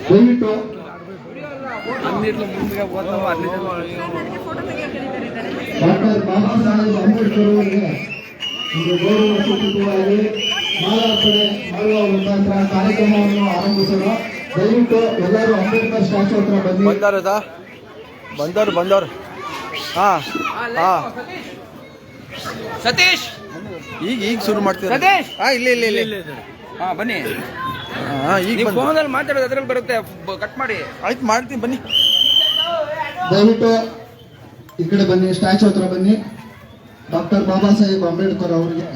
ದಯವಿಟ್ಟು ಡಾಕ್ಟರ್ ಬಾಬಾ ಸಾಹೇಬ್ ಅಂಬೇಡ್ಕರ್ ಅವರಿಗೆ ಒಂದು ಗೌರವ ಸೂಚಕವಾಗಿ ಮಾಲಾರ್ಪಣೆ ಮಾಡುವ ಮುಖಾಂತರ ಕಾರ್ಯಕ್ರಮವನ್ನು ಆರಂಭಿಸೋಣ. ದಯವಿಟ್ಟು ಎಲ್ಲರೂ ಅಂಬೇಡ್ಕರ್ ಸ್ಟ್ಯಾಚ್ಯೂ ಹತ್ರ ಬನ್ನಿ. ಬಂದವರು ಹಾ ಸತೀಶ್ ಈಗ ಶುರು ಮಾಡ್ತೀವಿ. ಸತೀಶ್ ಇಲ್ಲ ಹಾ ಬನ್ನಿ. ಈಗ ಫೋನಲ್ಲಿ ಮಾತಾಡೋದು ಅದ್ರಲ್ಲಿ ಬರುತ್ತೆ, ಕಟ್ ಮಾಡಿ. ಆಯ್ತು ಮಾಡ್ತೀನಿ ಬನ್ನಿ. ದಯವಿಟ್ಟು ಈ ಕಡೆ ಬನ್ನಿ, ಸ್ಟ್ಯಾಚ್ಯೂ ಹತ್ರ ಬನ್ನಿ. ಡಾಕ್ಟರ್ ಬಾಬಾ ಸಾಹೇಬ್ ಅಂಬೇಡ್ಕರ್ ಅವರಿಗೆ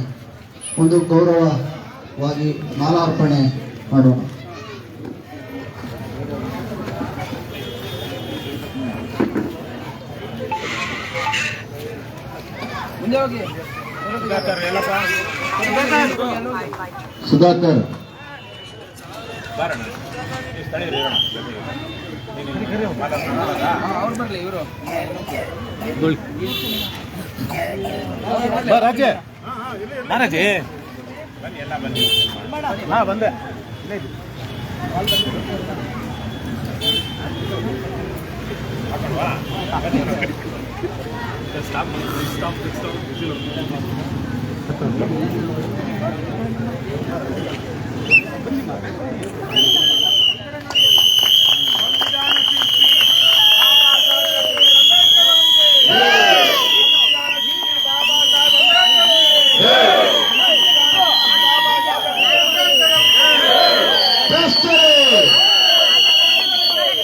ಒಂದು ಗೌರವವಾಗಿ ಮಾಲಾರ್ಪಣೆ ಮಾಡೋಣ. ಮುಂದೆ ಹೋಗಿ. ಸುಧಾಕರ್ ಅವ್ರು ಬರ್ಲಿ, ಇವರು ರಾಜೇ ಬಂದೆ.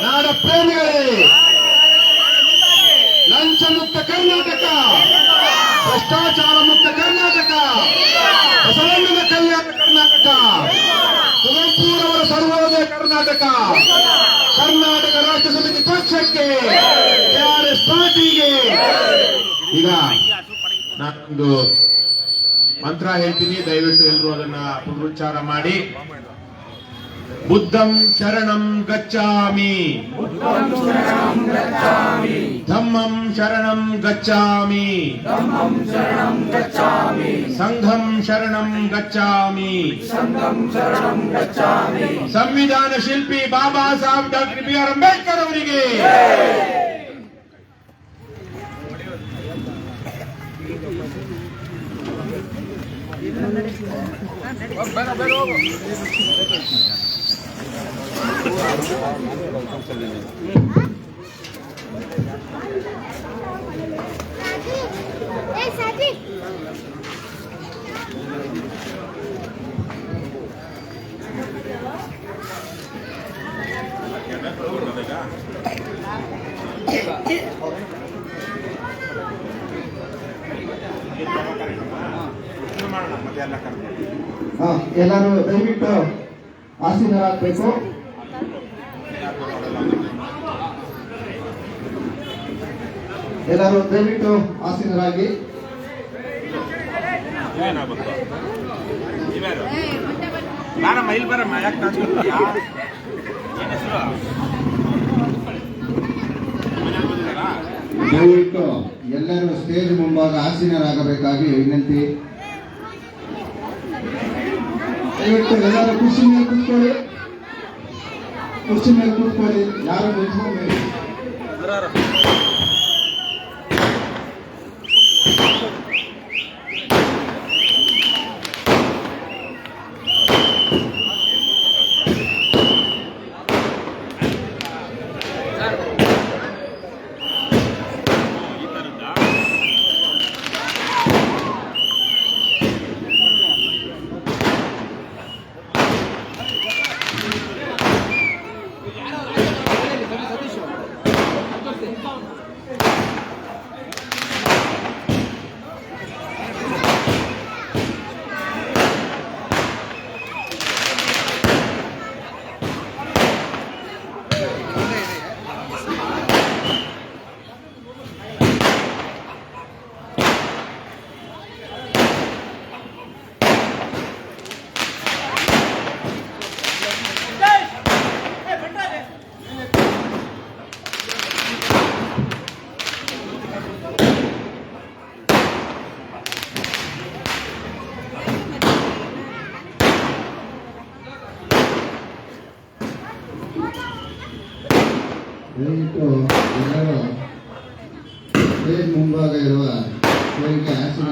ನಾಡ ಪ್ರೇಮಿಗಳೇ, ಲಂಚ ಮುಕ್ತ ಕರ್ನಾಟಕ, ಭ್ರಷ್ಟಾಚಾರ ಮುಕ್ತ ಕರ್ನಾಟಕ, ಬಸವಣ್ಣನ ಕಲ್ಯಾಣ ಕರ್ನಾಟಕ, ಕುವೆಂಪುರವರ ಸರ್ವೋದಯ ಕರ್ನಾಟಕ, ಕರ್ನಾಟಕ ರಾಜ್ಯ ಸಮಿತಿ ಪಕ್ಷಕ್ಕೆ, ಕೆಆರ್ಎಸ್ ಪಾರ್ಟಿಗೆ. ಈಗ ನಾನೊಂದು ಮಂತ್ರ ಹೇಳ್ತೀನಿ, ದಯವಿಟ್ಟು ಎಲ್ಲರೂ ಅದನ್ನ ಪುನರುಚ್ಚಾರ ಮಾಡಿ. ಬುದ್ಧಂ ಶರಣಂ ಗಚ್ಚಾಮಿ, ಧಮ್ಮಂ ಶರಣಂ ಗಚ್ಚಾಮಿ, ಸಂಘಂ ಶರಣಂ ಗಚ್ಚಾಮಿ. ಸಂವಿಧಾನ ಶಿಲ್ಪಿ Baba Saheb doctor B R Ambedkar ಅವರಿಗೆ. ಎಲ್ಲರೂ ದಯವಿಟ್ಟು ಆಸೀನರಾಗಬೇಕು. ಎಲ್ಲರೂ ದಯವಿಟ್ಟು ಆಸೀನರಾಗಿ. ದಯವಿಟ್ಟು ಎಲ್ಲರೂ ಸ್ಟೇಜ್ ಮುಂಭಾಗ ಆಸೀನರಾಗಬೇಕಾಗಿ ವಿನಂತಿ. ದಯವಿಟ್ಟು ಎಲ್ಲರೂ ಕುರ್ಚಿ ಮೇಲೆ ಕೂತ್ಕೊಳ್ಳಿ, ಯಾರು ನಿಂತ್ಕೊಂಡ್ಬೇಡಿ.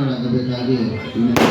ಸನ್ಮಾನರಾಗಬೇಕಾಗಿ ವಿನಂತಿ.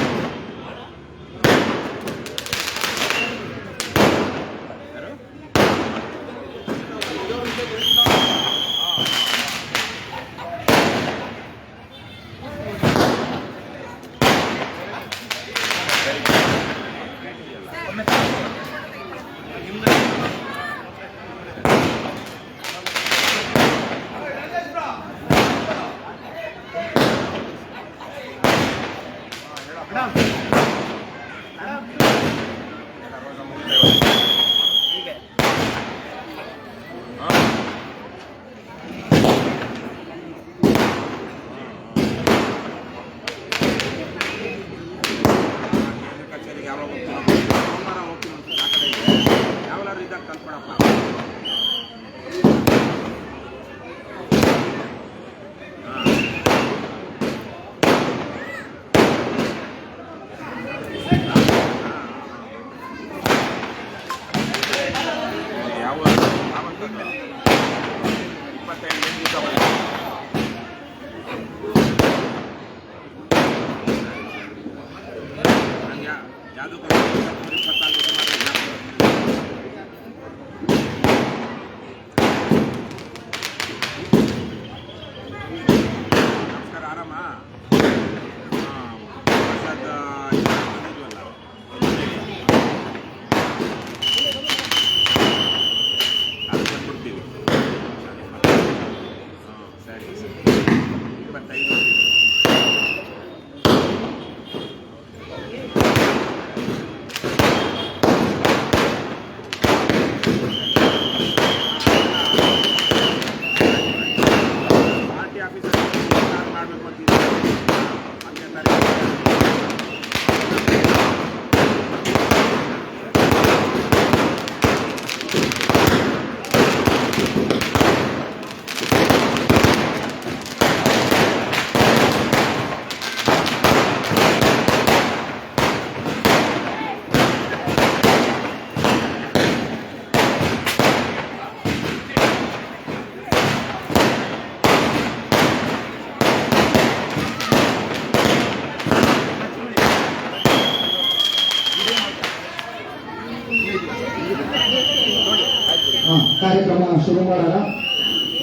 ಕಾರ್ಯಕ್ರಮ ಶುರು ಮಾಡೋಣ.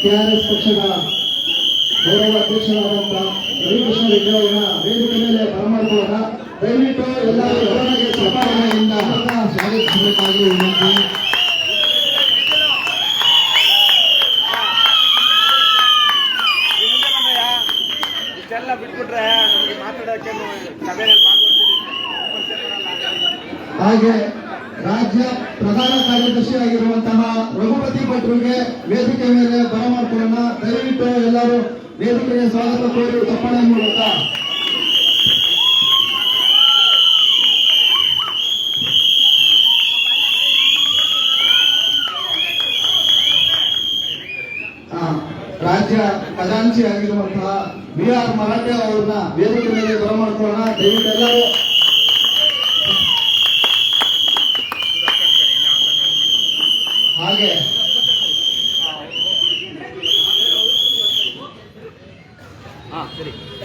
ಕೆಆರ್ಎಸ್ ಪಕ್ಷದ ಗೌರವ ಅಧ್ಯಕ್ಷರಾದಂತಹ ರವಿಕೃಷ್ಣ ರೆಡ್ಡಿ ಅವರನ್ನ ವೇದಿಕೆ ಮೇಲೆ ಬರಮಾಡಿಕೊಳ್ಳೋಣ. ದಯವಿಟ್ಟು ಎಲ್ಲರೂ ಹೊರಗೆ ಸಭಾಂಗಣದಿಂದ ಸ್ವಾಗತಿಸಬೇಕಾಗಿ ವಿನಂತಿ. ಇಷ್ಟೆಲ್ಲ ಬಿಟ್ಬಿಟ್ರೆ ನಮಗೆ ಮಾತಾಡೋಕೆ ಸಭೆಯಲ್ಲಿ ಹಾಗೆ ರಾಜ್ಯ ಪ್ರಧಾನ ಕಾರ್ಯದರ್ಶಿ ಆಗಿರುವಂತಹ ರಘುಪತಿ ಭಟ್ರಿಗೆ ವೇದಿಕೆ ಮೇಲೆ ಬರಮಾಡಿಕೊಳ್ಳೋಣ. ದಯವಿಟ್ಟು ಎಲ್ಲರೂ ವೇದಿಕೆಗೆ ಸ್ವಾಗತ ಕೋರಿ ಚಪ್ಪಾಳೆ ಮೂಲಕ ರಾಜ್ಯ ಖಜಾಂಚಿ ಆಗಿರುವಂತಹ BR ಮರಾಠೆ ಅವರನ್ನ ವೇದಿಕೆ ಮೇಲೆ ಬರಮಾಡಿಕೊಳ್ಳೋಣ. ದಯವಿಟ್ಟು ಎಲ್ಲರೂ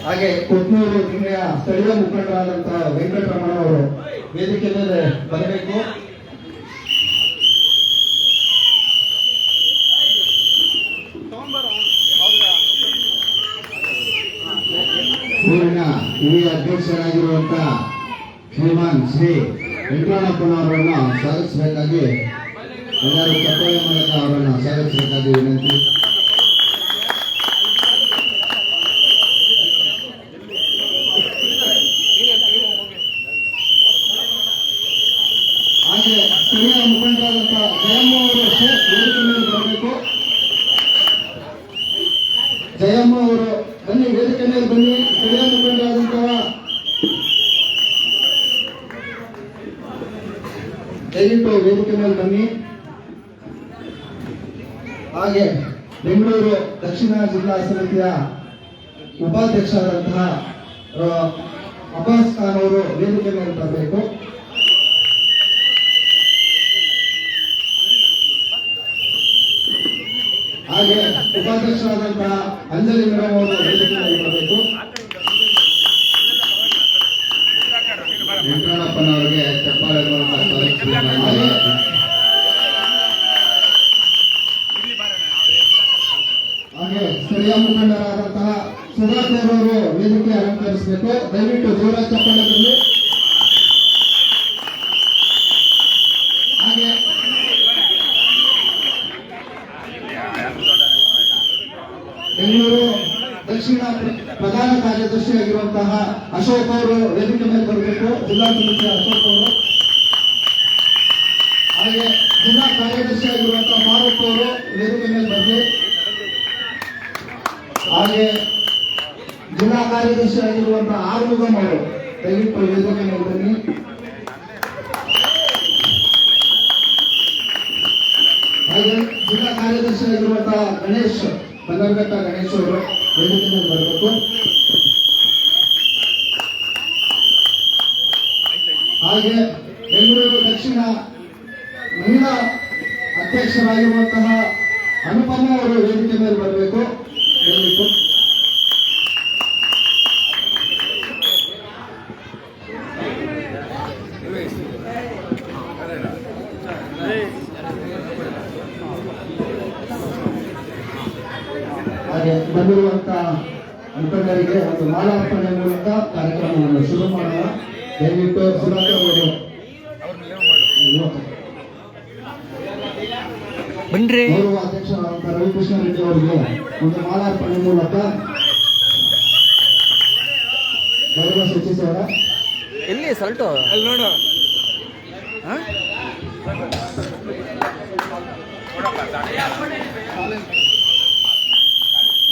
ಹಾಗೆ ಕೊತ್ನೂರು ಜಿಲ್ಲೆಯ ಸ್ಥಳೀಯ ಮುಖಂಡರಾದಂತಹ ವೆಂಕಟರಮಣ ಅವರು ವೇದಿಕೆ ಮೇಲೆ ಬರಬೇಕು. ಊರಿನ ಹಿರಿಯ ಅಧ್ಯಕ್ಷರಾಗಿರುವಂತಹ ಶ್ರೀಮಾನ್ ಶ್ರೀ ವೆಂಕಟರಮಣಪ್ಪನವರನ್ನು ಸ್ವಾಗತಿಸಬೇಕಾಗಿ ಎಲ್ಲರೂ ಚಪ್ಪಾಳೆ ಮೂಲಕ ಅವರನ್ನು ಸ್ವಾಗತಿಸಬೇಕಾಗಿ ವಿನಂತಿ. ಹಾಗೆ ಸ್ಥಳೀಯ ಮುಖಂಡರಾದಂತಹ ಜಯಮ್ಮ ಅವರು ವೇದಿಕೆ ಮೇಲೆ ಬರಬೇಕು. ಜಯಮ್ಮ ಅವರು ಬನ್ನಿ, ವೇದಿಕೆ ಮೇಲೆ ಬನ್ನಿ. ಸ್ಥಳೀಯ ಮುಖಂಡರಾದಂತಹ ದಯವಿಟ್ಟು ವೇದಿಕೆ ಮೇಲೆ ಬನ್ನಿ. ಹಾಗೆ ಬೆಂಗಳೂರು ದಕ್ಷಿಣ ಜಿಲ್ಲಾ ಸಮಿತಿಯ ಉಪಾಧ್ಯಕ್ಷರಾದಂತಹ ಅಬ್ಬಾಸ್ ಖಾನ್ ಅವರು ವೇದಿಕೆ ಮೇಲೆ ಬರಬೇಕು. ಹಾಗೆ ಉಪಾಧ್ಯಕ್ಷರಾದಂತಹ ಅಂಜಲಿ ಮೇಡಮ್ ಅವರು ವೇದಿಕೆ ಮೇಲೆ ಬರಬೇಕು. ವೆಂಕಟಣ್ಣಪ್ಪನವರಿಗೆ ಚಪ್ಪಾಳೆಗಳನ್ನು ಹಾಗೆ ಸ್ಥಳೀಯ ಮುಖಂಡರಾದಂತಹ ಸುಧಾಕರ್ ಅವರು ವೇದಿಕೆ ಅಲಂಕರಿಸಬೇಕು. ದಯವಿಟ್ಟು ಜೋರ ಚಪ್ಪಾಳೆ ಬರಲಿ. ಹಾಗೆ ಬೆಂಗಳೂರು ದಕ್ಷಿಣ ಪ್ರಧಾನ ಕಾರ್ಯದರ್ಶಿಯಾಗಿರುವಂತಹ ಅಶೋಕ್ ಅವರು ವೇದಿಕೆ ಮೇಲೆ ಬರಬೇಕು. ಜಿಲ್ಲಾ ಸಮಿತಿಯ ಅಶೋಕ್ ಅವರು. ಹಾಗೆ ಜಿಲ್ಲಾ ಕಾರ್ಯದರ್ಶಿಯಾಗಿರುವಂತಹ ಫಾರೂಕ್ ಅವರು ವೇದಿಕೆ ಮೇಲೆ ಬರಲಿ. ಹಾಗೆ ಜಿಲ್ಲಾ ಕಾರ್ಯದರ್ಶಿಯಾಗಿರುವಂತಹ ಆರ್ಮುಗಂ ಅವರು ದಯವಿಟ್ಟು ವೇದಿಕೆ ಮೇಲೆ ಬನ್ನಿ. ಹಾಗೆ ಜಿಲ್ಲಾ ಕಾರ್ಯದರ್ಶಿಯಾಗಿರುವಂತಹ ಗಣೇಶ್ ಬಲ್ಲರ್ಘಟ್ಟ ಗಣೇಶ್ ಅವರು ವೇದಿಕೆ ಮೇಲೆ ಬರಬೇಕು. ಹಾಗೆ ಬೆಂಗಳೂರು ದಕ್ಷಿಣ ಮಹಿಳಾ ಅಧ್ಯಕ್ಷರಾಗಿರುವಂತಹ ಅನುಪಮ ಅವರು ವೇದಿಕೆ ಮೇಲೆ ಬರಬೇಕು. ದಯವಿಟ್ಟು ಹಾಗೆ ಬಂದಿರುವಂತಹ ಮುಖಂಡರಿಗೆ ಒಂದು ಮಾಲಾರ್ಪಣೆ ಮೂಲಕ ಕಾರ್ಯಕ್ರಮವನ್ನು ಶುರು ಮಾಡೋಣ. ದಯವಿಟ್ಟು ಸುಧಾಕರ್ ಅವರು ಬನ್ರಿ. ಗೌರವ ಅಧ್ಯಕ್ಷರಾದಂತಹ ರವಿಕೃಷ್ಣ ರೆಡ್ಡಿ ಅವರಿಗೆ ಒಂದು ಮಾಲಾರ್ಪಣೆ ಮೂಲಕ ಗೌರವ ಸೂಚಿಸೋಣ. ಎಲ್ಲಿ ಸಲ್ಟು ಅಲ್ಲಿ ನೋಡು.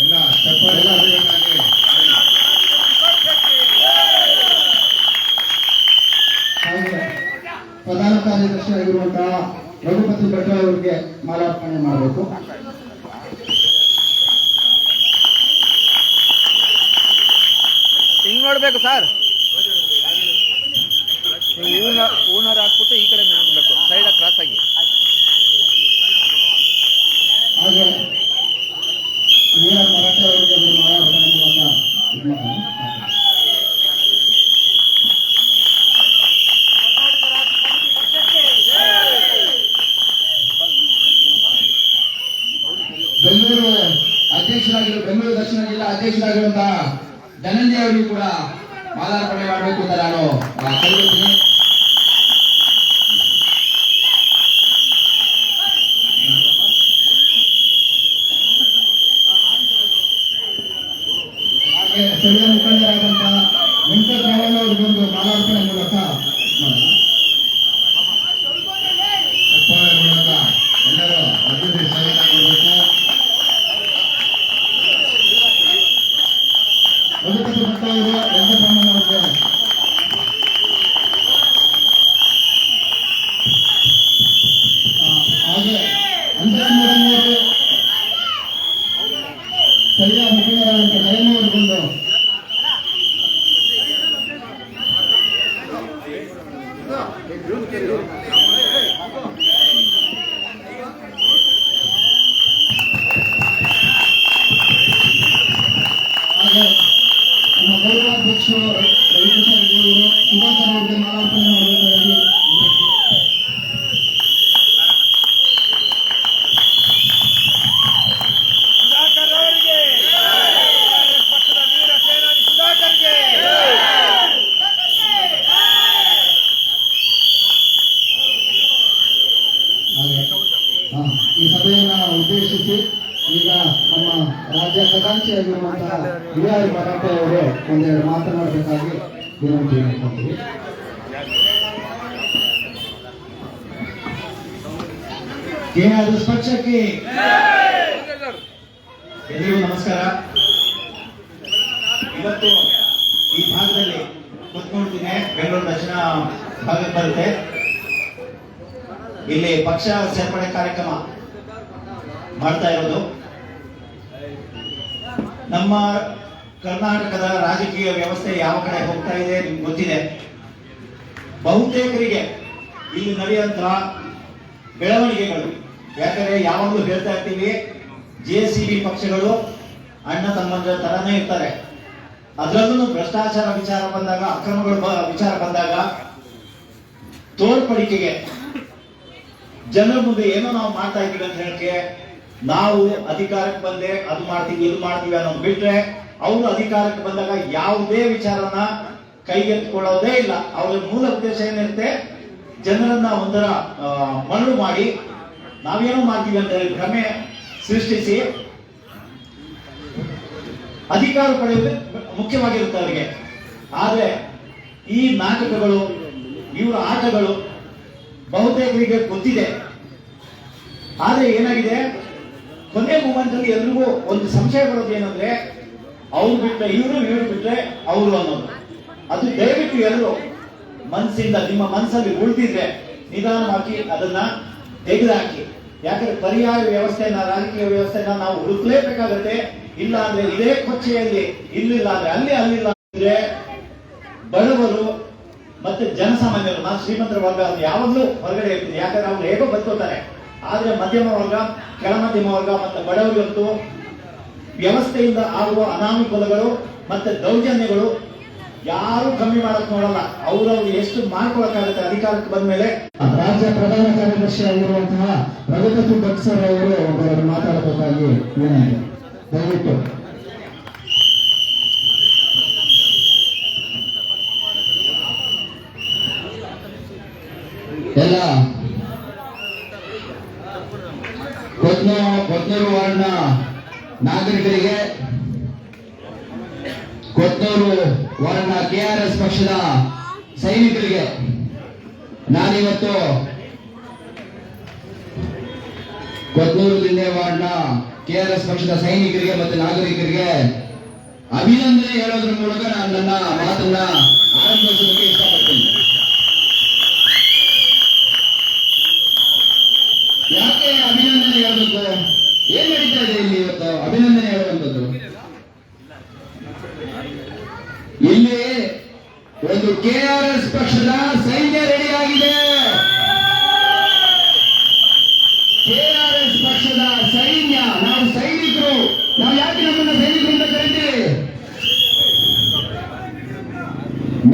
ಎಲ್ಲ ಚಪ್ಪಾಳೆ ಹಾಗೆ ಪ್ರಧಾನ ಕಾರ್ಯದರ್ಶಿ ಆಗಿರುವಂತಹ ರಘುಪತಿ ಭಟ್ರ ಅವರಿಗೆ ಮಾಲಾರ್ಪಣೆ ಮಾಡಬೇಕು. ಹಿಂಗ್ ನೋಡ್ಬೇಕು ಸರ್. ಹೂನಾರ್ ಹಾಕ್ಬಿಟ್ಟು ಈ ಕಡೆ ನೋಡ್ಬೇಕು, ಸೈಡ್ ಕ್ರಾಸ್ ಆಗಿ. ಹಾಗೆ ವೀರಪ್ಪ ಮರಾಠೆ ಅವರಿಗೆ ಒಂದು ಮಾಲಾರ್ಪಣೆ ಮೂಲಕ ಇದು ಮಾಡೋಣ. ಬೆಂಗಳೂರು ಬೆಂಗಳೂರು ದಕ್ಷಿಣ ಜಿಲ್ಲಾ ಅಧ್ಯಕ್ಷರಾಗಿರುವಂತಹ ಧನಂಜಯ ಅವರಿಗೂ ಕೂಡ ಮಾಲಾರ್ಪಣೆ ಮಾಡಬೇಕು ಅಂತ ನಾನು ಕರೆಯುತ್ತೀನಿ. ಹಾಗೆ ಸ್ಥಳೀಯ ಮುಖಂಡರಾದಂತಹ ವೆಂಕಟರಾಮಣ್ಣ ಅವರಿಗೊಂದು ಮಾಲಾರ್ಪಣೆ ಮೂಲಕ ಎಲ್ಲರೂ ಅಭಿವೃದ್ಧಿ ಸ್ವಾಗತ ಕೊಡಬೇಕು. ರಘುಪತಿ ಭಟ್ಟ ಅವರು ವೆಂಕಟರಾಮಣ್ಣ ಅವರಿಗೆ ಹಾಗೆ ಅಂತರಮೂರವರು ಸ್ಥಳೀಯ ಮುಖಂಡರಾದಂಥ ನಯನ ಅವರಿಗೊಂದು ಹಾಗೆ ನಮ್ಮ ಗೌರವಾಧ್ಯಕ್ಷರು ರವಿಕೃಷ್ಣ ರೆಡ್ಡಿ ಅವರು ಸುಧಾಕರ್ ಅವರಿಗೆ ಮಾಲಾರ್ಪಣೆ ಮಾಡಬೇಕಾಗಿ ಸುಧಾಕರ್ ಅವರಿಗೆ, ಪಕ್ಷದ ವೀರ ಸೇನಾನಿ ಸುಧಾಕರ್ಗೆ. ಈ ಸಭೆಯನ್ನ ಉದ್ದೇಶಿಸಿ ಈಗ ನಮ್ಮ ರಾಜ್ಯ ಖಜಾಂಚಿಯಾಗಿರುವಂತಹ ಬಿಆರ್ ಮರಾಠೆ ಅವರು ಒಂದೆರಡು ಮಾತನಾಡಬೇಕಾಗಿ ವಿನಂತಿ ಮಾಡ್ಕೊಳ್ತೀವಿ. ಕೆಆರ್ಎಸ್ ಪಕ್ಷಕ್ಕೆ ಎಲ್ಲರಿಗೂ ನಮಸ್ಕಾರ. ಇವತ್ತು ಈ ಭಾಗದಲ್ಲಿ ಕುತ್ಕೊಳ್ತೀನಿ, ಬೆಂಗಳೂರು ದಕ್ಷಿಣ ಭಾಗಕ್ಕೆ ಬರುತ್ತೆ. ಇಲ್ಲಿ ಪಕ್ಷ ಸೇರ್ಪಡೆ ಕಾರ್ಯಕ್ರಮ ಮಾಡ್ತಾ ಇರೋದು. ನಮ್ಮ ಕರ್ನಾಟಕದ ರಾಜಕೀಯ ವ್ಯವಸ್ಥೆ ಯಾವ ಕಡೆ ಹೋಗ್ತಾ ಇದೆ ನಿಮ್ಗೆ ಗೊತ್ತಿದೆ. ಬಹುತೇಕರಿಗೆ ಇಲ್ಲಿ ನಡೆಯುವಂತ ಬೆಳವಣಿಗೆಗಳು, ಯಾಕಂದ್ರೆ ಯಾವಾಗಲೂ ಹೇಳ್ತಾ ಇರ್ತೀವಿ, ಜೆಸಿಬಿ ಪಕ್ಷಗಳು ಅಣ್ಣ ತಮ್ಮಂದ್ರ ತರನೇ ಇರ್ತಾರೆ. ಅದರಲ್ಲೂ ಭ್ರಷ್ಟಾಚಾರ ವಿಚಾರ ಬಂದಾಗ, ಅಕ್ರಮಗಳು ವಿಚಾರ ಬಂದಾಗ ತೋರ್ಪಡಿಕೆಗೆ ಜನರ ಮುಂದೆ ಏನೋ ನಾವು ಮಾಡ್ತಾ ಇದ್ದೀವಿ ಅಂತ ಹೇಳಕ್ಕೆ ನಾವು ಅಧಿಕಾರಕ್ಕೆ ಬಂದೆ ಅದು ಮಾಡ್ತೀವಿ ಇದು ಮಾಡ್ತೀವಿ ಅನ್ನೋದು ಬಿಟ್ರೆ ಅವರು ಅಧಿಕಾರಕ್ಕೆ ಬಂದಾಗ ಯಾವುದೇ ವಿಚಾರನ ಕೈಗೆತ್ತಿಕೊಳ್ಳೋದೇ ಇಲ್ಲ. ಅವರ ಮೂಲ ಉದ್ದೇಶ ಏನಿರುತ್ತೆ, ಜನರನ್ನ ಒಂಥರ ಮರಳು ಮಾಡಿ ನಾವೇನೋ ಮಾಡ್ತೀವಿ ಅಂತ ಹೇಳಿ ಭ್ರಮೆ ಸೃಷ್ಟಿಸಿ ಅಧಿಕಾರ ಪಡೆಯುವುದು ಮುಖ್ಯವಾಗಿರುತ್ತೆ ಅವರಿಗೆ. ಆದ್ರೆ ಈ ನಾಟಕಗಳು, ಇವರ ಆಟಗಳು ಬಹುತೇಕರಿಗೆ ಗೊತ್ತಿದೆ. ಆದ್ರೆ ಏನಾಗಿದೆ, ಕೊನೆ ಮೂಮೆಂಟ್ ಅಲ್ಲಿ ಎಲ್ರಿಗೂ ಒಂದು ಸಂಶಯ ಬರೋದು ಏನಂದ್ರೆ, ಅವ್ರು ಬಿಟ್ರೆ ಇವರು, ಇವರು ಬಿಟ್ರೆ ಅವರು ಅನ್ನೋದು. ಅದು ದಯವಿಟ್ಟು ಎಲ್ಲರೂ ಮನಸ್ಸಿಂದ, ನಿಮ್ಮ ಮನಸ್ಸಲ್ಲಿ ಉಳಿದಿದ್ರೆ ನಿಧಾನವಾಗಿ ಅದನ್ನ ತೆಗೆದುಹಾಕಿ. ಯಾಕಂದ್ರೆ ಪರ್ಯಾಯ ವ್ಯವಸ್ಥೆನ, ರಾಜಕೀಯ ವ್ಯವಸ್ಥೆನ ನಾವು ಹುಡುಕ್ಲೇಬೇಕಾಗತ್ತೆ. ಇಲ್ಲ ಅಂದ್ರೆ ಇದೇ ಕೊಚ್ಚೆಯಲ್ಲಿ ಇಲ್ಲಿಲ್ಲ ಅಂದ್ರೆ ಅಲ್ಲಿ, ಅಲ್ಲಿಲ್ಲ ಅಂದ್ರೆ ಬಡವರು ಮತ್ತೆ ಜನಸಾಮಾನ್ಯರು, ನಾವು ಶ್ರೀಮಂತರ ವರ್ಗ ಅದು ಯಾವಾಗಲೂ ಹೊರಗಡೆ ಇರ್ತೀವಿ. ಯಾಕಂದ್ರೆ ಅವ್ರು ಹೇಗೋ ಬದುಕೋತಾರೆ. ಆದ್ರೆ ಮಧ್ಯಮ ವರ್ಗ, ಕೆಳ ಮಧ್ಯಮ ವರ್ಗ ಮತ್ತೆ ಬಡವರಿಗಂತೂ ವ್ಯವಸ್ಥೆಯಿಂದ ಆಗುವ ಅನಾನುಕೂಲಗಳು ಮತ್ತೆ ದೌರ್ಜನ್ಯಗಳು ಯಾರು ಕಮ್ಮಿ ಮಾಡಕ್ ನೋಡಲ್ಲ. ಅವ್ರವ್ರು ಎಷ್ಟು ಮಾಡ್ಕೊಳಕ್ಕಾಗುತ್ತೆ ಅಧಿಕಾರಕ್ಕೆ ಬಂದ ಮೇಲೆ. ರಾಜ್ಯ ಪ್ರಧಾನ ಕಾರ್ಯದರ್ಶಿ ಆಗಿರುವಂತಹ ರಘುಪತಿ ಭಟ್ ಸರ್ ಅವರು ಒಬ್ಬರು ಮಾತಾಡಬೇಕಾಗಿ ವಿನಂತಿ. ದಯವಿಟ್ಟು ಎಲ್ಲ ಕೊತ್ನೂರು ವಾರ್ಡ್ನ ನಾಗರಿಕರಿಗೆ, ಕೊತ್ನೂರು ವಾರ್ಡ್ನ KRS ಪಕ್ಷದ ಸೈನಿಕರಿಗೆ ನಾನಿವತ್ತು ಕೊತ್ನೂರು ದಿನ್ನೆ ವಾರ್ಡ್ನ KRS ಪಕ್ಷದ ಸೈನಿಕರಿಗೆ ಮತ್ತು ನಾಗರಿಕರಿಗೆ ಅಭಿನಂದನೆ ಹೇಳೋದ್ರ ಮೂಲಕ ನಾನು ನನ್ನ ಮಾತನ್ನ ಆರಂಭಿಸೋದಕ್ಕೆ ಇಷ್ಟಪಡ್ತೀನಿ. ಯಾಕೆ ಅಭಿನಂದನೆ ಹೇಳಬೇಕು? ಏನ್ ನಡೀತಾ ಇದೆ ಇಲ್ಲಿ ಇವತ್ತು ಅಭಿನಂದನೆ ಹೇಳುವಂಥದ್ದು? ಇಲ್ಲಿ ಒಂದು KRS ಪಕ್ಷದ ಸೈನ್ಯ ರೆಡಿ ಆಗಿದೆ. KRS ಪಕ್ಷದ ಸೈನ್ಯ, ನಾವು ಸೈನಿಕರು. ನಾವು ಯಾಕೆ ನಮ್ಮನ್ನ ಸೈನಿಕರು ಅಂತ ಕರಿತೀವಿ?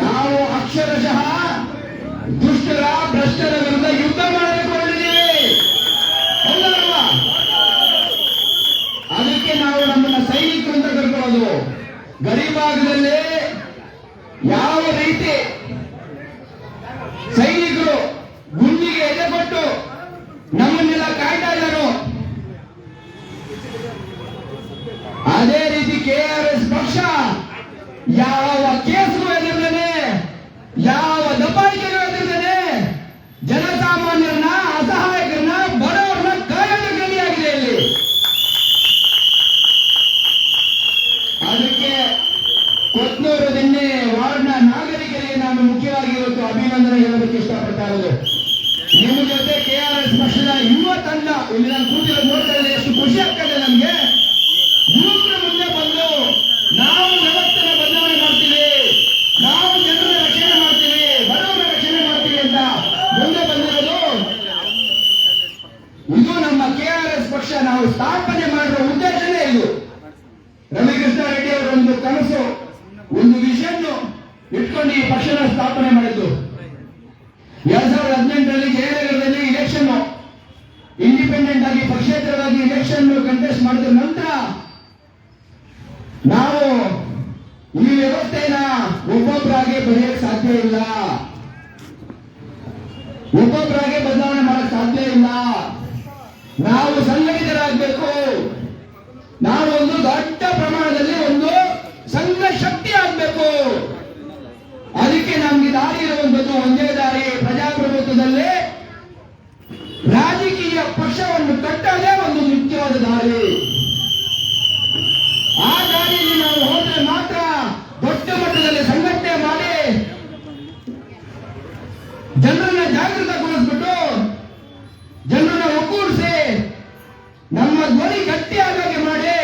ನಾವು ಅಕ್ಷರಶಃ ದುಷ್ಟರ, ಭ್ರಷ್ಟರ ವಿರುದ್ಧ ಯುದ್ಧ ಮಾಡಬೇಕು ಹೊರಟಿದ್ದೀವಿ. ಹೌದಲ್ವಾ? ಅದಕ್ಕೆ ನಾವು ನಮ್ಮನ್ನ ಸೈನಿಕರು ಅಂತ ಕರ್ಕೊಳ್ಳೋದು. ಗಡಿಭಾಗದಲ್ಲಿ ಯಾವ ರೀತಿ ಸೈನಿಕರು ಗುಂಡಿಗೆ ಎದೆಕೊಟ್ಟು ನಮ್ಮನ್ನೆಲ್ಲ ಕಾಯ್ತಾ ಇದ್ದಾರೋ, ಅದೇ ರೀತಿ KRS ಪಕ್ಷ ಯಾವ ಕೇಸ್ಗೂ ಎದುರ್ದೇನೆ, ಯಾವ ದಬ್ಬಾಳಿಕೆಗೂ ಎದುರ್ದೇನೆ ಜನಸಾಮಾನ್ಯರನ್ನ, ಅಸಹಾಯಕರನ್ನ, ಬಡವರನ್ನ ಕಾಯೋದು ಗಡಿಯಾಗಿದೆ ಇಲ್ಲಿ. ಅದಕ್ಕೆ ಕೊತ್ನೂರು ದಿನ್ನೆ ವಾರ್ಡ್ನ ನಾಗರಿಕರಿಗೆ ನಾನು ಮುಖ್ಯವಾಗಿ ಇವತ್ತು ಅಭಿನಂದನೆ ಹೇಳೋದಕ್ಕೆ ಇಷ್ಟಪಡ್ತಾ ಇರೋದು. ನಿಮ್ಮ ಜೊತೆ KRS ಪಕ್ಷದ ಯುವ ತಂಡ ಇಲ್ಲಿ ನಾನು ಕೂತಿರೋದು ನೋಡ್ತಾ ಇದ್ದೆ, ಎಷ್ಟು ಖುಷಿ ಆಗ್ತದೆ ನಮ್ಗೆ. ಯುವಕರ ಮುಂದೆ ಬಂದು ನಾವು ವ್ಯವಸ್ಥೆನ ಬದಲಾವಣೆ ಮಾಡ್ತೀವಿ, ನಾವು ಜನರ ರಕ್ಷಣೆ ಮಾಡ್ತೀವಿ, ಬಡವರ ರಕ್ಷಣೆ ಮಾಡ್ತೀವಿ ಅಂತ ಮುಂದೆ ಬಂದಿರೋದು. ಇದು ನಮ್ಮ KRS ಪಕ್ಷ ನಾವು ಸ್ಥಾಪನೆ ಮಾಡಿರೋ ಉದ್ದೇಶನೇ ಇದು. ರವಿಕೃಷ್ಣ ರೆಡ್ಡಿ ಅವರ ಒಂದು ಕನಸು, ಒಂದು ವಿಷನ್ ಇಟ್ಕೊಂಡು ಈ ಪಕ್ಷನ ಸ್ಥಾಪನೆ ಮಾಡಿದ್ದು. 2018ರಲ್ಲಿ ಜಯನಗರದಲ್ಲಿ ಇಲೆಕ್ಷನ್ ಇಂಡಿಪೆಂಡೆಂಟ್ ಆಗಿ ಪಕ್ಷೇತರವಾಗಿ ಇಲೆಕ್ಷನ್ ಕಂಟೆಸ್ಟ್ ಮಾಡಿದ ನಂತರ ನಾವು ಈ ವ್ಯವಸ್ಥೆನ ಒಬ್ಬೊಬ್ಬರಾಗಿ ಬರೆಯಕ್ಕೆ ಸಾಧ್ಯ ಇಲ್ಲ, ಒಬ್ಬೊಬ್ಬರಾಗಿ ಬದಲಾವಣೆ ಮಾಡಕ್ ಸಾಧ್ಯ ಇಲ್ಲ. ನಾವು ಸಂಘಟಿತರಾಗಬೇಕು. ನಾವು ಒಂದು ದೊಡ್ಡ ಪ್ರಮಾಣದಲ್ಲಿ ಒಂದು ಸಂಘ ಶಕ್ತಿ ಆಗಬೇಕು. ಅದಕ್ಕೆ ನಮ್ಗೆ ದಾರಿ ಇರುವಂತದ್ದು ಒಂದೇ ದಾರಿ. ಪ್ರಜಾಪ್ರಭುತ್ವದಲ್ಲಿ ರಾಜಕೀಯ ಪಕ್ಷವನ್ನು ಕಟ್ಟೋದೇ ಒಂದು ಮುಖ್ಯವಾದ ದಾರಿ. ಆ ದಾರಿಯಲ್ಲಿ ನಾವು ಹೋದ್ರೆ ಮಾತ್ರ ದೊಡ್ಡ ಮಟ್ಟದಲ್ಲಿ ಸಂಘಟನೆ ಮಾಡಿ ಜನರನ್ನ ಜಾಗೃತಗೊಳಿಸ್ಬಿಟ್ಟು ಜನರನ್ನ ಒಗ್ಗೂಡಿಸಿ ನಮ್ಮ ಧ್ವನಿ ಗಟ್ಟಿಯಾಗಿ ಮಾಡಿ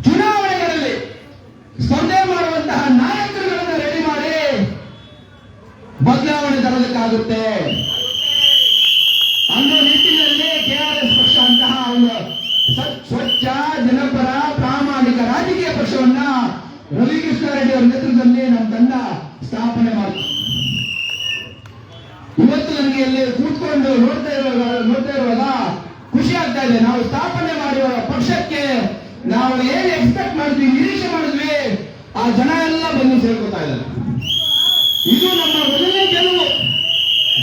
ಚುನಾವಣೆಗಳಲ್ಲಿ ಸ್ಪರ್ಧೆ ಮಾಡುವಂತಹ ನಾಯಕರುಗಳನ್ನು ರೆಡಿ ಮಾಡಿ ಬದಲಾವಣೆ ತರೋದಕ್ಕಾಗುತ್ತೆ ಅನ್ನೋ ನಿಟ್ಟಿನಲ್ಲಿ KRS ಪಕ್ಷ ಅಂತಹ ಒಂದು ಸ್ವಚ್ಛ, ಜನಪರ, ಪ್ರಾಮಾಣಿಕ ರಾಜಕೀಯ ಪಕ್ಷವನ್ನ ರವಿಕೃಷ್ಣ ರೆಡ್ಡಿ ಅವರ ನೇತೃತ್ವದಲ್ಲಿ ನಮ್ಮ ತಂಡ ಸ್ಥಾಪನೆ ಮಾಡಿತು. ನೋಡ್ತಾ ಇರುವಾಗ ಖುಷಿ ಆಗ್ತಾ ಇದೆ. ನಾವು ಸ್ಥಾಪನೆ ಮಾಡುವ ಪಕ್ಷಕ್ಕೆ ನಾವು ಏನ್ ಎಕ್ಸ್ಪೆಕ್ಟ್ ಮಾಡಿದ್ವಿ, ನಿರೀಕ್ಷೆ ಮಾಡಿದ್ವಿ, ಆ ಜನ ಎಲ್ಲ ಬಂದು ಸೇರ್ಕೊತಾ ಇದ್ದಾರೆ. ಇದು ನಮ್ಮ ಮೊದಲನೇ ಗೆಲುವು.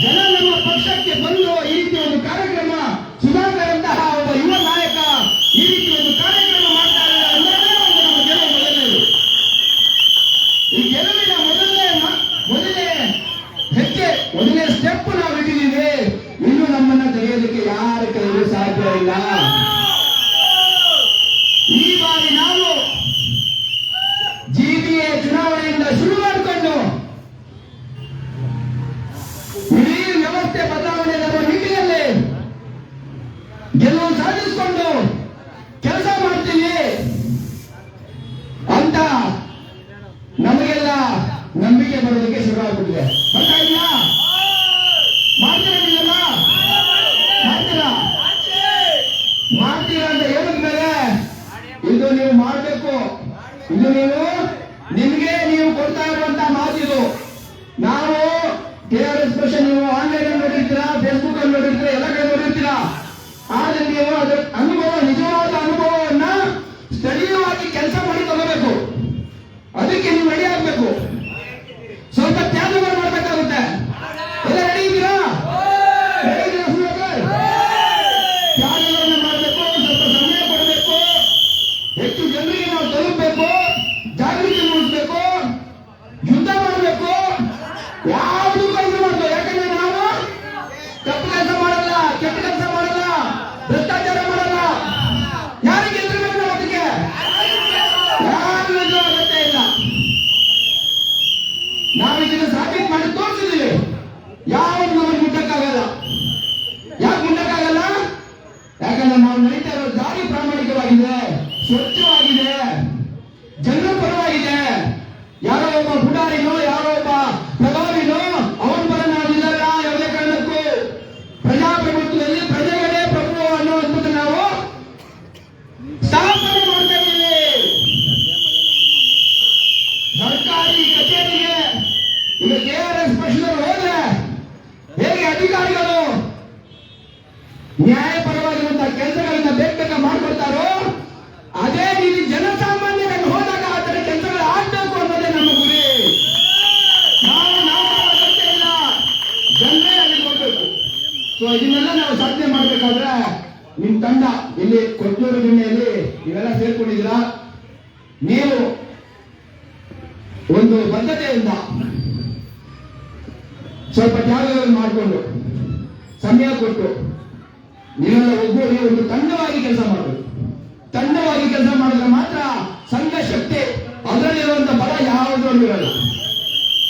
ಜನ ನಮ್ಮ ಪಕ್ಷಕ್ಕೆ ಬಂದು ಈ ರೀತಿ ಒಂದು ಕಾರ್ಯಕ್ರಮ, ಸುಧಾಕರ್ ಅಂತಹ ಒಬ್ಬ ಯುವ ನಾಯಕ ಈ ರೀತಿ ಒಂದು ಕಾರ್ಯಕ್ರಮ ಮಾಡ್ತಾ ಇದ್ದಾರೆ ಅಂದ್ರೆ ನಮ್ಮ ಗೆಲುವು ಮೊದಲನೇದು. ಈ ಗೆಲುವಿನ ಮೊದಲನೇ ಹೆಜ್ಜೆ, ಮೊದಲನೇ ಸ್ಟೆಪ್ ನಾವು ಇಟ್ಟಿದ್ದೀವಿ. ಇನ್ನು ನಮ್ಮನ್ನ ತೆಗೆಯೋದಕ್ಕೆ ಯಾರ ಕೈಗೂ ಸಾಧ್ಯ ಇಲ್ಲ. ಈ ಬಾರಿ ನಾವು ಜಿಬಿಎ ಚುನಾವಣೆಯಿಂದ ಶುರು ಮಾಡಿಕೊಂಡು ಇಡೀ ವ್ಯವಸ್ಥೆ ಬದಲಾವಣೆ ತರುವ ನಿಟ್ಟಿನಲ್ಲಿ ಗೆಲುವು ಸಾಧಿಸಿಕೊಂಡು ಕೆಲಸ ಮಾಡ್ತೀವಿ ಅಂತ ನಮಗೆಲ್ಲ ನಂಬಿಕೆ ಬರೋದಕ್ಕೆ ಶುರುವಾಗ್ಬಿಟ್ಟಿದೆ. ಬರ್ತಾ ಇದೆಯಾ? ಮಾಡ್ತೀರಾ ನೀವೆಲ್ಲ? ಮಾಡ್ತೀರಾ ಅಂತ ಹೇಳಿದ್ಮೇಲೆ ಇದು ನೀವು ಮಾಡಬೇಕು. ಇದು ನಿಮ್ಗೆ ನೀವು ಕೊಡ್ತಾ ಇರುವಂತ ಮಾತಿದು. ನಾವು KRS ಪಕ್ಷ ನೀವು ಆನ್ಲೈನ್ ಅಲ್ಲಿ ನೋಡಿರ್ತೀರಾ, ಫೇಸ್ಬುಕ್ ಅಲ್ಲಿ ನೋಡಿರ್ತೀರಾ, ಎಲ್ಲ ಕಡೆ ನೋಡಿರ್ತೀರಾ. ಆದ್ರೆ ನೀವು ಅದರ ಅನುಭವ, ನಿಜವಾದ ಅನುಭವವನ್ನ ಸ್ಥಳೀಯವಾಗಿ ಕೆಲಸ ಮಾಡಿ ತಗೋಬೇಕು. ಅದಕ್ಕೆ ನೀವು ರೆಡಿ ಆಗ್ಬೇಕು. ಸ್ವಲ್ಪ ತ್ಯಾಗವನ್ನು ಮಾಡಬೇಕಾಗುತ್ತೆ. ಎಲ್ಲ ರೆಡಿ ಇದ್ದೀರಾ? ತ್ಯಾಗವನ್ನು ಮಾಡಬೇಕು, ಸ್ವಲ್ಪ ಸಮಯ ಕೊಡಬೇಕು, ಹೆಚ್ಚು ಜನರಿಗೆ ನಾವು ತಲುಪಬೇಕು, ಜಾಗೃತಿ ಮೂಡಿಸಬೇಕು, ಯುದ್ಧ ಮಾಡಬೇಕು, ಯಾವುದು ಕೆಲಸ ಮಾಡಬೇಕು. ಯಾಕಂದ್ರೆ ನಾವು ತಪ್ಪು ಕೆಲಸ ಮಾಡಲ್ಲ, ಕೆಟ್ಟ ಕೆಲಸ ಮಾಡಲ್ಲ, ಭ್ರಷ್ಟಾಚಾರ ಮಾಡಲ್ಲ. ಯಾರಿಗೆ ಎದುರಬೇಕು ನಾವು ಅದಕ್ಕೆ? ಯಾರಿಗೂ ಅಗತ್ಯ ಇಲ್ಲ. ನಾವು ಇದನ್ನು ಸಾಬೀತು ಮಾಡಿ ತೋರಿಸಿದ್ದೀವಿ. ಯಾವುದು ನಮಗೆ ಮುಟ್ಟಕ್ಕಾಗಲ್ಲ. ಯಾಕೆ ಮುಟ್ಟಕ್ಕಾಗಲ್ಲ? ಯಾಕಂದ್ರೆ ನಾವು ನಡೀತಾ ಇರೋ ದಾರಿ ಪ್ರಾಮಾಣಿಕವಾಗಿದೆ, ಸ್ವಚ್ಛವಾಗಿದೆ, ಜನರ ಪರವಾಗಿದೆ. ಯಾರೋ ಒಬ್ಬ ಪುಡಾರಿನೋ, ಯಾರೋ ಒಬ್ಬ ಪ್ರಭಾವಿನೋ ಅವನ ಪರ ನಾವಿಲ್ಲ. ಯಾವುದೇ ಕಾರಣಕ್ಕೂ ಪ್ರಜಾಪ್ರಭುತ್ವದಲ್ಲಿ ಪ್ರಜೆಗಳೇ ಪ್ರಭು ಅನ್ನುವಂಥದ್ದು ನಾವು ಸ್ಥಾಪನೆ ಮಾಡ್ತಾ ಇದ್ದೀವಿ. ಸರ್ಕಾರಿ ಕಚೇರಿಗೆ ಈಗ KRS ಪಕ್ಷದವರು ಹೋದ್ರೆ ಹೇಗೆ ಅಧಿಕಾರಿಗಳು ನ್ಯಾಯಪರವಾಗಿರುವಂತಹ ಕೆಲಸಗಳನ್ನ ಬೇಗ ಮಾಡ್ಕೊಡ್ತಾರೋ, ಅದೇ ರೀತಿ ಜನಸಾಮಾನ್ಯರನ್ನು ಹೋದಾಗ ಆ ತರ ಕೆಲಸಗಳು ಆಗ್ಬೇಕು ಅನ್ನೋದೇ ನಮ್ಮ ಗುರಿ. ನಾವು ಅಗತ್ಯ ಇಲ್ಲ, ಜನರೇ ಅಲ್ಲಿ ಹೋಗ್ಬೇಕು. ಸೊ ಇದನ್ನೆಲ್ಲ ನಾವು ಸಾಧನೆ ಮಾಡ್ಬೇಕಾದ್ರೆ ನಿಮ್ ತಂಡ ಇಲ್ಲಿ ಕೊಟ್ಟೂರು ಜಿಲ್ಲೆಯಲ್ಲಿ ನೀವೆಲ್ಲ ಸೇರ್ಕೊಂಡಿದ್ದೀರಾ. ನೀವು ಒಂದು ಬದ್ಧತೆಯಿಂದ ಸ್ವಲ್ಪ ತ್ಯಾಗಗಳನ್ನು ಮಾಡಿಕೊಂಡು ಸಮಯ ಕೊಟ್ಟು ನೀವೆಲ್ಲ ಒಬ್ಬರು ಒಂದು ತಂಡವಾಗಿ ಕೆಲಸ ಮಾಡಬೇಕು. ತಂಡವಾಗಿ ಕೆಲಸ ಮಾಡಿದ್ರೆ ಮಾತ್ರ ಸಂಘ ಶಕ್ತಿ, ಅದರಲ್ಲಿರುವಂತ ಬಲ ಯಾವುದರಲ್ಲೂ ಇರಲ್ಲ.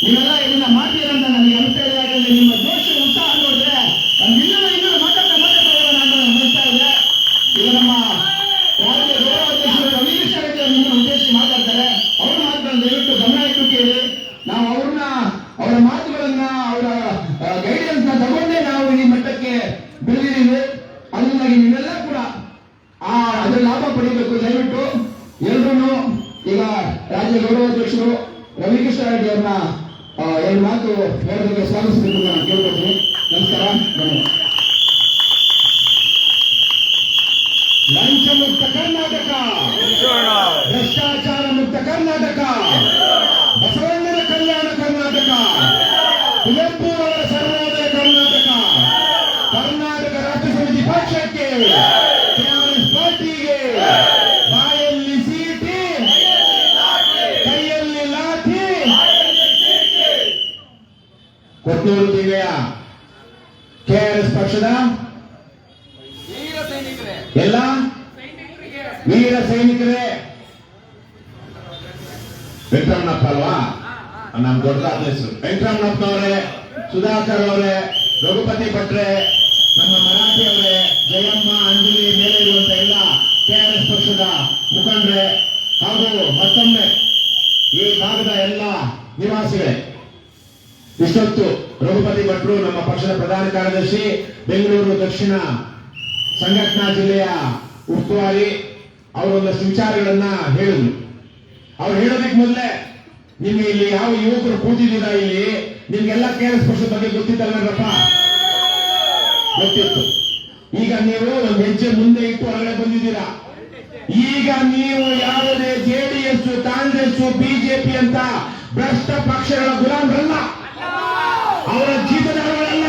ನೀವೆಲ್ಲ ಇದನ್ನ ಮಾಡ್ತೀರಂತ ನನಗೆ ಅನಿಸ್ತಾ ಇದೆ. ಯಾಕಂದ್ರೆ ನಿಮ್ಮ ಜೋಶ, ಉತ್ಸಾಹ ನೋಡಿದ್ರೆ ಇನ್ನೂ ಮಾತಾಡ್ತಾ ಅನಿಸ್ತಾ ಇದೆ. ಈಗ ನಮ್ಮ ರಾಜ್ಯ ಗೌರವಾಧ್ಯಕ್ಷರು ರವೀಂದ್ರ ರೆಡ್ಡಿ ಅವರನ್ನು ಉದ್ದೇಶಿಸಿ ಮಾತಾಡ್ತಾರೆ. ಅವ್ರ ಮಾತುಗಳನ್ನು ದಯವಿಟ್ಟು ಗಮನ ಇಟ್ಟು ಕೇಳಿ. ನಾವು ಅವರ ಮಾತುಗಳನ್ನ, ಅವರ ಗೈಡೆನ್ಸ್ ನ ತಗೊಂಡೇ ನಾವು ಈ ಮಟ್ಟಕ್ಕೆ ಬೆಳೆದಿದ್ದೀವಿ. ಅದರಿಂದಾಗಿ ನೀವೆಲ್ಲ ಕೂಡ ಅದರ ಲಾಭ ಪಡೆಯಬೇಕು. ದಯವಿಟ್ಟು ಎಲ್ಲರೂ ಈಗ ರಾಜ್ಯ ಗೌರವಾಧ್ಯಕ್ಷರು ರವಿಕೃಷ್ಣ ರೆಡ್ಡಿ ಅವ್ರನ್ನ ಎರಡು ಮಾತು ಹೇಳೋದಕ್ಕೆ ಸ್ವಾಗತಿಸಬೇಕು ನಾನು ಕೇಳ್ಕೊತೀನಿ. ನಮಸ್ಕಾರ, ಧನ್ಯವಾದ. ಲಂಚ ಮುಕ್ತ ಕರ್ನಾಟಕ, ಭ್ರಷ್ಟಾಚಾರ ಮುಕ್ತ ಕರ್ನಾಟಕ, ಬಸವಣ್ಣನ ಕಲ್ಯಾಣ ಕರ್ನಾಟಕ, ಕುವೆಂಪು ಅವರ ಸರ್ವೋದಯ ಕರ್ನಾಟಕ, ಕರ್ನಾಟಕ ರಾಷ್ಟ್ರ ಸಮಿತಿ ಪಕ್ಷಕ್ಕೆ, KRS ಪಾರ್ಟಿಗೆ ಬಾಯಲ್ಲಿ ಸೀಟಿ, ಕೈಯಲ್ಲಿ ಲಾಠಿ. ಕೊಟ್ಟೂರು ಜಿಲ್ಲೆಯ KRS ಪಕ್ಷದ ಎಲ್ಲ ವೀರ ಸೈನಿಕರೇ. ವೆಂಕಟರಮಣಪ್ಪ ಅಲ್ವಾ ನಮ್ ದೊಡ್ಡ ಹೆಸರು. ವೆಂಕಟರಮಣಪ್ಪನವರೇ, ಸುಧಾಕರ್ ಅವರೇ, ರಘುಪತಿ ಭಟ್ರೆ, ನಮ್ಮ ಮರಾಠಿ ಅವರೇ, ಜಯಮ್ಮ, ಅಂಜಲಿ, ಮೇಲೆ ಇರುವಂತ ಎಲ್ಲ KRS ಪಕ್ಷದ ಮುಖಂಡರೇ ಹಾಗೂ ಮತ್ತೊಮ್ಮೆ ಈ ಭಾಗದ ಎಲ್ಲ ನಿವಾಸಿಗಳೇ. ಇಷ್ಟೊತ್ತು ರಘುಪತಿ ಭಟ್ರು ನಮ್ಮ ಪಕ್ಷದ ಪ್ರಧಾನ ಕಾರ್ಯದರ್ಶಿ, ಬೆಂಗಳೂರು ದಕ್ಷಿಣ ಸಂಘಟನಾ ಜಿಲ್ಲೆಯ ಉಸ್ತುವಾರಿ, ಅವರೊಂದಷ್ಟು ವಿಚಾರಗಳನ್ನ ಹೇಳಿದ್ರು. ಅವ್ರು ಹೇಳೋದಕ್ಕೆ ಮೊದಲೇ ನಿಮ್ಗೆ ಇಲ್ಲಿ ಯಾವ ಯುವಕರು ಕೂತಿದ್ದೀರಾ, ಇಲ್ಲಿ ನಿಮ್ಗೆಲ್ಲ KRS ಪಕ್ಷದ ಬಗ್ಗೆ ಗೊತ್ತಿದ್ದಲ್ಲಪ್ಪ. ಗೊತ್ತಿತ್ತು. ಈಗ ನೀವು ಒಂದು ಹೆಜ್ಜೆ ಮುಂದೆ ಇಟ್ಟು ಹೊರಗಡೆ ಬಂದಿದ್ದೀರಾ. ಈಗ ನೀವು ಯಾವುದೇ ಜೆಡಿಎಸ್, ಕಾಂಗ್ರೆಸ್, ಬಿಜೆಪಿ ಅಂತ ಭ್ರಷ್ಟ ಪಕ್ಷಗಳ ಗುಲಾಮರಲ್ಲ, ಅವರ ಜೀತದಾರಗಳಲ್ಲ.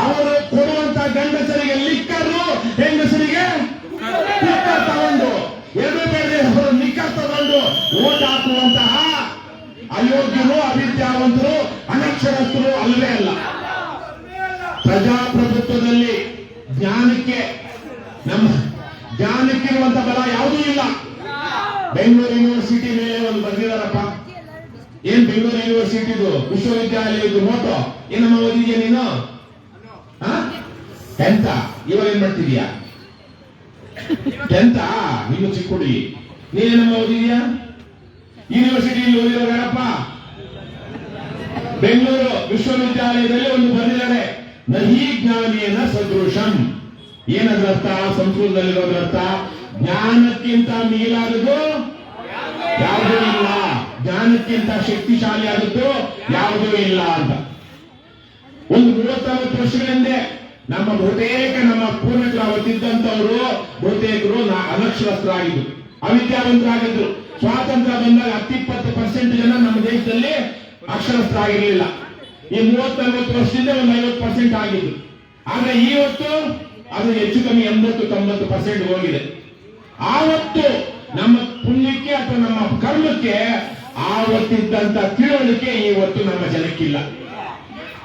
ಅವರು ಕೊಡುವಂತ ಗಂಡಸರಿಗೆ ಲಿಕ್ಕರು, ಹೆಂಗಸರಿಗೆ ಲಿಕ್ಕರ್ ತಗೊಂಡು, ಎರಡು ಬೇರೆ ಅವರು ಲಿಕ್ಕರ್ ತಗೊಂಡು ಓಟ್ ಹಾಕುವಂತಹ ಅಯೋಗ್ಯರು, ಅವಿದ್ಯಾವಂತರು, ಅನಕ್ಷರಸ್ಥರು ಅಲ್ಲವೇ ಅಲ್ಲ. ಪ್ರಜಾಪ್ರಭುತ್ವದಲ್ಲಿ ಜ್ಞಾನಕ್ಕಿರುವಂತ ಬಲ ಯಾವುದೂ ಇಲ್ಲ. ಬೆಂಗಳೂರು ಯೂನಿವರ್ಸಿಟಿ ಮೇಲೆ ಒಂದು ಬರ್ದಿದಾರಪ್ಪ. ಏನ್ ಬೆಂಗಳೂರು ಯೂನಿವರ್ಸಿಟಿದು ವಿಶ್ವವಿದ್ಯಾಲಯದ ಮೋಟೋ ಏನಮ್ಮ ಓದಿದ್ಯಾ ನೀನು? 10th ಇವಾಗ ಏನ್ ಮಾಡ್ತಿದ್ಯಾ? 10th ನೀನು ಚಿಕ್ಕ ಹುಡುಗಿ, ನೀನೇನಮ್ಮ ಓದಿದ್ಯಾ? ಯೂನಿವರ್ಸಿಟಿಯಲ್ಲಿ ಓದಿರೋ ಯಾರಪ್ಪ? ಬೆಂಗಳೂರು ವಿಶ್ವವಿದ್ಯಾಲಯದಲ್ಲಿ ಒಂದು ಬರೆದಿದ್ದಾರೆ, ನಹಿ ಜ್ಞಾನೇನ ಸದೃಶಂ. ಏನದ್ರ ಅರ್ಥ? ಸಂಸ್ಕೃತದಲ್ಲಿರೋದ್ರ ಅರ್ಥ ಜ್ಞಾನಕ್ಕಿಂತ ಮಿಗಿಲಾದದ್ದು ಯಾವುದೂ ಇಲ್ಲ, ಜ್ಞಾನಕ್ಕಿಂತ ಶಕ್ತಿಶಾಲಿ ಆದದ್ದು ಯಾವುದೂ ಇಲ್ಲ ಅಂತ. ಒಂದು 30-40 ವರ್ಷಗಳ ಹಿಂದೆ ನಮ್ಮ ಪೂರ್ವಜರು ಅವತ್ತಿದ್ದಂತವರು ಬಹುತೇಕರು ಅನಕ್ಷರಸ್ಥರಾಗಿದ್ರು, ಅವಿದ್ಯಾವಂತರಾಗಿದ್ರು. ಸ್ವಾತಂತ್ರ್ಯ ಬಂದಾಗ 10-20% ಜನ ನಮ್ಮ ದೇಶದಲ್ಲಿ ಅಕ್ಷರಸ್ಥರಾಗಿರ್ಲಿಲ್ಲ. ಈ 30-40 ವರ್ಷದಿಂದ ಒಂದು 50% ಆಗಿದ್ದು. ಆದ್ರೆ ಇವತ್ತು ಅದು ಹೆಚ್ಚು ಕಮ್ಮಿ 80-90% ಹೋಗಿದೆ. ಆವತ್ತು ನಮ್ಮ ಪುಣ್ಯಕ್ಕೆ ಅಥವಾ ನಮ್ಮ ಕರ್ಮಕ್ಕೆ ಆವತ್ತಿದ್ದಂತ ತಿಳುವಳಿಕೆ ಇವತ್ತು ನಮ್ಮ ಜನಕ್ಕಿಲ್ಲ.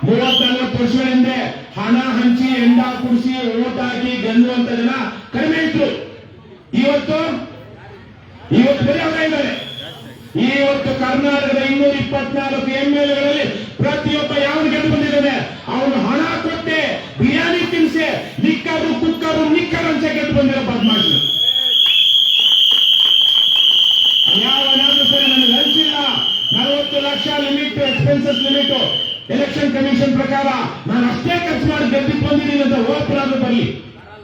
30-40 ವರ್ಷಗಳ ಹಿಂದೆ ಹಣ ಹಂಚಿ, ಎಂಡ ಕುಡಿಸಿ, ಓಟ್ ಹಾಕಿ ಗೆಲ್ಲುವಂತ ಜನ ಕಡಿಮೆ ಇದ್ರು. ಇವತ್ತು ಬೇರೆ ಅವರ ಇದ್ದಾರೆ. ಇವತ್ತು ಕರ್ನಾಟಕದ 224 MLAಗಳಲ್ಲಿ ಪ್ರತಿಯೊಬ್ಬ ಯಾವನು ಗೆದ್ದು ಬಂದಿದ್ದಾನೆ, ಅವನು ಹಣ ಕೊಟ್ಟೆ, ಬಿರಿಯಾನಿ ತಿನ್ಸೆ, ನಿಕ್ಕರು, ಕುಕ್ಕರು, ನಿಕ್ಕರು ಅಂತ ಗೆದ್ದು ಬಂದಿರೋ ಬದಮಾಷಿ. ಯಾವನಾದ್ರೂ ಸರಿ ನನಗೆ ಅನಿಸಿಲ್ಲ 40 lakh limit, expenses limit election commission ಪ್ರಕಾರ ನಾನು ಅಷ್ಟೇ ಖರ್ಚು ಮಾಡಿ ಗೆದ್ದಿಟ್ಟು ಬಂದಿದ್ದೀನಿ ಅಂತ ಓಪನ್ ಆದ್ರೂ ಬರಲಿ,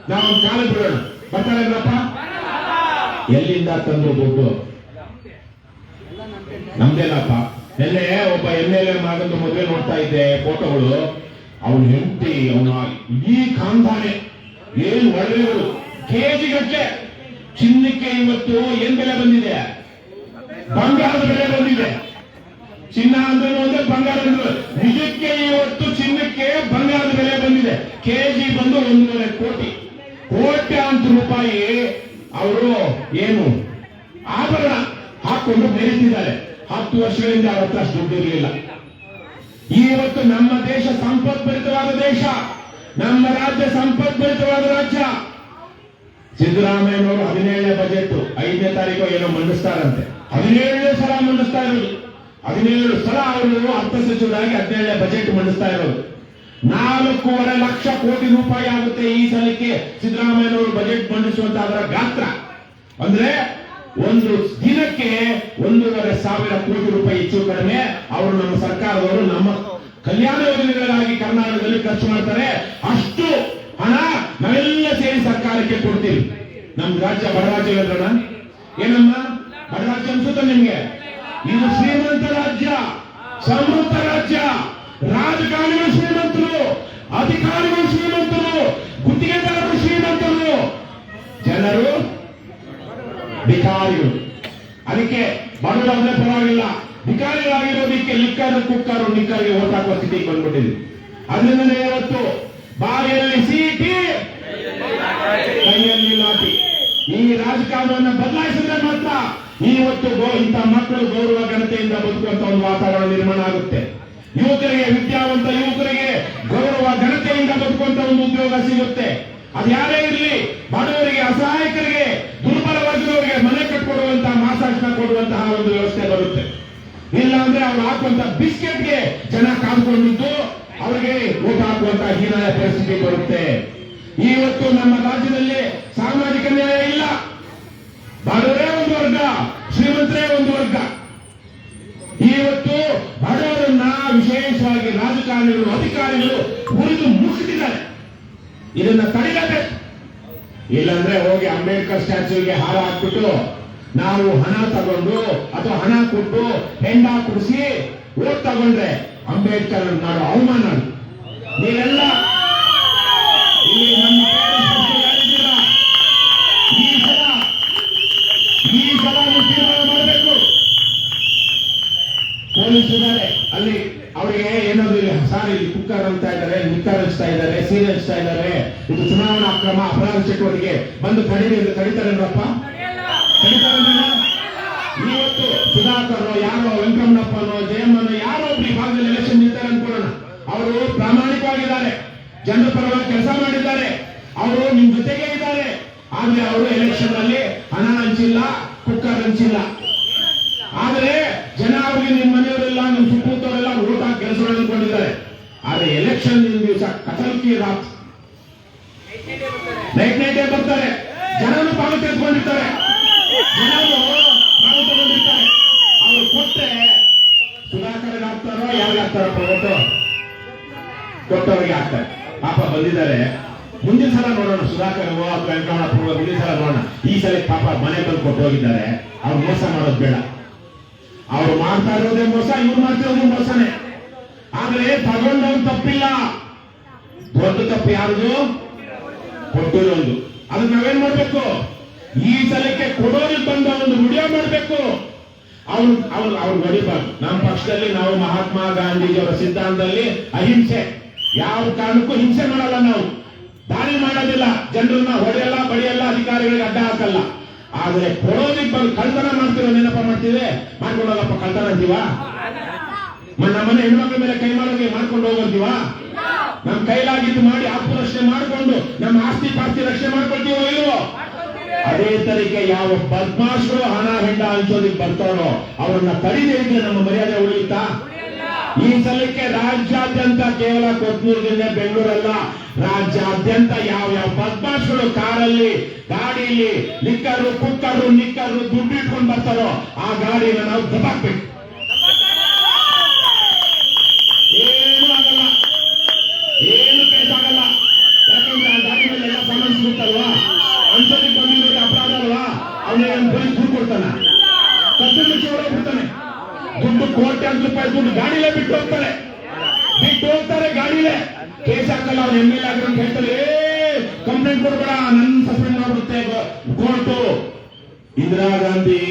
ನಾವೊಂದು ಕಾಲ ಬಿಡೋಣ. ಬರ್ತಾರೇನಪ್ಪ? ಎಲ್ಲಿಂದ ತಂದು ದುಡ್ಡು? ನಮ್ದೇನಪ್ಪ. ನಿನ್ನೆ ಒಬ್ಬ MLA ಮಗಂದು ಮದುವೆ ನೋಡ್ತಾ ಇದ್ದೆ ಫೋಟೋಗಳು. ಅವನ ಹೆಂಡತಿ, ಅವನ ಇಡೀ ಖಾನ್ದಾನೆ ಏನ್ ಒಳ್ಳೆಯವರು, ಕೆಜಿ ಗಟ್ಟಲೆ ಚಿನ್ನಕ್ಕೆ ಇವತ್ತು ಏನ್ ಬೆಲೆ ಬಂದಿದೆ? ಬಂಗಾರದ ಬೆಲೆ ಬಂದಿದೆ. ಚಿನ್ನ ಅಂದ್ರೆ ಒಂದೇ, ಬಂಗಾರ ಅಂದ್ರೆ ನಿಜಕ್ಕೆ ಇವತ್ತು ಚಿನ್ನಕ್ಕೆ ಬಂಗಾರದ ಬೆಲೆ ಬಂದಿದೆ. ಕೆಜಿ ಬಂದು 1.5 ಕೋಟಿ, ಕೋಟ್ಯಾಂತರ ರೂಪಾಯಿ ಅವರು ಏನು ಆಭರಣ ಹಾಕೊಂಡು ಮೆರೆತಿದ್ದಾರೆ. 10 ವರ್ಷಗಳಿಂದ ಅವರ ಹತ್ರ ಅಷ್ಟು ದುಡ್ಡು ಇರಲಿಲ್ಲ. ಇವತ್ತು ನಮ್ಮ ದೇಶ ಸಂಪದ್ಭರಿತವಾದ ದೇಶ, ನಮ್ಮ ರಾಜ್ಯ ಸಂಪದ್ಭರಿತವಾದ ರಾಜ್ಯ. ಸಿದ್ದರಾಮಯ್ಯನವರು 17ನೇ ಬಜೆಟ್ 5ನೇ ತಾರೀಕು ಏನೋ ಮಂಡಿಸ್ತಾರಂತೆ. 17 ಸಲ ಮಂಡಿಸ್ತಾ ಇರೋದು. 17 ಸಲ ಅವರು ಅರ್ಥ ಸಚಿವರಾಗಿ 17ನೇ ಬಜೆಟ್ ಮಂಡಿಸ್ತಾ ಇರೋದು. 4.5 ಲಕ್ಷ ಕೋಟಿ ರೂಪಾಯಿ ಆಗುತ್ತೆ ಈ ಸಲಕ್ಕೆ ಸಿದ್ದರಾಮಯ್ಯನವರು ಬಜೆಟ್ ಮಂಡಿಸುವಂತ ಅದರ ಗಾತ್ರ. ಅಂದ್ರೆ ಒಂದು ದಿನಕ್ಕೆ 1,500 ಕೋಟಿ ರೂಪಾಯಿ ಹೆಚ್ಚು ಕಡಿಮೆ ಅವರು ನಮ್ಮ ಸರ್ಕಾರದವರು ನಮ್ಮ ಕಲ್ಯಾಣ ಯೋಜನೆಗಳಿಗಾಗಿ ಕರ್ನಾಟಕದಲ್ಲಿ ಖರ್ಚು ಮಾಡ್ತಾರೆ. ಅಷ್ಟು ಹಣ ನಾವೆಲ್ಲ ಸೇರಿ ಸರ್ಕಾರಕ್ಕೆ ಕೊಡ್ತೀವಿ. ನಮ್ ರಾಜ್ಯ ಬಡ ರಾಜ್ಯ ಏನಮ್ಮ? ಬಡ ರಾಜ್ಯ ಅನ್ಸುತ್ತ ನಿಮ್ಗೆ? ಇದು ಶ್ರೀಮಂತ ರಾಜ್ಯ, ಸಮೃದ್ಧ ರಾಜ್ಯ. ರಾಜಕಾರಣಿಗಳು ಶ್ರೀಮಂತರು, ಅಧಿಕಾರಿಗಳು ಶ್ರೀಮಂತರು, ಗುತ್ತಿಗೆದಾರರು ಶ್ರೀಮಂತರು, ಜನರು ಭಿಕಾರಿಗಳು. ಅದಕ್ಕೆ ಬಡವರಾದ್ರೆ ಪರವಾಗಿಲ್ಲ, ಭಿಕಾರಿಗಳಾಗಿರೋದಕ್ಕೆ ಲಿಕ್ಕರು, ಕುಕ್ಕರು, ನಿಕ್ಕರಿಗೆ ಓಟ್ ಹಾಕುವ ಸ್ಥಿತಿಗೆ ಬಂದ್ಬಿಟ್ಟಿದೆ. ಅದರಿಂದ ಇವತ್ತು ಬಾಯಲ್ಲಿ ಸೀಟಿ, ಕೈಯಲ್ಲಿ ಲಾಟಿ. ಈ ರಾಜಕಾರಣವನ್ನು ಬದಲಾಯಿಸಿದ್ರೆ ಮಾತ್ರ ಇವತ್ತು ಇಂಥ ಮಕ್ಕಳು ಗೌರವ ಘನತೆಯಿಂದ ಬದುಕುವಂತ ಒಂದು ವಾತಾವರಣ ನಿರ್ಮಾಣ ಆಗುತ್ತೆ. ಯುವಕರಿಗೆ, ವಿದ್ಯಾವಂತ ಯುವಕರಿಗೆ ಗೌರವ ಘನತೆಯಿಂದ ಬದುಕುವಂತ ಒಂದು ಉದ್ಯೋಗ ಸಿಗುತ್ತೆ. ಅದು ಯಾರೇ ಇರಲಿ, ಬಡವರಿಗೆ, ಅಸಹಾಯಕರಿಗೆ, ದುರ್ಬಲವಾಗಿರುವವರಿಗೆ ಮನೆ ಕಟ್ಕೊಡುವಂತಹ, ಮಾಸಾಶನ ಕೊಡುವಂತಹ ಒಂದು ವ್ಯವಸ್ಥೆ ಬರುತ್ತೆ. ಇಲ್ಲ ಅಂದ್ರೆ ಅವ್ರು ಹಾಕುವಂತ ಬಿಸ್ಕೆಟ್ಗೆ ಜನ ಕಾದ್ಕೊಂಡಿದ್ದು ಅವರಿಗೆ ಊಟ ಹಾಕುವಂತಹ ಹೀನಾಯ ಪರಿಸ್ಥಿತಿ ಬರುತ್ತೆ. ಇವತ್ತು ನಮ್ಮ ರಾಜ್ಯದಲ್ಲಿ ಸಾಮಾಜಿಕ ನ್ಯಾಯ ಇಲ್ಲ. ಬಡವರೇ ಒಂದು ವರ್ಗ, ಶ್ರೀಮಂತರೇ ಒಂದು ವರ್ಗ. ಇವತ್ತು ಬಡವರನ್ನ ವಿಶೇಷವಾಗಿ ರಾಜಕಾರಣಿಗಳು, ಅಧಿಕಾರಿಗಳು ಮುರಿದು ಮುಗಿಸಿದ್ದಾರೆ. ಇದನ್ನ ತಡೆಯಬೇಕು. ಇಲ್ಲಾಂದ್ರೆ ಹೋಗಿ ಅಂಬೇಡ್ಕರ್ ಸ್ಟ್ಯಾಚ್ಯೂಗೆ ಹಾರ ಹಾಕ್ಬಿಟ್ಟು ನಾವು ಹಣ ತಗೊಂಡು ಅಥವಾ ಹಣ ಕೊಟ್ಟು ಹೆಂಡ ಕುಡಿಸಿ ಓಟ್ ತಗೊಂಡ್ರೆ ಅಂಬೇಡ್ಕರ್ ಮಾಡೋ ಅವಮಾನ. ನೀವೆಲ್ಲ ಸರಿ ಅವರಿಗೆ ಏನಾದ್ರು ಸಾರಿ ಕುಕ್ಕರ್ ಅಂತ ಇದ್ದಾರೆ, ನಿಕ್ಕರ್ ಹಚ್ತಾ ಇದ್ದಾರೆ, ಸೀರೆ ಹಚ್ತಾ ಇದ್ದಾರೆ, ಇದು ಚುನಾವಣಾ ಅಕ್ರಮ ಅಪರಾಧ ಚಟುವಟಿಕೆ ಬಂದು ಕಡಿಮೆ ಕಡಿತಾರೇನಪ್ಪ? ಕಡಿತಾರೇನ? ಇವತ್ತು ಸುಧಾಕರ್ ಯಾರೋ ವೆಂಕಣ್ಣಪ್ಪನೋ ಜಯಮ್ಮನೋ ಯಾರೋ ಒಬ್ರು ಭಾಗದಲ್ಲಿ ಎಲೆಕ್ಷನ್ ನಿಲ್ತಾರೆ ಅನ್ಕೊಳ್ಳೋಣ. ಅವರು ಪ್ರಾಮಾಣಿಕವಾಗಿದ್ದಾರೆ, ಜನರ ಪರವಾಗಿ ಕೆಲಸ ಮಾಡಿದ್ದಾರೆ, ಅವರು ನಿಮ್ ಜೊತೆಗೆ ಇದ್ದಾರೆ. ಆದ್ರೆ ಅವರು ಎಲೆಕ್ಷನ್ ಅಲ್ಲಿ ಹಣ ಹಂಚಿಲ್ಲ, ಕುಕ್ಕರ್ ಹಂಚಿಲ್ಲ. ಆದ್ರೆ ಜನ ಅವ್ರಿಗೆ ನಿಮ್ ಮನೆಯವರೆಲ್ಲ ನಿಮ್ ಸುತ್ತಮುತ್ತವರೆಲ್ಲ ಓಟ್ ಹಾಕಿ ಕೆಲಸ ಅನ್ಕೊಂಡಿದ್ದಾರೆ. ಆದ್ರೆ ಎಲೆಕ್ಷನ್ ದಿವಸ ಕಥಲ್ಕಿ ರಾತ್ ನೈಟೇ ಬರ್ತಾರೆ, ಜನರು ಪಾಲು ತೆಗೆದುಕೊಂಡಿರ್ತಾರೆ, ಜನರು ಪಾಲು ತಗೊಂಡಿರ್ತಾರೆ. ಅವ್ರು ಕೊಟ್ಟರೆ ಸುಧಾಕರ್ಗೆ ಹಾಕ್ತಾರೋ ಯಾರಿಗೆ ಹಾಕ್ತಾರಪ್ಪ ಓಟು? ಕೊಟ್ಟವರಿಗೆ ಹಾಕ್ತಾರೆ. ಪಾಪ ಬಂದಿದ್ದಾರೆ. ಮುಂದಿನ ಸಲ ನೋಡೋಣ, ಸುಧಾಕರ್ ಅಥವಾ ವೆಂಕಟರಮಣಪ್ಪ ಮುಂದಿನ ಸಲ ನೋಡೋಣ. ಈ ಸಲ ಪಾಪ ಮನೆ ಬಂದು ಕೊಟ್ಟು ಹೋಗಿದ್ದಾರೆ. ಅವ್ರು ಮೋಸ ಮಾಡೋದು ಬೇಡ. ಅವ್ರು ಮಾಡ್ತಾ ಇರೋದೇ ಮೋಸ, ಇವ್ರು ಮಾಡ್ತಿರೋದು ಮೋಸನೇ. ಆದ್ರೆ ತಗೊಂಡವ್ರು ತಪ್ಪಿಲ್ಲ. ದೊಡ್ಡ ತಪ್ಪು ಯಾರ್ದು? ಕೊಟ್ಟಿರೋದು. ಅದನ್ನ ನಾವೇನ್ ಮಾಡ್ಬೇಕು? ಈ ಸಲಕ್ಕೆ ಕೊಡೋರಿಗೆ ಬಂದ ಒಂದು ವಿಡಿಯೋ ಮಾಡ್ಬೇಕು. ಅವ್ರು ಹೊಡಿಬಾರ್ದು. ನಮ್ಮ ಪಕ್ಷದಲ್ಲಿ ನಾವು ಮಹಾತ್ಮ ಗಾಂಧೀಜಿಯವರ ಸಿದ್ಧಾಂತದಲ್ಲಿ ಅಹಿಂಸೆ, ಯಾವ ಕಾರಣಕ್ಕೂ ಹಿಂಸೆ ಮಾಡಲ್ಲ, ನಾವು ದಾಳಿ ಮಾಡೋದಿಲ್ಲ, ಜನರನ್ನ ಹೊಡೆಯಲ್ಲ, ಬಡಿಯಲ್ಲ, ಅಧಿಕಾರಿಗಳಿಗೆ ಅಡ್ಡ ಹಾಕಲ್ಲ. ಆದ್ರೆ ಕೊಡೋದಿಕ್ ಬಂದು ಕಳ್ತನ ಮಾಡ್ತಿರೋ ನೆನಪ ಮಾಡ್ತಿದೆ, ಮಾಡ್ಕೊಂಡೋಗಪ್ಪ ಕಳ್ತನ ಅಂತೀವಾ? ನಮ್ಮ ಮನೆ ಹೆಣ್ಮಕ್ಳ ಮೇಲೆ ಕೈ ಮಾಡೋಕೆ ಮಾಡ್ಕೊಂಡು ಹೋಗೋದಿವ? ನಮ್ ಕೈಲಾಗಿದ್ದು ಮಾಡಿ ಆತ್ಮ ರಕ್ಷಣೆ ಮಾಡ್ಕೊಂಡು ನಮ್ಮ ಆಸ್ತಿ ಪಾಸ್ತಿ ರಕ್ಷಣೆ ಮಾಡ್ಕೊಳ್ತೀವೋ ಇಲ್ವೋ? ಅದೇ ತರೀಕೆ ಯಾವ ಬದ್ಮಾಶರು ಹಣ ಹೆಂಡ ಹಂಚೋದಿಕ್ ಬರ್ತಾರೋ ಅವ್ರನ್ನ ತಡಿದೇ ಇದ್ರೆ ನಮ್ಮ ಮರ್ಯಾದೆ ಉಳಿಯುತ್ತಾ? ಈ ಸಲಕ್ಕೆ ರಾಜ್ಯಾದ್ಯಂತ ಕೇವಲ ಕೊತ್ನೂರಿನಿಂದ ಬೆಂಗಳೂರಲ್ಲ, ರಾಜ್ಯಾದ್ಯಂತ ಯಾವ ಬದ್ಮಾಶಗಳು ಕಾರಲ್ಲಿ ಗಾಡಿಯಲ್ಲಿ ಲಿಕ್ಕರು ಕುಕ್ಕರು ನಿಕ್ಕರು ದುಡ್ಡು ಇಟ್ಕೊಂಡು ಬರ್ತಾರೋ ಆ ಗಾಡಿನ ನಾವು ದಬಾಕ್ಬೇಕು. ಏನು ಆಗಲ್ಲ, ಏನು ಕೇಸ್ ಆಗಲ್ಲ. ಯಾಕಂದ್ರೆ ಆ ಗಾಡಿ ಮೇಲೆ ಎಲ್ಲ ಸಾಮಾನು ಸಿಗುತ್ತಲ್ವಾ? ಅಂಚೋದಿಕ್ ಬಂದಿರೋದು ಅಪರಾಧ ಅಲ್ವಾ? ಅವನೇ ಪೊಲೀಸ್ ದುಡ್ಡು ಕೊಡ್ತಾನ, ಕದ್ದು ಮುಚ್ಚಿ ಹೊರಬಿಡ್ತಾನೆ. ದುಡ್ಡು ಕೋಟ್ಯಾಂತರ ರೂಪಾಯಿ ದುಡ್ಡು ಗಾಡಿಲೇ ಬಿಟ್ಟು ಹೋಗ್ತಾರೆ ಗಾಡಿಲೇ. ಕೇಸ್ ಹಾಕಲ್ಲ. ಅವ್ನು MLA ಆಗಿರೋ ಅಂತ ಹೇಳ್ತಾರೆ, ಕಂಪ್ಲೇಂಟ್ ಕೊಡ್ಬೇಡ, ನನ್ನ ಸಸ್ಪೆಂಡ್ ಮಾಡ್ಬಿಡುತ್ತೆ ಕೋರ್ಟು. ಇಂದಿರಾ ಗಾಂಧಿ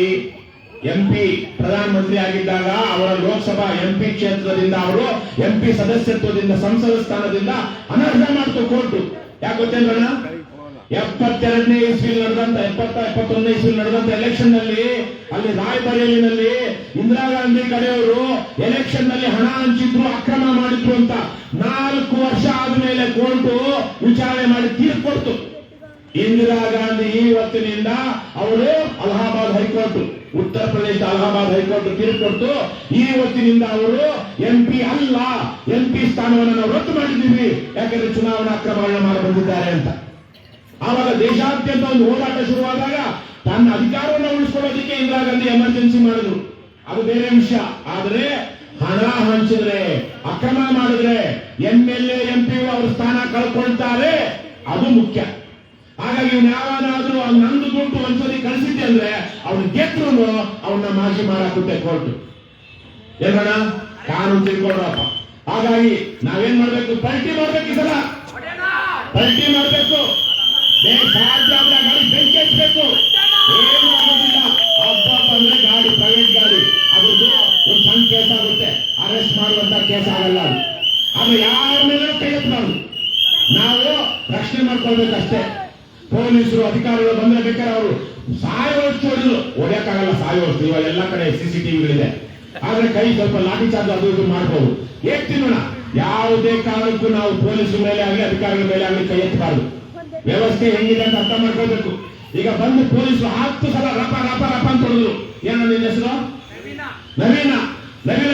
MP ಪ್ರಧಾನಮಂತ್ರಿ ಆಗಿದ್ದಾಗ ಅವರ ಲೋಕಸಭಾ MP ಕ್ಷೇತ್ರದಿಂದ ಅವರು MP ಸದಸ್ಯತ್ವದಿಂದ ಸಂಸದ ಸ್ಥಾನದಿಂದ ಅನರ್ಹ ಮಾಡ್ತು ಕೋರ್ಟು. ಯಾಕೆ ಗೊತ್ತೇನೋಣ? 72ನೇ ಇಸ್ವಿಲಿ ನಡೆದಂತ 71ನೇ ಇಸ್ವಿಲಿ ನಡೆದಂತ ಎಲೆಕ್ಷನ್ ನಲ್ಲಿ ಅಲ್ಲಿ ರಾಯ್ಬರೇಲಿನಲ್ಲಿ ಇಂದಿರಾ ಗಾಂಧಿ ಕಡೆಯವರು ಎಲೆಕ್ಷನ್ ನಲ್ಲಿ ಹಣ ಹಂಚಿದ್ರು, ಅಕ್ರಮ ಮಾಡಿದ್ರು ಅಂತ 4 ವರ್ಷ ಆದ್ಮೇಲೆ ಕೋರ್ಟು ವಿಚಾರಣೆ ಮಾಡಿ ತೀರ್ಪು ಕೊಡ್ತು. ಇಂದಿರಾ ಗಾಂಧಿ ಇವತ್ತಿನಿಂದ ಅವರು ಅಲಹಾಬಾದ್ ಹೈಕೋರ್ಟ್, ಉತ್ತರ ಪ್ರದೇಶದ ಅಲಹಾಬಾದ್ ಹೈಕೋರ್ಟ್ ತೀರ್ಪು ಕೊಟ್ಟು ಇವತ್ತಿನಿಂದ ಅವರು MP ಅಲ್ಲ, MP ಸ್ಥಾನವನ್ನು ನಾವು ರದ್ದು ಮಾಡಿದ್ದೀವಿ, ಯಾಕಂದ್ರೆ ಚುನಾವಣಾ ಅಕ್ರಮಗಳನ್ನ ಮಾಡಿ ಬಂದಿದ್ದಾರೆ ಅಂತ. ಆವಾಗ ದೇಶಾದ್ಯಂತ ಒಂದು ಹೋರಾಟ ಶುರುವಾದಾಗ ತನ್ನ ಅಧಿಕಾರವನ್ನು ಉಳಿಸ್ಕೊಳ್ಳೋದಕ್ಕೆ ಇಂದಿರಾ ಗಾಂಧಿ ಎಮರ್ಜೆನ್ಸಿ ಮಾಡಿದ್ರು, ಅದು ಬೇರೆ ವಿಷಯ. ಆದ್ರೆ ಹಣ ಹಂಚಿದ್ರೆ, ಅಕ್ರಮ ಮಾಡಿದ್ರೆ MLA MP ಅವ್ರ ಸ್ಥಾನ ಕಳ್ಕೊಳ್ತಾರೆ, ಅದು ಮುಖ್ಯ. ಹಾಗಾಗಿ ಇವ್ನು ಯಾವಾಗಾದ್ರೂ ನಂದು ದುಡ್ಡು ಒಂದ್ಸರಿ ಕಳಿಸಿದ್ದೆ ಅಂದ್ರೆ ಅವ್ನು ಗೆದ್ರು ಅವನ್ನ ಮಾಜಿ ಮಾಡಾಕುತ್ತೆ ಕೋರ್ಟ್. ಏನೋಣ ಕಾನೂನು ತಿಳ್ಕೊಂಡ್ರಪ್ಪ. ಹಾಗಾಗಿ ನಾವೇನ್ ಮಾಡ್ಬೇಕು? ಪಲ್ಟಿ ಮಾಡ್ಬೇಕು. ಈ ಸಲ ಪಲ್ಟಿ ಮಾಡ್ಬೇಕು. ಸಾಧ್ಯ ಆದ್ರೆ ಗಾಡಿ ಬೆಂಕಿ ಹಚ್ಚಬೇಕು. ಏನು ಆಗೋದಿಲ್ಲ. ಹಬ್ಬ ಅಂದ್ರೆ ಗಾಡಿ ಪ್ರೈವೇಟ್ ಗಾಡಿ, ಅದ್ರದ್ದು ಒಂದು ಸಣ್ಣ ಕೇಸ್ ಆಗುತ್ತೆ, ಅರೆಸ್ಟ್ ಮಾಡುವಂತ ಕೇಸ್ ಆಗಲ್ಲ. ಅದು ಆದ್ರೆ ಯಾರ ಮೇಲೆ ಕೈ ಎತ್ತಬಾರ್ದು. ನಾವು ರಕ್ಷಣೆ ಮಾಡ್ಕೊಳ್ಬೇಕಷ್ಟೇ. ಪೊಲೀಸರು ಅಧಿಕಾರಿಗಳು ಬಂದ್ರೆ ಬೇಕಾದ್ರೆ ಅವರು ಸಾಯೋಷ್ಟು ಹೊಡೆದ್ರು, ಹೊಡೆಯಕ್ಕಾಗಲ್ಲ ಸಾಯೋಷ್ಟು. ಇವಾಗ ಎಲ್ಲ ಕಡೆ CCTVಗಳಿದೆ. ಆದ್ರೆ ಕೈ ಸ್ವಲ್ಪ ಲಾಠಿ ಚಾರ್ಜ್ ಅದು ಇದು ಮಾಡ್ಬೋದು. ತಿನ್ನೋಣ. ಯಾವುದೇ ಕಾರಣಕ್ಕೂ ನಾವು ಪೊಲೀಸರ ಮೇಲೆ ಆಗಲಿ ಅಧಿಕಾರಿಗಳ ಮೇಲೆ ಆಗಲಿ ಕೈ ಎತ್ತಬಾರ್ದು. ವ್ಯವಸ್ಥೆ ಹೆಂಗಿದೆ ಅಂತ ಅರ್ಥ ಮಾಡ್ಕೋಬೇಕು. ಈಗ ಬಂದು ಪೊಲೀಸರು 10 ಸಲ ರಪ ರಪ ರಪ ಅಂತ ಹೊಡೆದ್ರು. ಏನೋ ನಿನ್ನ ಹೆಸರು? ನವೀನ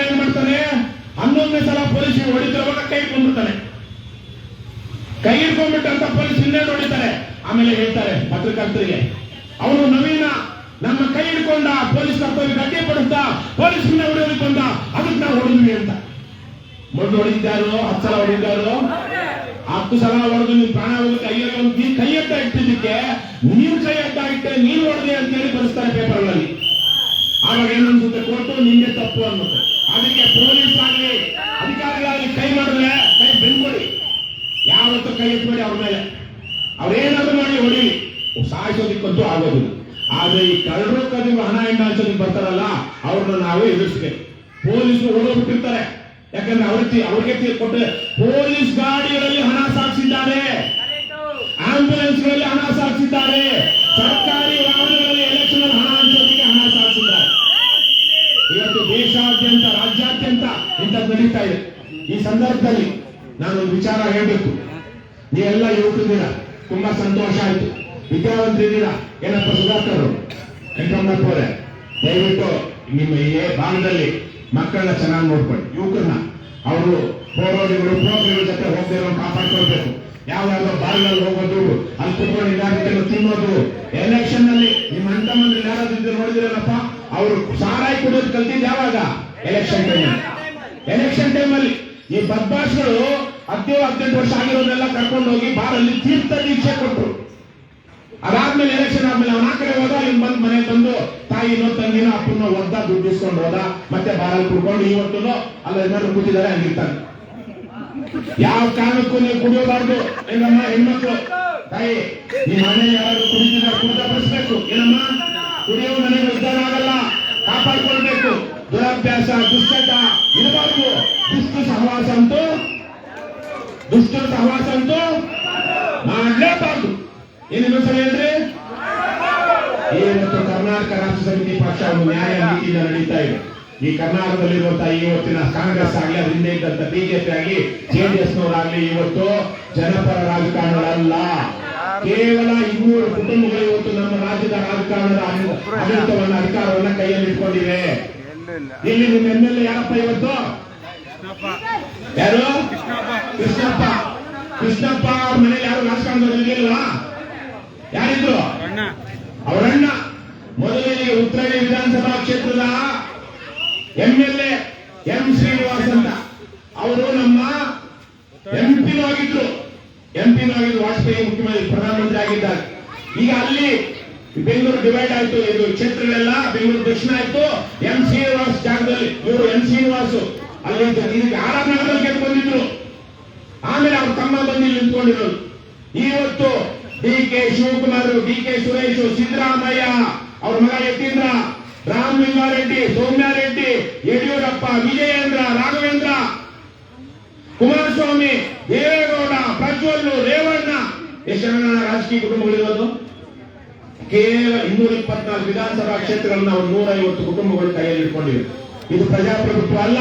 ಏನ್ ಮಾಡ್ತಾನೆ? 11ನೇ ಸಲ ಪೊಲೀಸರು ಹೊಡಿತಿರುವಾಗ ಕೈ ಇಟ್ಕೊಂಡ್ಬಿಡ್ತಾನೆ. ಕೈ ಇಟ್ಕೊಂಡ್ಬಿಟ್ಟಂತ ಪೊಲೀಸ್ ಇನ್ನೇನು ಹೊಡಿತಾರೆ. ಆಮೇಲೆ ಹೇಳ್ತಾರೆ ಪತ್ರಕರ್ತರಿಗೆ, ಅವನು ನವೀನ ನಮ್ಮ ಕೈ ಹಿಡ್ಕೊಂಡ, ಪೊಲೀಸ್ ಕರ್ತವ್ಯ ಅಡ್ಡಿ ಪಡಿಸ್ದ, ಪೊಲೀಸ್ ಹೊಡೆಯೋದಕ್ಕೆ ಬಂದ, ಅದಕ್ಕೆ ನಾವು ಹೊಡೆದ್ವಿ ಅಂತ. ಮೊದಲು ಹೊಡಿದ್ದಾರು 10 ಸಲ ಹೊಡಿದ್ದಾರು. 10 ಸಲ ಹೊಡೆದು ನೀವು ಪ್ರಾಣ ಹೋಗುತ್ತೆ. ನೀನ್ ಕೈ ಅಡ್ಡ ಇಟ್ಟಿದ್ದಕ್ಕೆ ನೀನ್ ಕೈ ಅಡ್ಡ ಇಟ್ಟೆ, ನೀನ್ ಹೊಡೆದೆ ಅಂತ ಹೇಳಿ ಬರೆಸ್ತಾರೆ ಪೇಪರ್ಗಳಲ್ಲಿ. ಆವಾಗ ಏನನ್ಸುತ್ತೆ? ಕೋರ್ಟು ನಿಂಗೆ ತಪ್ಪು ಅನ್ನುತ್ತೆ. ಅದಕ್ಕೆ ಪೊಲೀಸ್ ಆಗಲಿ ಅಧಿಕಾರಿಗಳಾಗಲಿ ಕೈ ಮಾಡಿದ್ರೆ ಕೈ ಬೆಂದ್ಕೊಡಿ, ಯಾವತ್ತೂ ಕೈ ಎತ್ತಬೇಡಿ ಅವ್ರ ಮೇಲೆ. ಅವ್ರೇನಾದ್ರು ಮಾಡಿ ಹೊಡಿ, ಸಾಯಿಸೋದಿಕ್ಕಂತೂ ಆಗೋದಿಲ್ಲ. ಆದ್ರೆ ಈ ಕಳ್ಳರು ಕದಿವು ಹಣ ಹೆಂಡ ಹಂಚೋದಕ್ಕೆ ಬರ್ತಾರಲ್ಲ, ಅವ್ರನ್ನ ನಾವೇ ಎದುರಿಸ್ಬೇಕು. ಪೊಲೀಸರು ಹೊಡೋಗ್ಬಿಟ್ಟಿರ್ತಾರೆ, ಯಾಕಂದ್ರೆ ಅವ್ರಿಗೆ ಕೊಟ್ಟ ಪೊಲೀಸ್ ಗಾಡಿಗಳಲ್ಲಿ ಹಣ ಸಾಗಿಸಿದ್ದಾರೆ, ಆಂಬ್ಯುಲೆನ್ಸ್ಗಳಲ್ಲಿ ಹಣ ಸಾಗಿಸಿದ್ದಾರೆ, ಸರ್ಕಾರಿ ವಾಹನಗಳಲ್ಲಿ ಎಲೆಕ್ಷನ್ ಹಣ ಹಂಚೋದಕ್ಕೆ ಹಣ ಸಾಗಿಸಿದ್ದಾರೆ. ಇವತ್ತು ದೇಶಾದ್ಯಂತ ರಾಜ್ಯಾದ್ಯಂತ ಇಂಥದ್ದು ನಡೀತಾ ಇದೆ. ಈ ಸಂದರ್ಭದಲ್ಲಿ ನಾನೊಂದು ವಿಚಾರ ಹೇಳ್ಬೇಕು. ನೀವೆಲ್ಲ ಯುವಕರಿದ್ದೀರಾ, ತುಂಬಾ ಸಂತೋಷ ಆಯ್ತು. ವಿದ್ಯಾವಂತರಿದ್ದೀರಾ. ಏನಪ್ಪ ಸುಧಾಕರ್ ವೆಂಕಟರಮಣಪ್ಪವರೇ, ದಯವಿಟ್ಟು ನಿಮ್ಮ ಈ ಭಾಗದಲ್ಲಿ ಮಕ್ಕಳನ್ನ ಚೆನ್ನಾಗಿ ನೋಡ್ಕೊಳ್ಳಿ. ಯುವಕರನ್ನ ಅವರು ಹೋರಾಡಿಗಳು ಪ್ರೋಗ್ರಾಮ್ಗಳ ಜೊತೆ ಹೋಗದಿರೋ ಕಾಪಾಡ್ಕೊಳ್ಬೇಕು. ಯಾವ್ಯಾವ ಬಾರಿಗಳಲ್ಲಿ ಹೋಗೋದು, ಅಲ್ಲಿ ಕುತ್ಕೊಂಡು ಇದಾಗುತ್ತೆ ತಿನ್ನೋದು. ಎಲೆಕ್ಷನ್ ನಲ್ಲಿ ನಿಮ್ಮ ಅಂಟ ಮಂದಿ ಯಾರಾದ್ರೂ ನೋಡಿದಿರಲ್ಲಪ್ಪ, ಅವರು ಸಾರಾಯಿ ಕುಡಿಯೋದು ಕಲ್ತಿದ್ದು ಯಾವಾಗ? ಎಲೆಕ್ಷನ್ ಟೈಮಲ್ಲಿ. ಈ ಬದ್ಮಾಶ್ಗಳು 17-18 ವರ್ಷ ಆಗಿರೋದೆಲ್ಲ ಕರ್ಕೊಂಡು ಹೋಗಿ ಬಾರಲ್ಲಿ ತೀರ್ಥ ದೀಕ್ಷೆ ಕೊಟ್ಟರು. ಅದಾದ್ಮೇಲೆ ಎಲೆಕ್ಷನ್ ಆದ್ಮೇಲೆ ಅವನ ಆ ಕಡೆ ಹೋದ, ಇವ್ನು ಬಂದು ಮನೆ ತಂದು ತಾಯಿನೋ ತಂಗಿನೋ ಅಪ್ಪನೋ ಒದ್ದ ದುಡ್ಡು ಇಸ್ಕೊಂಡು ಹೋದ, ಮತ್ತೆ ಬಾರಲ್ಲಿ ಕುಡ್ಕೊಂಡು ಇವತ್ತು ಅಲ್ಲ ಏನಾದ್ರು ಕೂತಿದ್ದಾರೆ ಹಂಗಿರ್ತಾನೆ. ಯಾವ ಕಾರಣಕ್ಕೂ ನೀವು ಕುಡಿಯೋಬಾರ್ದು. ಏನಮ್ಮ ಹೆಣ್ಮಕ್ಳು ತಾಯಿ, ನಿಮ್ಮ ಮನೆ ಯಾರು ಕುಡಿತಿದ್ದಾರೆ ಕುಡಿದ ಬಡಿಸ್ಬೇಕು. ಏನಮ್ಮ ಕುಡಿಯೋ ಮನೆಗೆ ಉದ್ಧಾರ ಆಗಲ್ಲ, ಕಾಪಾಡ್ಕೊಳ್ಬೇಕು. ದುರಭ್ಯಾಸ ದುಶ್ಚಟ ಇರಬಾರ್ದು. ದುಷ್ಟ ಸಹವಾಸ ಅಂತೂ ಮಾಡಲೇಬಾರ್ದು. ಏನಿಲ್ಲ ಸರ್ ಹೇಳ್ರಿ. ಇವತ್ತು ಕರ್ನಾಟಕ ರಾಷ್ಟ್ರ ಸಮಿತಿ ಪಕ್ಷ ಒಂದು ನ್ಯಾಯ ನೀತಿಯಿಂದ ನಡೀತಾ ಇದೆ. ಈ ಕರ್ನಾಟಕದಲ್ಲಿರುವಂತಹ ಇವತ್ತಿನ ಕಾಂಗ್ರೆಸ್ ಆಗಲಿ, ಅದರಿಂದ ಇದ್ದಂತ ಬಿಜೆಪಿ ಆಗಲಿ, ಜೆಡಿಎಸ್ನವರಾಗ್ಲಿ ಇವತ್ತು ಜನಪರ ರಾಜಕಾರಣಗಳಲ್ಲ. ಕೇವಲ 200 ಕುಟುಂಬಗಳು ಇವತ್ತು ನಮ್ಮ ರಾಜ್ಯದ ರಾಜಕಾರಣದ ಆಡಳಿತವನ್ನ ಅಧಿಕಾರವನ್ನ ಕೈಯಲ್ಲಿ ಇಟ್ಕೊಂಡಿವೆ. ಇಲ್ಲಿ ನಿಮ್ಮ MLA ಯಾರಪ್ಪ ಇವತ್ತು? ಯಾರು? ಕೃಷ್ಣಪ್ಪ ಅವ್ರ ಮನೇಲಿ ಯಾರು ರಾಜಕಾರಣದಲ್ಲಿ ಇರಲಿಲ್ವಾ? ಯಾರಿದ್ರು? ಅವರಣ್ಣ. ಮೊದಲಿಗೆ ಉತ್ತರಳ್ಳಿ ವಿಧಾನಸಭಾ ಕ್ಷೇತ್ರದ MLA ಎಂ ಶ್ರೀನಿವಾಸ್ ಅಂತ ಅವರು ನಮ್ಮ ಎಂಪಿನೂ ಆಗಿದ್ರು. ವಾಜಪೇಯಿ ಮುಖ್ಯಮಂತ್ರಿ ಪ್ರಧಾನಮಂತ್ರಿ ಆಗಿದ್ದಾರೆ. ಈಗ ಅಲ್ಲಿ ಬೆಂಗಳೂರು ಡಿವೈಡ್ ಆಯ್ತು. ಇದು ಕ್ಷೇತ್ರಗಳೆಲ್ಲ ಬೆಂಗಳೂರು ದಕ್ಷಿಣ ಆಯ್ತು. ಎಂ ಶ್ರೀನಿವಾಸ್ ಜಾಗದಲ್ಲಿ ಇವರು ಎಂ ಶ್ರೀನಿವಾಸ್ ಅಲ್ಲಿ ಇದಕ್ಕೆ ಆರಾಮನಗರದಲ್ಲಿ ಗೆದ್ದು ಬಂದಿದ್ರು. ಆಮೇಲೆ ಅವ್ರ ತಮ್ಮ ಬಂದು ನಿಂತ್ಕೊಂಡಿರೋದು. ಇವತ್ತು DK ಶಿವಕುಮಾರ್, DK ಸುರೇಶ್, ಸಿದ್ದರಾಮಯ್ಯ, ಅವ್ರ ಮಗ ಯತೀಂದ್ರ, ರಾಮಲಿಂಗಾರೆಡ್ಡಿ, ಸೌಮ್ಯಾರೆಡ್ಡಿ, ಯಡಿಯೂರಪ್ಪ, ವಿಜಯೇಂದ್ರ, ರಾಘವೇಂದ್ರ, ಕುಮಾರಸ್ವಾಮಿ, ದೇವೇಗೌಡ, ಪ್ರಜ್ವಲ್, ರೇವಣ್ಣ, ಎಷ್ಟು ಜನ ರಾಜಕೀಯ ಕುಟುಂಬಗಳಿರೋದು? ಕೇವಲ 224 ವಿಧಾನಸಭಾ ಕ್ಷೇತ್ರಗಳನ್ನ ನಾವು 150 ಕುಟುಂಬಗಳು ಕೈಯಲ್ಲಿ ಇಟ್ಕೊಂಡಿವೆ. ಇದು ಪ್ರಜಾಪ್ರಭುತ್ವ ಅಲ್ಲ.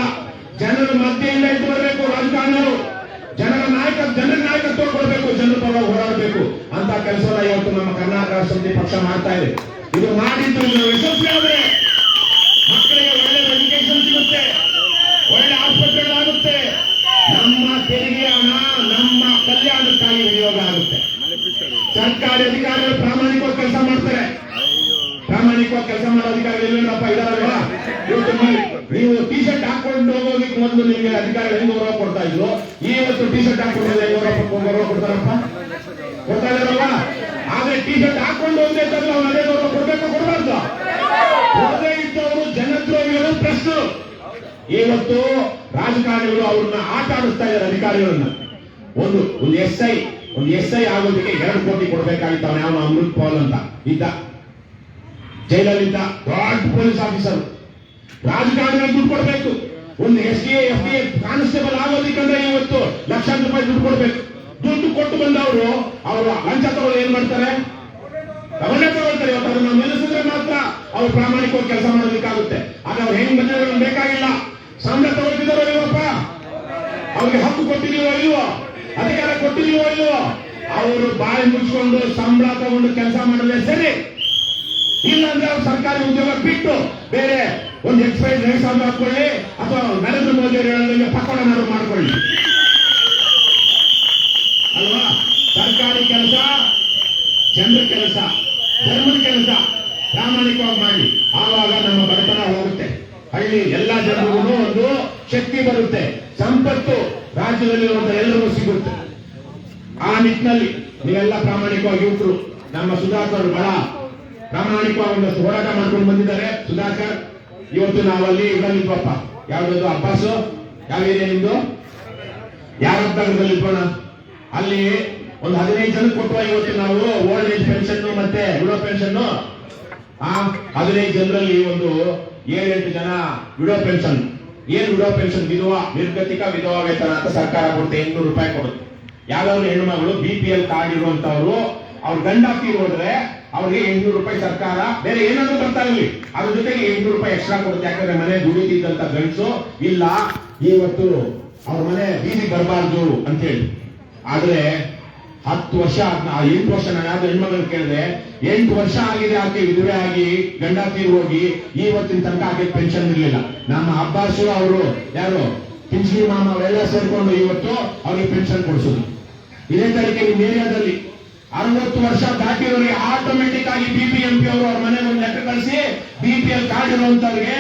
ಜನರ ಮಧ್ಯೆಯಿಂದ ಇಟ್ಟು ಬರಬೇಕು ರಾಜಕಾರಣಿಗಳು. ಜನರ ನಾಯಕತ್ವ ಕೊಡಬೇಕು, ಜನರ ಪರವಾಗಿ ಹೋರಾಡಬೇಕು ಅಂತ ಕೆಲಸವನ್ನ ಇವತ್ತು ನಮ್ಮ ಕರ್ನಾಟಕ ರಾಷ್ಟ್ರ ಸಮಿತಿ ಪಕ್ಷ ಮಾಡ್ತಾ ಇದೆ. ಇದು ಮಾಡಿದ್ದು ಯಶಸ್ವಿ ಆದರೆ ಮಕ್ಕಳಿಗೆ ಒಳ್ಳೆ ಎಜುಕೇಶನ್ ಸಿಗುತ್ತೆ, ಒಳ್ಳೆ ಆಸ್ಪತ್ರೆಗಳಾಗುತ್ತೆ, ನಮ್ಮ ತೆರಿಗೆ ಹಣ ನಮ್ಮ ಕಲ್ಯಾಣಕ್ಕಾಗಿ ವಿನಿಯೋಗ ಆಗುತ್ತೆ. ಸರ್ಕಾರಿ ಅಧಿಕಾರಿಗಳು ಪ್ರಾಮಾಣಿಕವಾಗಿ ಕೆಲಸ ಮಾಡ್ತಾರೆ. ಪ್ರಾಮಾಣಿಕವಾಗಿ ಕೆಲಸ ಮಾಡೋ ಅಧಿಕಾರಿಗಳು ಏನಪ್ಪ ಇದಾರಲ್ವಾ? ಇವತ್ತು ನೀವು ಟಿ ಶರ್ಟ್ ಹಾಕೊಂಡು ಹೋಗೋದಕ್ಕೆ ಮೊದಲು ನಿಮಗೆ ಅಧಿಕಾರಿಗಳು ಹೆಂಗ್ ಗೌರವ ಕೊಡ್ತಾ ಇದ್ರು, ಇವತ್ತು ಟಿ ಶರ್ಟ್ ಹಾಕೊಂಡಿದ್ರೆ ಗೌರವ ಕೊಡ್ತಾರಪ್ಪ? ಕೊಡ್ತಾ ಇದಾರಲ್ವಾ? ಆದ್ರೆ ಟಿ ಶರ್ಟ್ ಹಾಕೊಂಡು ಹೋಗದೆ ಇದ್ದಾಗ ಅವ್ನು ಅದೇ ಗೌರವ ಕೊಡ್ಬೇಕು, ಕೊಡಬಾರ್ದು? ಕೊಡದೇ ಇದ್ದವರು ಜನದ್ರೋಹಿಗಳು ಪ್ರಶ್ನೆ. ಇವತ್ತು ರಾಜಕಾರಣಿಗಳು ಅವ್ರನ್ನ ಆಟ ಆಡಿಸ್ತಾ ಇದ್ದಾರೆ ಅಧಿಕಾರಿಗಳನ್ನ. ಒಂದು ಎಸ್ ಐ ಆಗೋದಕ್ಕೆ 2 ಕೋಟಿ ಕೊಡ್ಬೇಕಾಗಿತ್ತು. ಅವನ ಯಾವ ಅಮೃತ್ ಪೌಲ್ ಅಂತ ಇದ್ದ, ಜೈಲಲ್ಲಿದ್ದ ದೊಡ್ಡ ಪೊಲೀಸ್ ಆಫೀಸರ್. ರಾಜಕಾರಣಿಗಳು ದುಡ್ಡು ಕೊಡಬೇಕು. ಒಂದು SDA FDA ಕಾನ್ಸ್ಟೇಬಲ್ ಆಗೋದಕ್ಕಂದ್ರೆ ಇವತ್ತು ಲಕ್ಷಾಂತರ ರೂಪಾಯಿ ದುಡ್ಡು ಕೊಡ್ಬೇಕು. ದುಡ್ಡು ಕೊಟ್ಟು ಬಂದವರು ಅವರು ಲಂಚ ತಗೊಳ್ಳಿ ಏನ್ ಮಾಡ್ತಾರೆ? ಅವನ್ನೇ ತಗೊಳ್ತಾರೆ. ಇವತ್ತು ಅದನ್ನ ನಾವು ನಿಲ್ಲಿಸಿದ್ರೆ ಮಾತ್ರ ಅವ್ರು ಪ್ರಾಮಾಣಿಕವಾಗಿ ಕೆಲಸ ಮಾಡೋದಕ್ಕಾಗುತ್ತೆ. ಆಗ ಅವ್ರು ಹೆಂಗ್ ಬಂದಿರೋ ಬೇಕಾಗಿಲ್ಲ. ಸಂಬಳ ತಗೊಳ್ತಿದಾರೋ ಇಲ್ಲಪ್ಪ? ಅವ್ರಿಗೆ ಹಕ್ಕು ಕೊಟ್ಟಿದೀವೋ ಇಲ್ವೋ? ಅಧಿಕಾರ ಕೊಟ್ಟಿದೀವೋ ಇಲ್ವೋ? ಅವರು ಬಾಯಿ ಮುಚ್ಕೊಂಡು ಸಂಬಳ ತಗೊಂಡು ಕೆಲಸ ಮಾಡಿದ್ರೆ ಸರಿ. ಇಲ್ಲಾಂದ್ರೆ ಅವ್ರು ಸರ್ಕಾರಿ ಉದ್ಯೋಗ ಬಿಟ್ಟು ಬೇರೆ ಒಂದು ಎಕ್ಸ್ಪೈರ್ ಲೈಸೆನ್ಸ್ ಹಾಕೊಳ್ಳಿ, ಅಥವಾ ನರೇಂದ್ರ ಮೋದಿ ಅವರು ಹೇಳೋದಂಗೆ ಪಕೋಡನಾದ್ರು ಮಾಡ್ಕೊಳ್ಳಿ ಅಲ್ವಾ? ಸರ್ಕಾರಿ ಕೆಲಸ, ಜನರ ಕೆಲಸ, ಧರ್ಮದ ಕೆಲಸ ಪ್ರಾಮಾಣಿಕವಾಗಿ ಮಾಡಿ. ಆವಾಗ ನಮ್ಮ ಬಡತನ ಹೋಗುತ್ತೆ. ಹಳ್ಳಿ ಎಲ್ಲಾ ಜನರಿಗೂ ಒಂದು ಶಕ್ತಿ ಬರುತ್ತೆ, ಸಂಪತ್ತು ರಾಜ್ಯದಲ್ಲಿರುವಂತಹ ಎಲ್ಲರಿಗೂ ಸಿಗುತ್ತೆ. ಆ ನಿಟ್ಟಿನಲ್ಲಿ ನೀವೆಲ್ಲ ಪ್ರಾಮಾಣಿಕವಾಗಿ ಯುವಕರು, ನಮ್ಮ ಸುಧಾಕರ್ ಬಹಳ ಪ್ರಾಮಾಣಿಕವಾಗಿ ಒಂದಷ್ಟು ಹೋರಾಟ ಮಾಡ್ಕೊಂಡು ಬಂದಿದ್ದಾರೆ. ಸುಧಾಕರ್, ಇವತ್ತು ನಾವಲ್ಲಿ ಇದಲ್ಲಿದ್ವಪ್ಪ, ಯಾವ್ದು ಅಬ್ಬಾಸು, ಯಾವ ಏರಿಯಾ ನಿಮ್ದು? ಯಾವ ಇದ್ಬೋಣ? ಅಲ್ಲಿ ಒಂದು 15 ಜನ ಕೊಟ್ಟುವ. ಇವತ್ತು ನಾವು ಓಲ್ಡ್ ಏಜ್ ಪೆನ್ಷನ್ ಮತ್ತೆ ವಿಡೋ ಪೆನ್ಷನ್, ಆ 15 ಜನರಲ್ಲಿ ಒಂದು 7-8 ಜನ ವಿಡೋ ಪೆನ್ಷನ್, ಏನ್ ವಿಧವಾ ಪೆನ್ಷನ್, ನಿರ್ಗತಿಕ ವಿಧವಾ ವೇತನ ಅಂತ ಸರ್ಕಾರ ಕೊಡುತ್ತೆ, 800 ರೂಪಾಯಿ ಕೊಡುತ್ತೆ. ಯಾವ್ದಾದ್ರು ಹೆಣ್ಣು ಮಗಳು BPL ಕಾರ್ಡ್ ಇರುವಂತವ್ರು ಅವ್ರ ಗಂಡ ತೀರೋದ್ರೆ ಅವ್ರಿಗೆ 800 ರೂಪಾಯಿ ಸರ್ಕಾರ, ಬೇರೆ ಏನಾದ್ರು ಬರ್ತಾ ಇರ್ಲಿ ಅದ್ರ ಜೊತೆಗೆ 800 ರೂಪಾಯಿ ಎಕ್ಸ್ಟ್ರಾ ಕೊಡುತ್ತೆ. ಯಾಕಂದ್ರೆ ಮನೆ ದುಡಿತಿದ್ದಂತ ಗಂಡಸು ಇಲ್ಲ ಇವತ್ತು ಅವ್ರ ಮನೆ ಬೀದಿ ಬರಬಾರ್ದು ಅಂತ ಹೇಳಿ. ಆದ್ರೆ 10 ವರ್ಷ 8 ವರ್ಷ ನಾನು ಯಾವ್ದು ಹೆಣ್ಮಗಳನ್ನ ಕೇಳಿದೆ, 8 ವರ್ಷ ಆಗಿದೆ ಆಕೆ ವಿಧವೆ ಆಗಿ ಗಂಡ ತೀರ್ ಹೋಗಿ ಇವತ್ತಿನ ತನಕ ಆಕೆ ಪೆನ್ಷನ್ ಇರ್ಲಿಲ್ಲ. ನಮ್ಮ ಅಬ್ಬಾಸು ಅವರು ಯಾರು ಪಿಂಚಣಿ ಮಾಮ ಅವೆಲ್ಲ ಸೇರ್ಕೊಂಡು ಇವತ್ತು ಅವ್ರಿಗೆ ಪೆನ್ಷನ್ ಕೊಡಿಸೋದು. ಇದೇ ತರೀಕೆ ನಿಮ್ಮ ಏರಿಯಾದಲ್ಲಿ 60 ವರ್ಷ ದಾಟಿರೋರಿಗೆ ಆಟೋಮೆಟಿಕ್ ಆಗಿ BBMP ಅವರು ಅವ್ರ ಮನೆಗೆ ಒಂದು ಲೆಟರ್ ಕಳಿಸಿ BPL ಕಾರ್ಡ್ ಇರುವಂತವ್ರಿಗೆ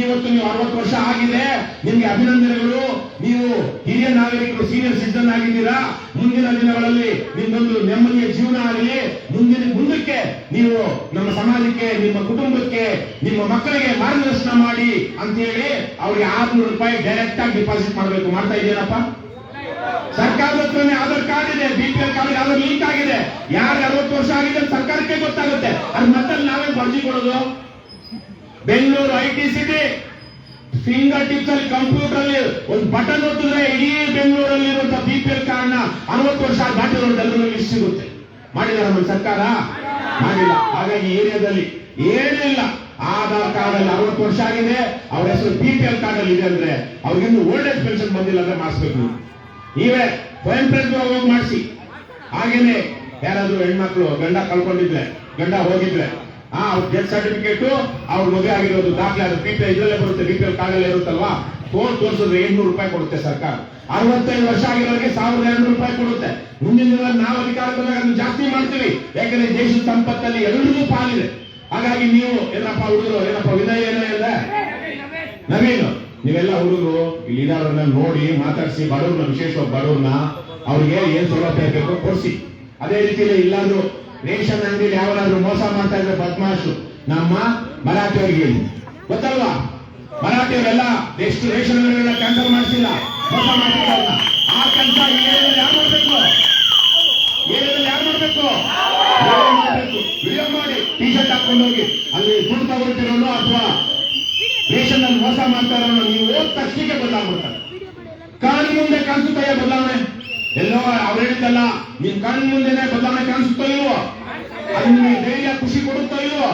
ಇವತ್ತು ನೀವು 60 ವರ್ಷ ಆಗಿದೆ, ನಿಮ್ಗೆ ಅಭಿನಂದನೆಗಳು, ನೀವು ಹಿರಿಯ ನಾಗರಿಕರು ಸೀನಿಯರ್ ಸಿಟಿಜನ್ ಆಗಿದ್ದೀರಾ, ಮುಂದಿನ ದಿನಗಳಲ್ಲಿ ನಿಮ್ದೊಂದು ನೆಮ್ಮದಿಯ ಜೀವನ ಆಗಲಿ, ಮುಂದಕ್ಕೆ ನೀವು ನಮ್ಮ ಸಮಾಜಕ್ಕೆ, ನಿಮ್ಮ ಕುಟುಂಬಕ್ಕೆ, ನಿಮ್ಮ ಮಕ್ಕಳಿಗೆ ಮಾರ್ಗದರ್ಶನ ಮಾಡಿ ಅಂತ ಹೇಳಿ ಅವ್ರಿಗೆ 600 ರೂಪಾಯಿ ಡೈರೆಕ್ಟ್ ಆಗಿ ಡಿಪಾಸಿಟ್ ಮಾಡಬೇಕು. ಮಾಡ್ತಾ ಇದೆಯೇನಪ್ಪ? ಸರ್ಕಾರದ ಹತ್ರನೇ ಆಧಾರ್ ಕಾರ್ಡ್ ಇದೆ, BPL ಕಾರ್ಡ್ ಆಧಾರ್ ಲಿಂಕ್ ಆಗಿದೆ. ಯಾರು 60 ವರ್ಷ ಆಗಿದೆ ಸರ್ಕಾರಕ್ಕೆ ಗೊತ್ತಾಗುತ್ತೆ. ಅದ್ ಮತ್ತೆ ನಾವೇ ಬರ್ಜಿ ಕೊಡೋದು? Bengaluru IT city finger tips ಅಲ್ಲಿ ಕಂಪ್ಯೂಟರ್ ಅಲ್ಲಿ ಒಂದು ಬಟನ್ ಒತ್ತಿದ್ರೆ ಇಡೀ ಬೆಂಗಳೂರಲ್ಲಿ ಇರುವಂತಹ BPL ಕಾರ್ಡ್ ನ 60 ವರ್ಷ ದಾಟಿರೋದೆಲ್ಲರೂ ಲಿಸ್ಟ್ ಸಿಗುತ್ತೆ. ಮಾಡಿದಾರ ನಮ್ಮ ಸರ್ಕಾರ? ಮಾಡಿಲ್ಲ. ಹಾಗಾಗಿ ಏರಿಯಾದಲ್ಲಿ ಏನೂ ಇಲ್ಲ. ಆಧಾರ್ ಕಾರ್ಡ್ ಅಲ್ಲಿ 60 ವರ್ಷ ಆಗಿದೆ, ಅವ್ರ ಹೆಸರು BPL ಕಾರ್ಡ್ ಅಲ್ಲಿ ಇದೆ ಅಂದ್ರೆ ಅವ್ರಿಗಿನ್ನು ಓಲ್ಡ್ ಏಜ್ ಪೆನ್ಷನ್ ಬಂದಿಲ್ಲ ಅಂದ್ರೆ ಮಾಡಿಸ್ಬೇಕು. ನೀವೇ ಸ್ವಯಂ ಪ್ರೇರಿತ ಹೋಗಿ ಮಾಡಿಸಿ. ಹಾಗೇನೆ ಯಾರಾದ್ರೂ ಹೆಣ್ಮಕ್ಳು ಗಂಡ ಕಳ್ಕೊಂಡಿದ್ರೆ, ಗಂಡ ಹೋಗಿದ್ರೆ ಅವ್ರ ಡೆತ್ ಸರ್ಟಿಫಿಕೇಟ್, ಅವ್ರ ಮದುವೆ ಆಗಿರೋದು ದಾಖಲೆ, ಅದು ಇದ್ರಲ್ಲೇ ಬರುತ್ತೆ, BPL ಕಾರ್ಡ್ ಅಲ್ಲೇ ಇರುತ್ತಲ್ವಾ, ತೋರಿಸಿದ್ರೆ 800 ರೂಪಾಯಿ ಕೊಡುತ್ತೆ ಸರ್ಕಾರ. 65 ವರ್ಷ ಆಗಿರೋರಿಗೆ 1200 ರೂಪಾಯಿ ಕೊಡುತ್ತೆ. ಮುಂದಿನ ದಿನ ನಾವು ಅಧಿಕಾರದಲ್ಲಿ ಅದನ್ನು ಜಾಸ್ತಿ ಮಾಡ್ತೀವಿ. ಯಾಕಂದ್ರೆ ದೇಶದ ಸಂಪತ್ತಲ್ಲಿ ಎಲ್ಲರಿಗೂ ಪಾಲಿದೆ. ಹಾಗಾಗಿ ನೀವು ಏನಪ್ಪ ಹುಡುಗರು, ಏನಪ್ಪ ವಿನಯ್ ಏನೋ ಇಲ್ಲ ನವೀನು, ನೀವೆಲ್ಲ ಹುಡುಗರು ಇಲ್ಲಿ ಇದಾರನ್ನ ನೋಡಿ ಮಾತಾಡಿಸಿ, ಬಡವ್ರನ್ನ, ವಿಶೇಷವಾಗಿ ಬಡವ್ರನ್ನ, ಅವ್ರಿಗೆ ಏನ್ ಸೌಲಭ್ಯ ಬೇಕು ಕೊಡಿಸಿ. ಅದೇ ರೀತಿಯಲ್ಲಿ ಇಲ್ಲಾದ್ರು ರೇಷನ್ ಅಂಗಡಿಯಲ್ಲಿ ಯಾವನಾದ್ರು ಮೋಸ ಮಾಡ್ತಾ ಇದ್ರೆ ಬದ್ಮಾಶು ನಮ್ಮ ಮರಾಠಿಯವರಿಗೆ ಹೇಳಿ, ಗೊತ್ತಲ್ವಾ? ಮರಾಠಿಯವರೆಲ್ಲ ಎಷ್ಟು ರೇಷನ್ ಅಂಗಡಿಗಳನ್ನ ಕ್ಯಾನ್ಸಲ್ ಮಾಡಿಸಿಲ್ಲ, ಮೋಸ ಮಾಡ್ತಿಲ್ಲ. ಆ ಕೆಲಸ ಯಾರು ಮಾಡ್ಬೇಕು? ಯಾರು ಮಾಡ್ಬೇಕು? ವಿಡಿಯೋ ಮಾಡಿ ಟಿ ಶರ್ಟ್ ಹಾಕೊಂಡು ಹೋಗಿ ಅಲ್ಲಿ ದುಡ್ಡು ತಗೊಳ್ತಿರೋನು ಅಥವಾ ರೇಷನ್ ಅಲ್ಲಿ ಮೋಸ ಮಾಡ್ತಾರೋ ನೀವು ಹೋದ ತಕ್ಷಣಕ್ಕೆ ಬದಲಾಗ್ಬಿಡ್ತಾರೆ. ಕಣ್ಣು ಮುಂದೆ ಕಾಣಿಸುತ್ತೆಯೇ ಬದಲಾವಣೆ? ಎಲ್ಲೋ ಅವ್ರು ಹೇಳಿದ್ದಲ್ಲ, ನಿಮ್ ಕಣ್ಣು ಮುಂದೆನೆ ಬದಲಾವಣೆ ಕಾಣಿಸುತ್ತೋ ಇಲ್ವೋ? ಅದು ನಿಮಗೆ ಧೈರ್ಯ ಖುಷಿ ಕೊಡುತ್ತೋ ಇಲ್ವೋ?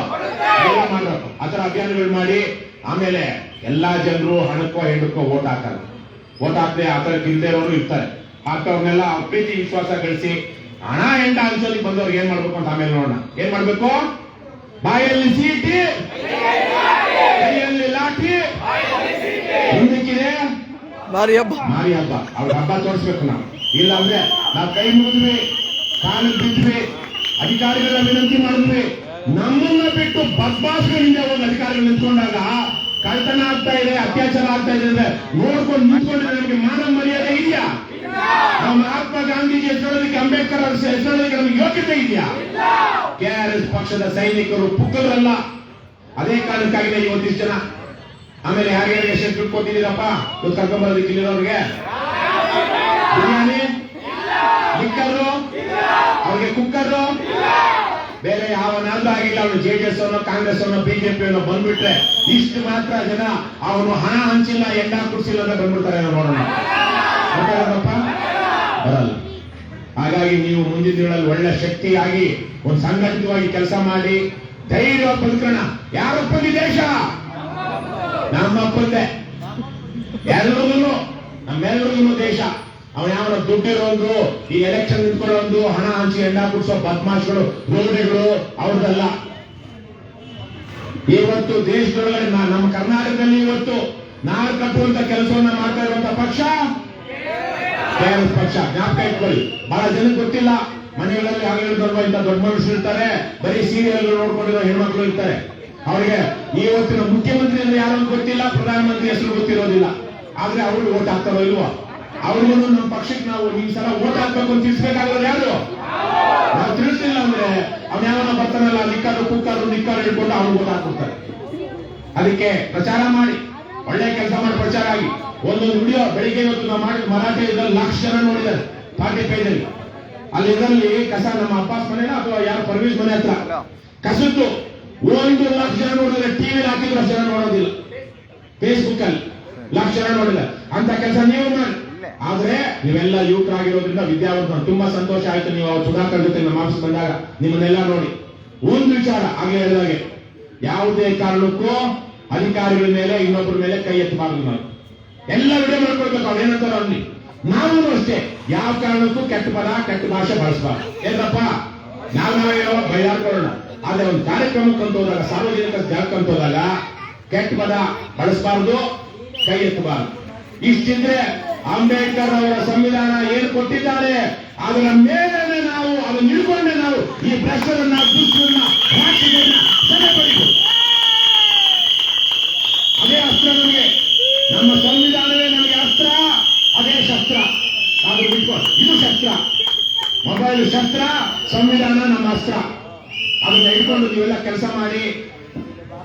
ಎಲ್ಲ ಮಾಡಬೇಕು. ಆತರ ಅಭಿಯಾನಗಳು ಮಾಡಿ ಆಮೇಲೆ ಎಲ್ಲಾ ಜನರು ಹಣಕ್ಕೋ ಹೆಣ್ಣಕ್ಕೋ ಓಟ್ ಹಾಕಲ್ಲ. ಓಟ್ ಹಾಕ್ದೆ ಆತರ ಕಿಲ್ದೇ ಇರೋರು ಇರ್ತಾರೆ. ಹಾಕೋರ್ನೆಲ್ಲ ಪ್ರೀತಿ ವಿಶ್ವಾಸ ಗಳಿಸಿ ಹಣ ಹೆಂಡ ಅನ್ಸೋಲಿಕ್ಕೆ ಬಂದವ್ರಿಗೆ ಏನ್ ಮಾಡ್ಬೇಕು ಅಂತ ಆಮೇಲೆ ನೋಡೋಣ. ಏನ್ ಮಾಡ್ಬೇಕು? ಬಾಯಲ್ಲಿ ಸೀಟಿ, ಕೈಯಲ್ಲಿ ಲಾಠಿ, ಮುಂದಕ್ಕಿದೆ ಮಾರಿ ಹಬ್ಬ. ಅವ್ರ ಹಬ್ಬ ತೋರಿಸ್ಬೇಕು ನಾವು. ಇಲ್ಲ ಅಂದ್ರೆ ನಾವು ಕೈ ಮುಗಿದ್ವಿ, ಕಾಲು ಬಿದ್ವಿ, ಅಧಿಕಾರಿಗಳ ವಿನಂತಿ ಮಾಡಿದ್ವಿ. ನಮ್ಮನ್ನ ಬಿಟ್ಟು ಬದ್ಮಾಸ್ಗಳ ಹಿಂದೆ ಹೋಗಿ ಅಧಿಕಾರಿಗಳು ನಿಂತ್ಕೊಂಡಾಗ ಕಳ್ತನ ಆಗ್ತಾ ಇದೆ, ಅತ್ಯಾಚಾರ ಆಗ್ತಾ ಇದೆ ಅಂದ್ರೆ ನೋಡ್ಕೊಂಡು ನಿಂತ್ಕೊಂಡಿದ್ರೆ ನಮಗೆ ಮಾನ ಮರ್ಯಾದೆ ಇದೆಯಾ? ನಾವು ಮಹಾತ್ಮ ಗಾಂಧೀಜಿ ಹೆಸರೋದಕ್ಕೆ, ಅಂಬೇಡ್ಕರ್ ಅವರ ಹೆಸರೋದಕ್ಕೆ ನಮಗೆ ಯೋಗ್ಯತೆ ಇದೆಯಾ? KRS ಪಕ್ಷದ ಸೈನಿಕರು ಪುಕ್ಕಲರಲ್ಲ. ಅದೇ ಕಾರಣಕ್ಕಾಗಿದೆ ಇವತ್ತಿಷ್ಟು ಜನ. ಆಮೇಲೆ ಯಾರ್ಯಾರಿಗೆ ಎಷ್ಟು ದುಡ್ಡು ಕೊಟ್ಟಿದ್ದೀರಪ್ಪ ಕರ್ಕೊಂಡ್ಬರೋದಕ್ಕೆ ಇಲ್ಲಿರೋರಿಗೆ? ಬಿರಿಯಾನಿ, ಲಿಕ್ಕರು, ಅವ್ರಿಗೆ ಕುಕ್ಕರು, ಬೇರೆ ಯಾವನಾದ್ರೂ ಆಗಿಲ್ಲ. ಅವನು JDS ಅವನು, ಕಾಂಗ್ರೆಸ್ ಅವನು, BJP ಅವನು ಬಂದ್ಬಿಟ್ರೆ ಇಷ್ಟು ಮಾತ್ರ ಜನ ಅವನು ಹಣ ಹಂಚಿಲ್ಲ, ಎಂಡ ಕುಡಿಸಿಲ್ಲ ಅಂತ ಬಂದ್ಬಿಡ್ತಾರೆ. ನೋಡೋಣ, ಬರಲ್ಲ. ಹಾಗಾಗಿ ನೀವು ಮುಂದಿನ ದಿನಗಳಲ್ಲಿ ಒಳ್ಳೆ ಶಕ್ತಿಯಾಗಿ ಒಂದು ಸಂಘಟಿತವಾಗಿ ಕೆಲಸ ಮಾಡಿ ಧೈರ್ಯವಾಗಿ ಬದುಕೋಣ. ಯಾರಪ್ಪಂದಿ ದೇಶ? ನಮ್ಮಪ್ಪಂದೆ. ಎಲ್ಲರಿಗೂ, ನಮ್ಮೆಲ್ಲರಿಗೂ ದೇಶ. ಅವನ ಯಾವ ದುಡ್ಡಿರೋದು, ಈ ಎಲೆಕ್ಷನ್ ನಿಂತ್ಕೊಳ್ಳೋದು, ಹಣ ಹಂಚಿ ಎಂಡ ಕುಡಿಸೋ ಬದ್ಮಾಶ್ಗಳು, ರೋಡಿಗಳು ಅವ್ರದಲ್ಲ. ಇವತ್ತು ದೇಶದೊಳಗಡೆ ನಮ್ಮ ಕರ್ನಾಟಕದಲ್ಲಿ ಇವತ್ತು ನಾರು ಕಟ್ಟುವಂತ ಕೆಲಸವನ್ನ ಮಾಡ್ತಾ ಇರುವಂತ ಪಕ್ಷ KRS ಪಕ್ಷ. ಜ್ಞಾಪಕ ಇಟ್ಕೊಳ್ಳಿ. ಬಹಳ ಜನಕ್ಕೆ ಗೊತ್ತಿಲ್ಲ. ಮನೆಗಳಲ್ಲಿ ಆಗಿರೋದಲ್ವ ಇಂಥ ದೊಡ್ಡ ಮನುಷ್ಯರು ಇರ್ತಾರೆ, ಬರೀ ಸೀರಿಯಲ್ ನೋಡ್ಕೊಂಡಿರೋ ಹೆಣ್ಮಕ್ಳು ಇರ್ತಾರೆ. ಅವರಿಗೆ ಇವತ್ತಿನ ಮುಖ್ಯಮಂತ್ರಿ ಅಂದ್ರೆ ಯಾರು ಗೊತ್ತಿಲ್ಲ, ಪ್ರಧಾನಮಂತ್ರಿ ಹೆಸರು ಗೊತ್ತಿರೋದಿಲ್ಲ. ಆದ್ರೆ ಅವ್ರಿಗೆ ಓಟ್ ಹಾಕ್ತಾರೋ ಇಲ್ವೋ? ಅವ್ರಿಗೂ ನಮ್ಮ ಪಕ್ಷಕ್ಕೆ ನಾವು ಈ ಸಲ ಓಟ್ ಹಾಕ್ಬೇಕು ಅಂತ ತಿಳಿಸ್ಬೇಕಾಗಿರೋದು ಯಾರು? ನಾವು ತಿಳಿಸ್ಲಿಲ್ಲ ಅಂದ್ರೆ ಅವ್ನ ಯಾವನ ಬರ್ತಾನಲ್ಲ, ನಿಕ್ಕಾರು ಕುಕ್ಕಾರು ನಿಕ್ಕಾರು ಹಿಡ್ಕೊಂಡು ಅವ್ರು ಓಟ್ ಹಾಕ್ಬಿಡ್ತಾರೆ. ಅದಕ್ಕೆ ಪ್ರಚಾರ ಮಾಡಿ, ಒಳ್ಳೆ ಕೆಲಸ ಮಾಡಿ ಪ್ರಚಾರ ಆಗಿ. ಒಂದೊಂದು ವಿಡಿಯೋ ಬೆಳಿಗ್ಗೆ ಇವತ್ತು ನಾವು ಮಾಡಿದ ಮರಾಠಿ ಇದ್ರಲ್ಲಿ 1,00,000 ಜನ ನೋಡಿದ್ದಾರೆ 40 ಪೇಜಲ್ಲಿ. ಅಲ್ಲಿ ಇದರಲ್ಲಿ ಕಸ ನಮ್ಮ ಅಬ್ಬಾಸ್ ಮನೆ ಅಥವಾ ಯಾರು ಪರ್ವೇಶ್ ಮನೆ ಹತ್ರ ಕಸದ್ದು 1,00,000 ಜನ ನೋಡಿದ್ರೆ ಟಿವಿಲಿ ಹಾಕಿದ್ರು ಅಷ್ಟು ಜನ ನೋಡೋದಿಲ್ಲ, ಫೇಸ್ಬುಕ್ ಅಲ್ಲಿ. ಲಕ್ಷ ಜನ ನೋಡಿಲ್ಲ ಅಂತ ಕೆಲಸ ನೀವು ಮಾಡಿ. ಆದ್ರೆ ನೀವೆಲ್ಲ ಯುವಕರಾಗಿರೋದ್ರಿಂದ ವಿದ್ಯಾವಂತ ತುಂಬಾ ಸಂತೋಷ ಆಯ್ತು. ನೀವು ಸುಧಾಕರ್ ಜೊತೆ ನಮ್ಮ ಆಫೀಸ್ ಬಂದಾಗ ನಿಮ್ಮನ್ನೆಲ್ಲ ನೋಡಿ ಒಂದು ವಿಚಾರ ಆಗ್ಲೇ ಹೇಳಿದಾಗೆ, ಯಾವುದೇ ಕಾರಣಕ್ಕೂ ಅಧಿಕಾರಿಗಳ ಮೇಲೆ ಇನ್ನೊಬ್ಬರ ಮೇಲೆ ಕೈ ಎತ್ತಬಾರದು. ನಾವು ಎಲ್ಲ ವಿಡಿಯೋ ಮಾಡ್ಕೊಳ್ಬೇಕು. ಅವ್ರು ಏನಂತಾರ ಅಲ್ಲಿ ನಾವು ಅಷ್ಟೇ ಯಾವ ಕಾರಣಕ್ಕೂ ಕೆಟ್ಟ ಪದ ಕೆಟ್ಟ ಭಾಷೆ ಬಳಸಬಾರ್ದು. ಏನಪ್ಪ ನಾವೇನೋ ಬೈದಾಡ್ಕೊಳ್ಳೋಣ, ಆದ್ರೆ ಒಂದು ಕಾರ್ಯಕ್ರಮಕ್ಕಂತ ಹೋದಾಗ ಸಾರ್ವಜನಿಕ ಜಾಗಕ್ಕಂತ ಹೋದಾಗ ಕೆಟ್ಟ ಪದ ಬಳಸಬಾರ್ದು, ಕೈ ಎತ್ತಬಾರದು. ಇಷ್ಟಿದ್ರೆ ಅಂಬೇಡ್ಕರ್ ಅವರ ಸಂವಿಧಾನ ಏನು ಕೊಟ್ಟಿದ್ದಾರೆ ಅದರ ಮೇಲೆ ನಾವು ಅದನ್ನು ನಿಲ್ಕೊಂಡೆ ನಾವು ಈ ಭ್ರಷ್ಟರನ್ನ ದುಷ್ಟರನ್ನ ರಾಕ್ಷಸರನ್ನ ಸದೆ ಪಡಿಬೇಕು. ಅದೇ ಅಸ್ತ್ರ ನಮಗೆ, ನಮ್ಮ ಸಂವಿಧಾನವೇ ನಮಗೆ ಅಸ್ತ್ರ, ಅದೇ ಶಸ್ತ್ರ. ಆದ್ರೂ ಬಿಟ್ಕೊಂಡು ಇದು ಶಸ್ತ್ರ, ಮೊಬೈಲ್ ಶಸ್ತ್ರ, ಸಂವಿಧಾನ ನಮ್ಮ ಅಸ್ತ್ರ. ಅದನ್ನ ಇಟ್ಕೊಂಡು ನೀವೆಲ್ಲ ಕೆಲಸ ಮಾಡಿ.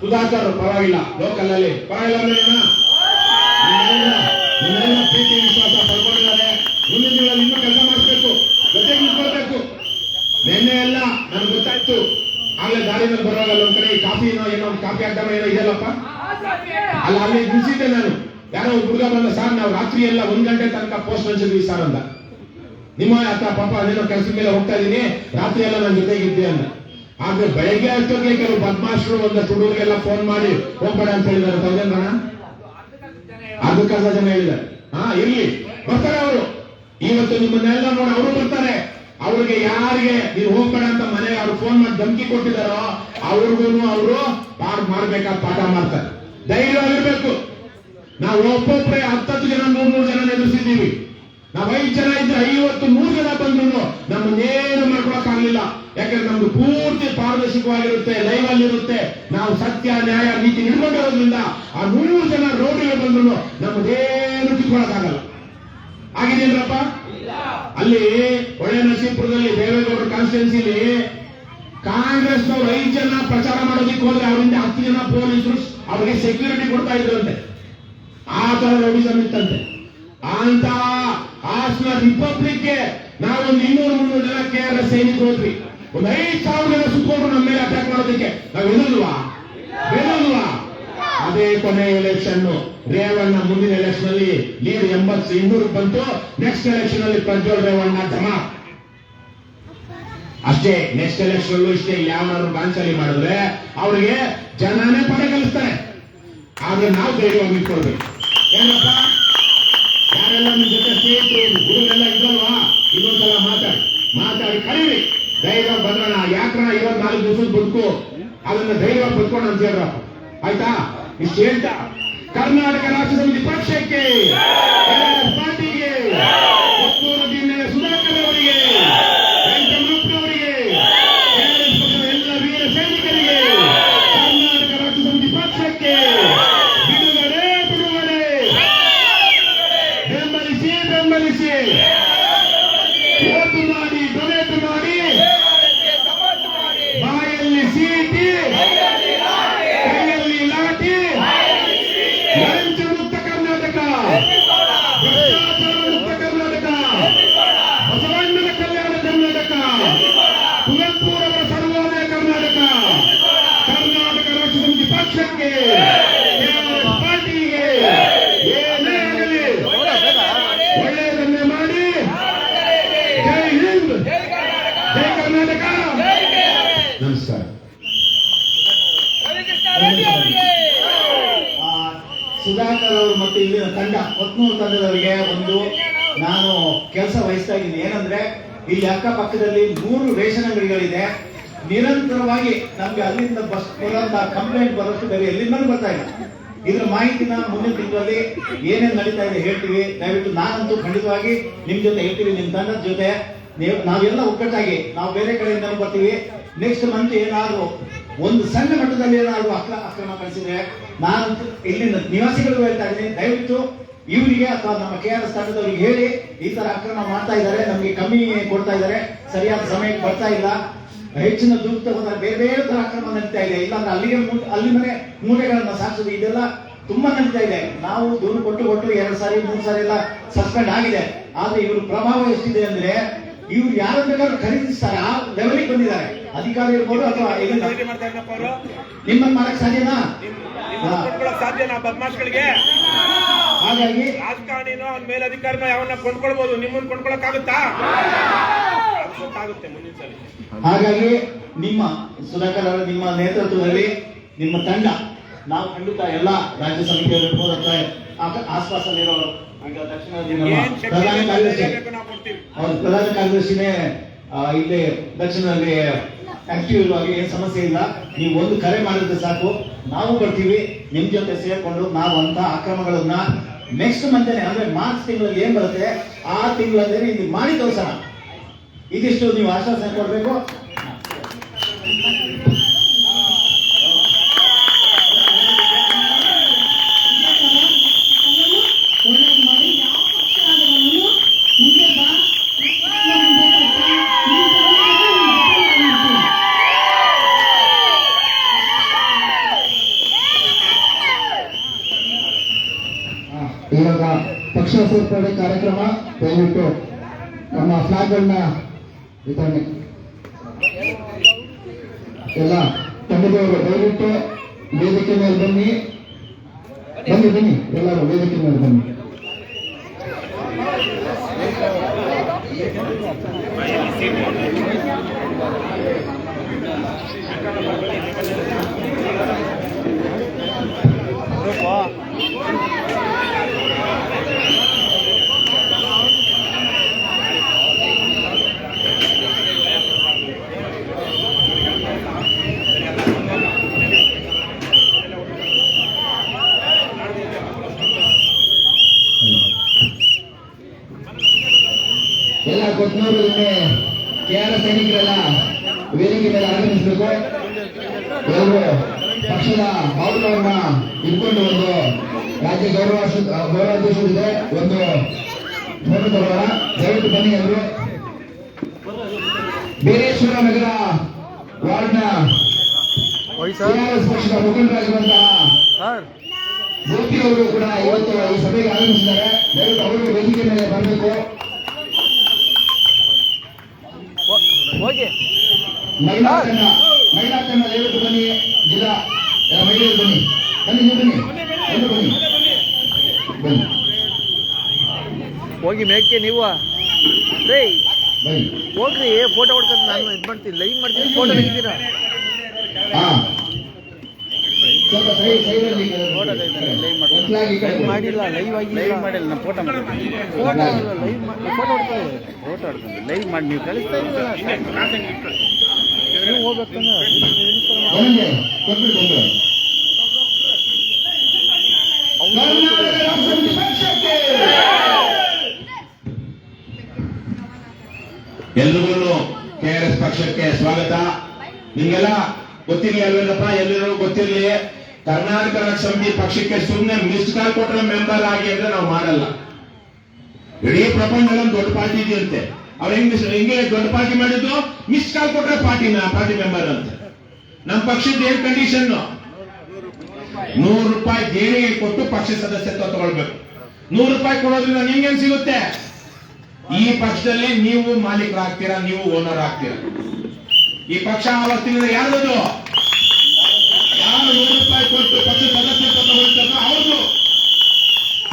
ಸುಧಾಕರ್ ಪರವಾಗಿಲ್ಲ, ಲೋಕಲ್ ಅಲ್ಲಿ ಪರವಾಗಿಲ್ಲ, ನಿಮ್ಮೆಲ್ಲ ಪ್ರೀತಿ ವಿಶ್ವಾಸ ಪಡ್ಕೊಂಡಿದ್ದಾರೆ. ಮುಂದಿನ ದಿನಗಳಲ್ಲಿ ಇನ್ನೂ ಕೆಲಸ ಮಾಡಿಸ್ಬೇಕು, ಜೊತೆಗೆ ನಿಂತ್ಕೊಳ್ಬೇಕು. ನಿನ್ನೆ ಎಲ್ಲ ನನ್ಗೆ ಗೊತ್ತಾಯ್ತು, ಆಗ್ಲೇ ದಾರಿನಲ್ಲಿ ಬರುವಾಗ ಒಂದ್ ಕಡೆ ಕಾಫಿನೋ ಏನೋ ಕಾಫಿ ಅಡ್ಡಮ ಏನೋ ಇದೆಯಲ್ಲಪ್ಪ, ಅಲ್ಲಿ ನಿಲ್ಸಿದ್ದೆ ನಾನು. ಯಾರೋ ಹುಡುಗ ಬಂದ, ಸರ್ ನಾವು ರಾತ್ರಿ ಎಲ್ಲ 1 ಗಂಟೆ ತನಕ ಪೋಸ್ಟ್ ಹಂಚಿದ್ವಿ ಸರ್ ಅಂದ. ನಿಮ್ಮ ಹತ್ರ ಪಾಪ ಅದೇನೋ ಕೆಲಸದ ಮೇಲೆ ಹೋಗ್ತಾ ಇದೀನಿ, ರಾತ್ರಿ ಎಲ್ಲ ನನ್ನ ಜೊತೆಗಿದ್ದೆ ಅಂದ. ಆದ್ರೆ ಬೆಳಗ್ಗೆ ಅಷ್ಟೊತ್ತಿಗೆ ಕೆಲವು ಬದ್ಮಾಶರು ಒಂದಷ್ಟು ಹುಡುಗರಿಗೆಲ್ಲ ಫೋನ್ ಮಾಡಿ ಹೋಗ್ಬೇಡ ಅಂತ ಹೇಳಿದಾರೆ. ತೌದೇನಣ್ಣ ಅರ್ಧಕ್ಕರ್ಧ ಜನ ಹೇಳಿದ್ದಾರೆ. ಇರ್ಲಿ, ಬರ್ತಾರೆ ಅವರು. ಇವತ್ತು ನಿಮ್ಮನ್ನೆಲ್ಲ ನೋಡಿ ಅವರು ಬರ್ತಾರೆ. ಅವ್ರಿಗೆ ಯಾರಿಗೆ ನೀವು ಹೋಗ್ಬೇಡ ಅಂತ ಮನೆಗೆ ಅವ್ರು ಫೋನ್ ಮಾಡಿ ಧಮಕಿ ಕೊಟ್ಟಿದಾರೋ ಅವ್ರಿಗೂ ಅವರು ಮಾಡ್ಬೇಕಾದ ಪಾಠ ಮಾಡ್ತಾರೆ. ಧೈರ್ಯವಾಗಿರ್ಬೇಕು. ನಾವು ಒಬ್ಬೊಬ್ಬರೇ 10 ಜನ 100 ಜನ ಎದುರಿಸಿದ್ದೀವಿ. ನಾವು 5 ಜನ ಇದ್ರೆ 50 100 ಜನ ಬಂದ್ರು ನಮ್ಮನ್ನೇನು ಮಾಡ್ಕೊಳಕ್ಕಾಗಲಿಲ್ಲ. ಯಾಕಂದ್ರೆ ನಮ್ದು ಪೂರ್ತಿ ಪಾರದರ್ಶಕವಾಗಿರುತ್ತೆ, ಲೈವ್ ಅಲ್ಲಿ ಇರುತ್ತೆ. ನಾವು ಸತ್ಯ ನ್ಯಾಯ ನೀತಿ ನಿಡ್ಕೊಂಡಿರೋದ್ರಿಂದ ಆ 100 ಜನ ರೋಗಿಗೆ ಬಂದ್ರು ನಮ್ಮದೇನು ಕಿತ್ಕೊಳಕ್ಕಾಗಲ್ಲ. ಆಗಿದೇನ್ರಪ್ಪ? ಅಲ್ಲಿ ಒಳ್ಳೆ ನರಸೀಪುರದಲ್ಲಿ ದೇವೇಗೌಡರ ಕಾನ್ಸ್ಟಿಟ್ಯೂನ್ಸಿಲಿ ಕಾಂಗ್ರೆಸ್ನವ್ರು 5 ಜನ ಪ್ರಚಾರ ಮಾಡೋದಕ್ಕೆ ಹೋದ್ರೆ ಅವರಿಂದ 10 ಜನ ಪೊಲೀಸರು ಅವರಿಗೆ ಸೆಕ್ಯೂರಿಟಿ ಕೊಡ್ತಾ ಇದ್ರಂತೆ. ಆ ತರ ರೌಡಿಸಂ ಇತ್ತಂತೆ. ಅಂತ ಹಾಸನ ರಿಪಬ್ಲಿಕ್ಗೆ ನಾವೊಂದು 200-300 ಜನ KRS ಸೈನಿಕರು ಹೋದ್ವಿ. ಒಂದು 5,000 ಜನ ಸುತ್ತಕೊಂಡ್ರು ನಮ್ಮ ಮೇಲೆ ಅಟ್ಯಾಕ್ ಮಾಡೋದಕ್ಕೆ. ನಾವು ಎದುಲ್ವಾ? ಅದೇ ಕೊನೆ ಎಲೆಕ್ಷನ್ ರೇವಣ್ಣ ಮುಂದಿನ ಎಲೆಕ್ಷನ್ ಅಲ್ಲಿ ಲೀಡ್ 80-200 ಬಂತು. ನೆಕ್ಸ್ಟ್ ಎಲೆಕ್ಷನ್ ಅಲ್ಲಿ ಪ್ರಜ್ವಲ್ ರೇವಣ್ಣ ಜಮಾ ಅಷ್ಟೇ. ನೆಕ್ಸ್ಟ್ ಎಲೆಕ್ಷನ್ ಇಷ್ಟೇ. ಯಾವನಾದ್ರು ಬಾಂಚಲಿ ಮಾಡಿದ್ರೆ ಅವ್ರಿಗೆ ಜನನೇ ಪಡೆ ಕಲಿಸ್ತಾರೆ. ಆದ್ರೆ ನಾವು ಧೈರ್ಯವಾಗಿ ಇಟ್ಕೊಳ್ಬೇಕು. ಏನಪ್ಪ, ಯಾರೆಲ್ಲ ನಿಮ್ ಜೊತೆ ಸ್ನೇಹಿತರು ಹುಡುಗರೆಲ್ಲ ಇದ್ರಲ್ವಾ, ಇನ್ನೊಂದ್ಸಲ ಮಾತಾಡಿ ಕರೀರಿ. ಧೈರ್ಯ ಬಂದ್ರಣ. ಯಾಕ್ರಣ ಇವತ್ತು 4 ದಿವಸದ ಬದುಕು, ಅದನ್ನ ಧೈರ್ಯವಾಗಿ ಬದುಕೋಣ ಅಂತ ಹೇಳ್ರಪ್ಪ. ಆಯ್ತಾ? ಇಷ್ಟು ಹೇಳ್ತಾ ಕರ್ನಾಟಕ ರಾಷ್ಟ್ರ ಸಮಿತಿ ಪಕ್ಷಕ್ಕೆ, ಪಾರ್ಟಿಗೆ, ಒತ್ತೂರು ಜಿಲ್ಲೆಯ ಸುಧಾಕರ್ ಅವರಿಗೆ, ವೆಂಕಟಮ್ಮಪ್ಪನವರಿಗೆ, ಎಲ್ಲ ವೀರ ಸೈನಿಕರಿಗೆ, ಕರ್ನಾಟಕ ರಾಷ್ಟ್ರ ಸಮಿತಿ ಪಕ್ಷಕ್ಕೆ ಬಿಡುಗಡೆ ಬೆಂಬಲಿಸಿ ಓಟು ಮಾಡಿ, ಡೊನೇಟ್ ಮಾಡಿ, ಬಾಯಲ್ಲಿ ಸೀಟಿ, ಕೈಯಲ್ಲಿ ಲಾಠಿ, ಲಂಚ ಮುಕ್ತ ಕರ್ನಾಟಕ, ಭ್ರಷ್ಟಾಚಾರ ಮುಕ್ತ ಕರ್ನಾಟಕ, ಬಸವಣ್ಣನ ಕಲ್ಯಾಣ ಕರ್ನಾಟಕ, ಕುವೆಂಪುರವರ ಸರ್ವೋದಯ ಕರ್ನಾಟಕ, ಕರ್ನಾಟಕ ರಾಷ್ಟ್ರ ಸಮಿತಿ ಪಕ್ಷಕ್ಕೆ, ಪಾರ್ಟಿಗೆ ಏನೇ ಆಗಲಿ ಒಳ್ಳೆಯದನ್ನೇ ಮಾಡಿ. ಜೈ ಹಿಂದ್, ಜೈ ಕರ್ನಾಟಕ. ನಮಸ್ಕಾರ. ಸುಧಾಕರ್ ಅವರು ಮತ್ತು ಇಲ್ಲಿನ ತಂಡ, ಕೊತ್ನೂರು ತಂಡದವರಿಗೆ ಒಂದು ನಾನು ಕೆಲಸ ವಹಿಸ್ತಾ ಇದ್ದೀನಿ. ಏನಂದ್ರೆ ಇಲ್ಲಿ ಅಕ್ಕಪಕ್ಕದಲ್ಲಿ 3 ರೇಷನ್ ಅಂಗಡಿಗಳಿದೆ. ನಿರಂತರವಾಗಿ ನಮ್ಗೆ ಅಲ್ಲಿಂದ ಬಸ್ ಬರೋಂತ ಕಂಪ್ಲೇಂಟ್ ಬರೋಷ್ಟು ಬೇರೆ ಎಲ್ಲಿಂದಲೂ ಬರ್ತಾ ಇಲ್ಲ. ಇದ್ರ ಮಾಹಿತಿನ ಮುಂದಿನ ತಿಂಗಳಲ್ಲಿ ಏನೇನು ನಡೀತಾ ಇದೆ ಹೇಳ್ತೀವಿ. ದಯವಿಟ್ಟು ನಾನಂತೂ ಖಂಡಿತವಾಗಿ ನಿಮ್ ಜೊತೆ ಹೇಳ್ತೀವಿ, ನಿಮ್ ತಂಡದ ಜೊತೆ ನಾವೆಲ್ಲ ಒಗ್ಗಟ್ಟಾಗಿ ನಾವು ಬೇರೆ ಕಡೆಯಿಂದಲೂ ಬರ್ತೀವಿ. ನೆಕ್ಸ್ಟ್ ಮಂತ್ ಏನಾದ್ರು ಒಂದು ಸಣ್ಣ ಮಟ್ಟದಲ್ಲಿ ಏನಾದ್ರು ಅಕ್ರಮ ಕಳಿಸಿದ್ರೆ ನಾನು ಇಲ್ಲಿನ ನಿವಾಸಿಗಳಿಗೂ ಹೇಳ್ತಾ ಇದ್ದೀನಿ, ದಯವಿಟ್ಟು ಇವರಿಗೆ ಅಥವಾ ನಮ್ಮ KRS ತಂಡದವರಿಗೆ ಹೇಳಿ, ಈ ತರ ಅಕ್ರಮ ಮಾಡ್ತಾ ಇದ್ದಾರೆ, ನಮಗೆ ಕಮ್ಮಿ ಕೊಡ್ತಾ ಇದ್ದಾರೆ, ಸರಿಯಾದ ಸಮಯಕ್ಕೆ ಬರ್ತಾ ಇಲ್ಲ, ಹೆಚ್ಚಿನ ದುಡ್ಡು ತಗೋತಾರೆ, ಬೇರೆ ಬೇರೆ ತರ ಅಕ್ರಮ ನಡೀತಾ ಇದೆ. ಇಲ್ಲಾಂದ್ರೆ ಅಲ್ಲಿ ಮನೆ ಮೂಲೆಗಳನ್ನ ಸಾಗಿಸೋದು ಇದೆಲ್ಲ ತುಂಬಾ ನಡೀತಾ ಇದೆ. ನಾವು ದೂರು ಕೊಟ್ಟು 2 ಸಾರಿ 3 ಸಾರಿ ಎಲ್ಲ ಸಸ್ಪೆಂಡ್ ಆಗಿದೆ. ಆದ್ರೆ ಇವ್ರ ಪ್ರಭಾವ ಎಷ್ಟಿದೆ ಅಂದ್ರೆ ಇವ್ರು ಯಾರು ಬೇಕಾದ್ರೂ ಖರೀದಿಸ್ತಾರೆ, ಆ ಲೆವೆಲಿಗೆ ಬಂದಿದ್ದಾರೆ. ಅಧಿಕಾರಿ ಇರ್ಬೋದು ಅಥವಾ ಮಾಡ್ತಾ ನಿಮ್ಮನ್ನ ಮಾಡಕ್ ಸಾಧ್ಯನಾ? ಸಾಧ್ಯನಾ ಬದ್ಮಾಶ್ಗಳಿಗೆ? ಹಾಗಾಗಿ ರಾಜಕಾರಣಿನೋ ಅವ್ನ ಮೇಲಧಿಕಾರಿನೋ ಯಾವನ್ನ ಕೊಂಡ್ಕೊಳ್ಬಹುದು, ನಿಮ್ಮನ್ನ ಕೊಂಡ್ಕೊಳಕ್ಕಾಗುತ್ತಾ? ಅದು ಗೊತ್ತಾಗುತ್ತೆ ಮುಂದಿನ ಸಲ. ಹಾಗಾಗಿ ನಿಮ್ಮ ಸುಧಾಕರ್ ಅವರ ನಿಮ್ಮ ನೇತೃತ್ವದಲ್ಲಿ ನಿಮ್ಮ ತಂಡ ನಾವು ಖಂಡಿತ ಎಲ್ಲ ರಾಜ್ಯ ಸಮಿತಿಯವರು ಇರ್ಬೋದು ಅಥವಾ ಆಸ್ಪಾಸಲ್ಲಿರೋರು ಈಗ ದಕ್ಷಿಣದಲ್ಲಿ ನಮ್ಮ ಏನ್ ಶಕ್ತಿ ಪ್ರಧಾನ ಕಾರ್ಯದರ್ಶಿ ಬೇಕು ನಾವು ಕೊಡ್ತೀವಿ. ಅವ್ರ ಪ್ರಧಾನ ಕಾರ್ಯದರ್ಶಿನೇ ಇಲ್ಲಿ ದಕ್ಷಿಣದಲ್ಲಿ ಆಕ್ಟಿವ್ ಇರುವಾಗ ಏನ್ ಸಮಸ್ಯೆ ಇಲ್ಲ. ನೀವು ಒಂದು ಕರೆ ಮಾಡಿದ್ರೆ ಸಾಕು, ನಾವು ಬರ್ತೀವಿ ನಿಮ್ ಜೊತೆ ಸೇರ್ಕೊಂಡು ನಾವು ಅಂತ ಅಕ್ರಮಗಳನ್ನ ನೆಕ್ಸ್ಟ್ ಮಂತೇನೆ ಅಂದ್ರೆ ಮಾರ್ಚ್ ತಿಂಗಳಲ್ಲಿ ಏನ್ ಬರುತ್ತೆ ಆ ತಿಂಗಳಲ್ಲಿ ಇಲ್ಲಿ ಮಾಡಿ ತೋರ್ಸೋಣ. ಇದಿಷ್ಟು ನೀವು ಆಶ್ವಾಸನೆ ಕೊಡ್ಬೇಕು. ಇವಾಗ ಪಕ್ಷ ಸೇರ್ಪಡೆ ಕಾರ್ಯಕ್ರಮ ದಯವಿಟ್ಟು ನಮ್ಮ ಫ್ಲಾಗ್ಗಳನ್ನ ವಿತರಣೆ ಎಲ್ಲ ತಂಡದವರು ದಯವಿಟ್ಟು ವೇದಿಕೆ ಮೇಲೆ ಬನ್ನಿ ಎಲ್ಲರೂ ವೇದಿಕೆ ಮೇಲೆ ಬನ್ನಿ. ಎಲ್ಲ ಕೊಟ್ಟನೂರು ಕೆಆರ್ಎಸ್ ಸೈನಿಕರೆಲ್ಲ ವೇದಿಕೆ ಮೇಲೆ ಆಗಮಿಸಬೇಕು. ಎಲ್ಲರೂ ಪಕ್ಷದ ಬಾವುಟವನ್ನ ಇಟ್ಕೊಂಡು ಒಂದು ರಾಜ್ಯ ಗೌರವಾಧ್ಯಕ್ಷರಿದೆ ಒಂದು ಫೋಟೋ ತಗೊಳ್ಳೋಣ. ದಯವಿಟ್ಟು ಬನ್ನಿ ಅವರು. ಬೀರೇಶ್ವರ ನಗರ ವಾರ್ಡ್ನ ಕೆಆರ್ಎಸ್ ಪಕ್ಷದ ಮುಖಂಡರಾಗಿರುವಂತಹ ಜ್ಯೋತಿ ಅವರು ಕೂಡ ಇವತ್ತು ಈ ಸಭೆಗೆ ಆಗಮಿಸಿದ್ದಾರೆ. ದಯವಿಟ್ಟು ಅವರು ವೇದಿಕೆ ಮೇಲೆ ಬರಬೇಕು. ಹೋಗಿ ಮಹಿಳಾ ತಂಡ ದಯವಿಟ್ಟು ಬನ್ನಿ. ಜಿಲ್ಲಾ ಮಹಿಳೆಯರು ಬನ್ನಿ ನೀವು ಬನ್ನಿ. ಹೋಗಿ ಮೇಕೆ ನೀವು ರೇ ಬನ್ನಿ. ಹೋಗ್ರಿ, ಫೋಟೋ ಹೊಡ್ಕೊಂಡು ನಾನು ಇದು ಮಾಡ್ತೀನಿ, ಲೈವ್ ಮಾಡ್ತೀನಿ, ಫೋಟೋ ತೆಗಿತೀರಾ? ಸ್ವಲ್ಪ ಸೈಡಲ್ಲಿ ಲೈವ್ ಮಾಡಿಲ್ಲ, ಲೈವ್ ಆಗಿಲ್ಲ, ಮಾಡಿಲ್ಲ, ನಾನು ಫೋಟೋ ಮಾಡಿ ಫೋಟೋ ಲೈವ್ ಫೋಟೋ ಹೊಡ್ಕೊಳ್ಳಿ, ಫೋಟೋ ಹೊಡ್ಕೊಂಡು ಲೈವ್ ಮಾಡಿ ನೀವು ಕಳಿಸ್ತಾ ಇದ್ದೀರಾ. ನೀವು ಹೋಗ್ಬೇಕಂದ್ರೆ ಎಲ್ರಿಗೂ ಕೆಆರ್ಎಸ್ ಪಕ್ಷಕ್ಕೆ ಸ್ವಾಗತ. ನಿಮ್ಗೆಲ್ಲ ಗೊತ್ತಿರ್ಲಿ ಅಲ್ವೇನಪ್ಪ, ಎಲ್ಲರೂ ಗೊತ್ತಿರ್ಲಿ. ಕರ್ನಾಟಕ ರಾಜ್ಯ ಸಮಿತಿ ಪಕ್ಷಕ್ಕೆ ಸುಮ್ಮನೆ ಮಿಸ್ಡ್ ಕಾಲ್ ಕೊಟ್ಟರೆ ಮೆಂಬರ್ ಆಗಿ ಅಂದ್ರೆ ನಾವು ಮಾಡಲ್ಲ. ಇಡೀ ಪ್ರಪಂಚದಲ್ಲಿ ದೊಡ್ಡ ಪಾರ್ಟಿ ಇದೆಯಂತೆ. ಅವ್ರು ಹೆಂಗೆ ದೊಡ್ಡ ಪಾರ್ಟಿ ಮಾಡಿದ್ದು? ಮಿಸ್ಡ್ ಕಾಲ್ ಕೊಟ್ರೆ ಪಾರ್ಟಿ ಮೆಂಬರ್ ಅಂತ. ನಮ್ಮ ಪಕ್ಷದ ಏನ್ ಕಂಡೀಷನ್? 100 ರೂಪಾಯಿ ದೇಣಿಗೆ ಕೊಟ್ಟು ಪಕ್ಷ ಸದಸ್ಯತ್ವ ತಗೊಳ್ಬೇಕು. 100 ರೂಪಾಯಿ ಕೊಡೋದ್ರಿಂದ ನಿಮ್ಗೇನ್ ಸಿಗುತ್ತೆ? ಈ ಪಕ್ಷದಲ್ಲಿ ನೀವು ಮಾಲೀಕರಾಗ್ತೀರಾ, ನೀವು ಓನರ್ ಆಗ್ತೀರಾ. ಈ ಪಕ್ಷ ಆವತ್ತಿನಿಂದ ಯಾರ್ದು? ಯಾರು 100 ರೂಪಾಯಿ ಕೊಟ್ಟು ಪಕ್ಷ ಸದಸ್ಯತ್ವ ತಗೊಳ್ತಾರೋ ಅವ್ರದ್ದು.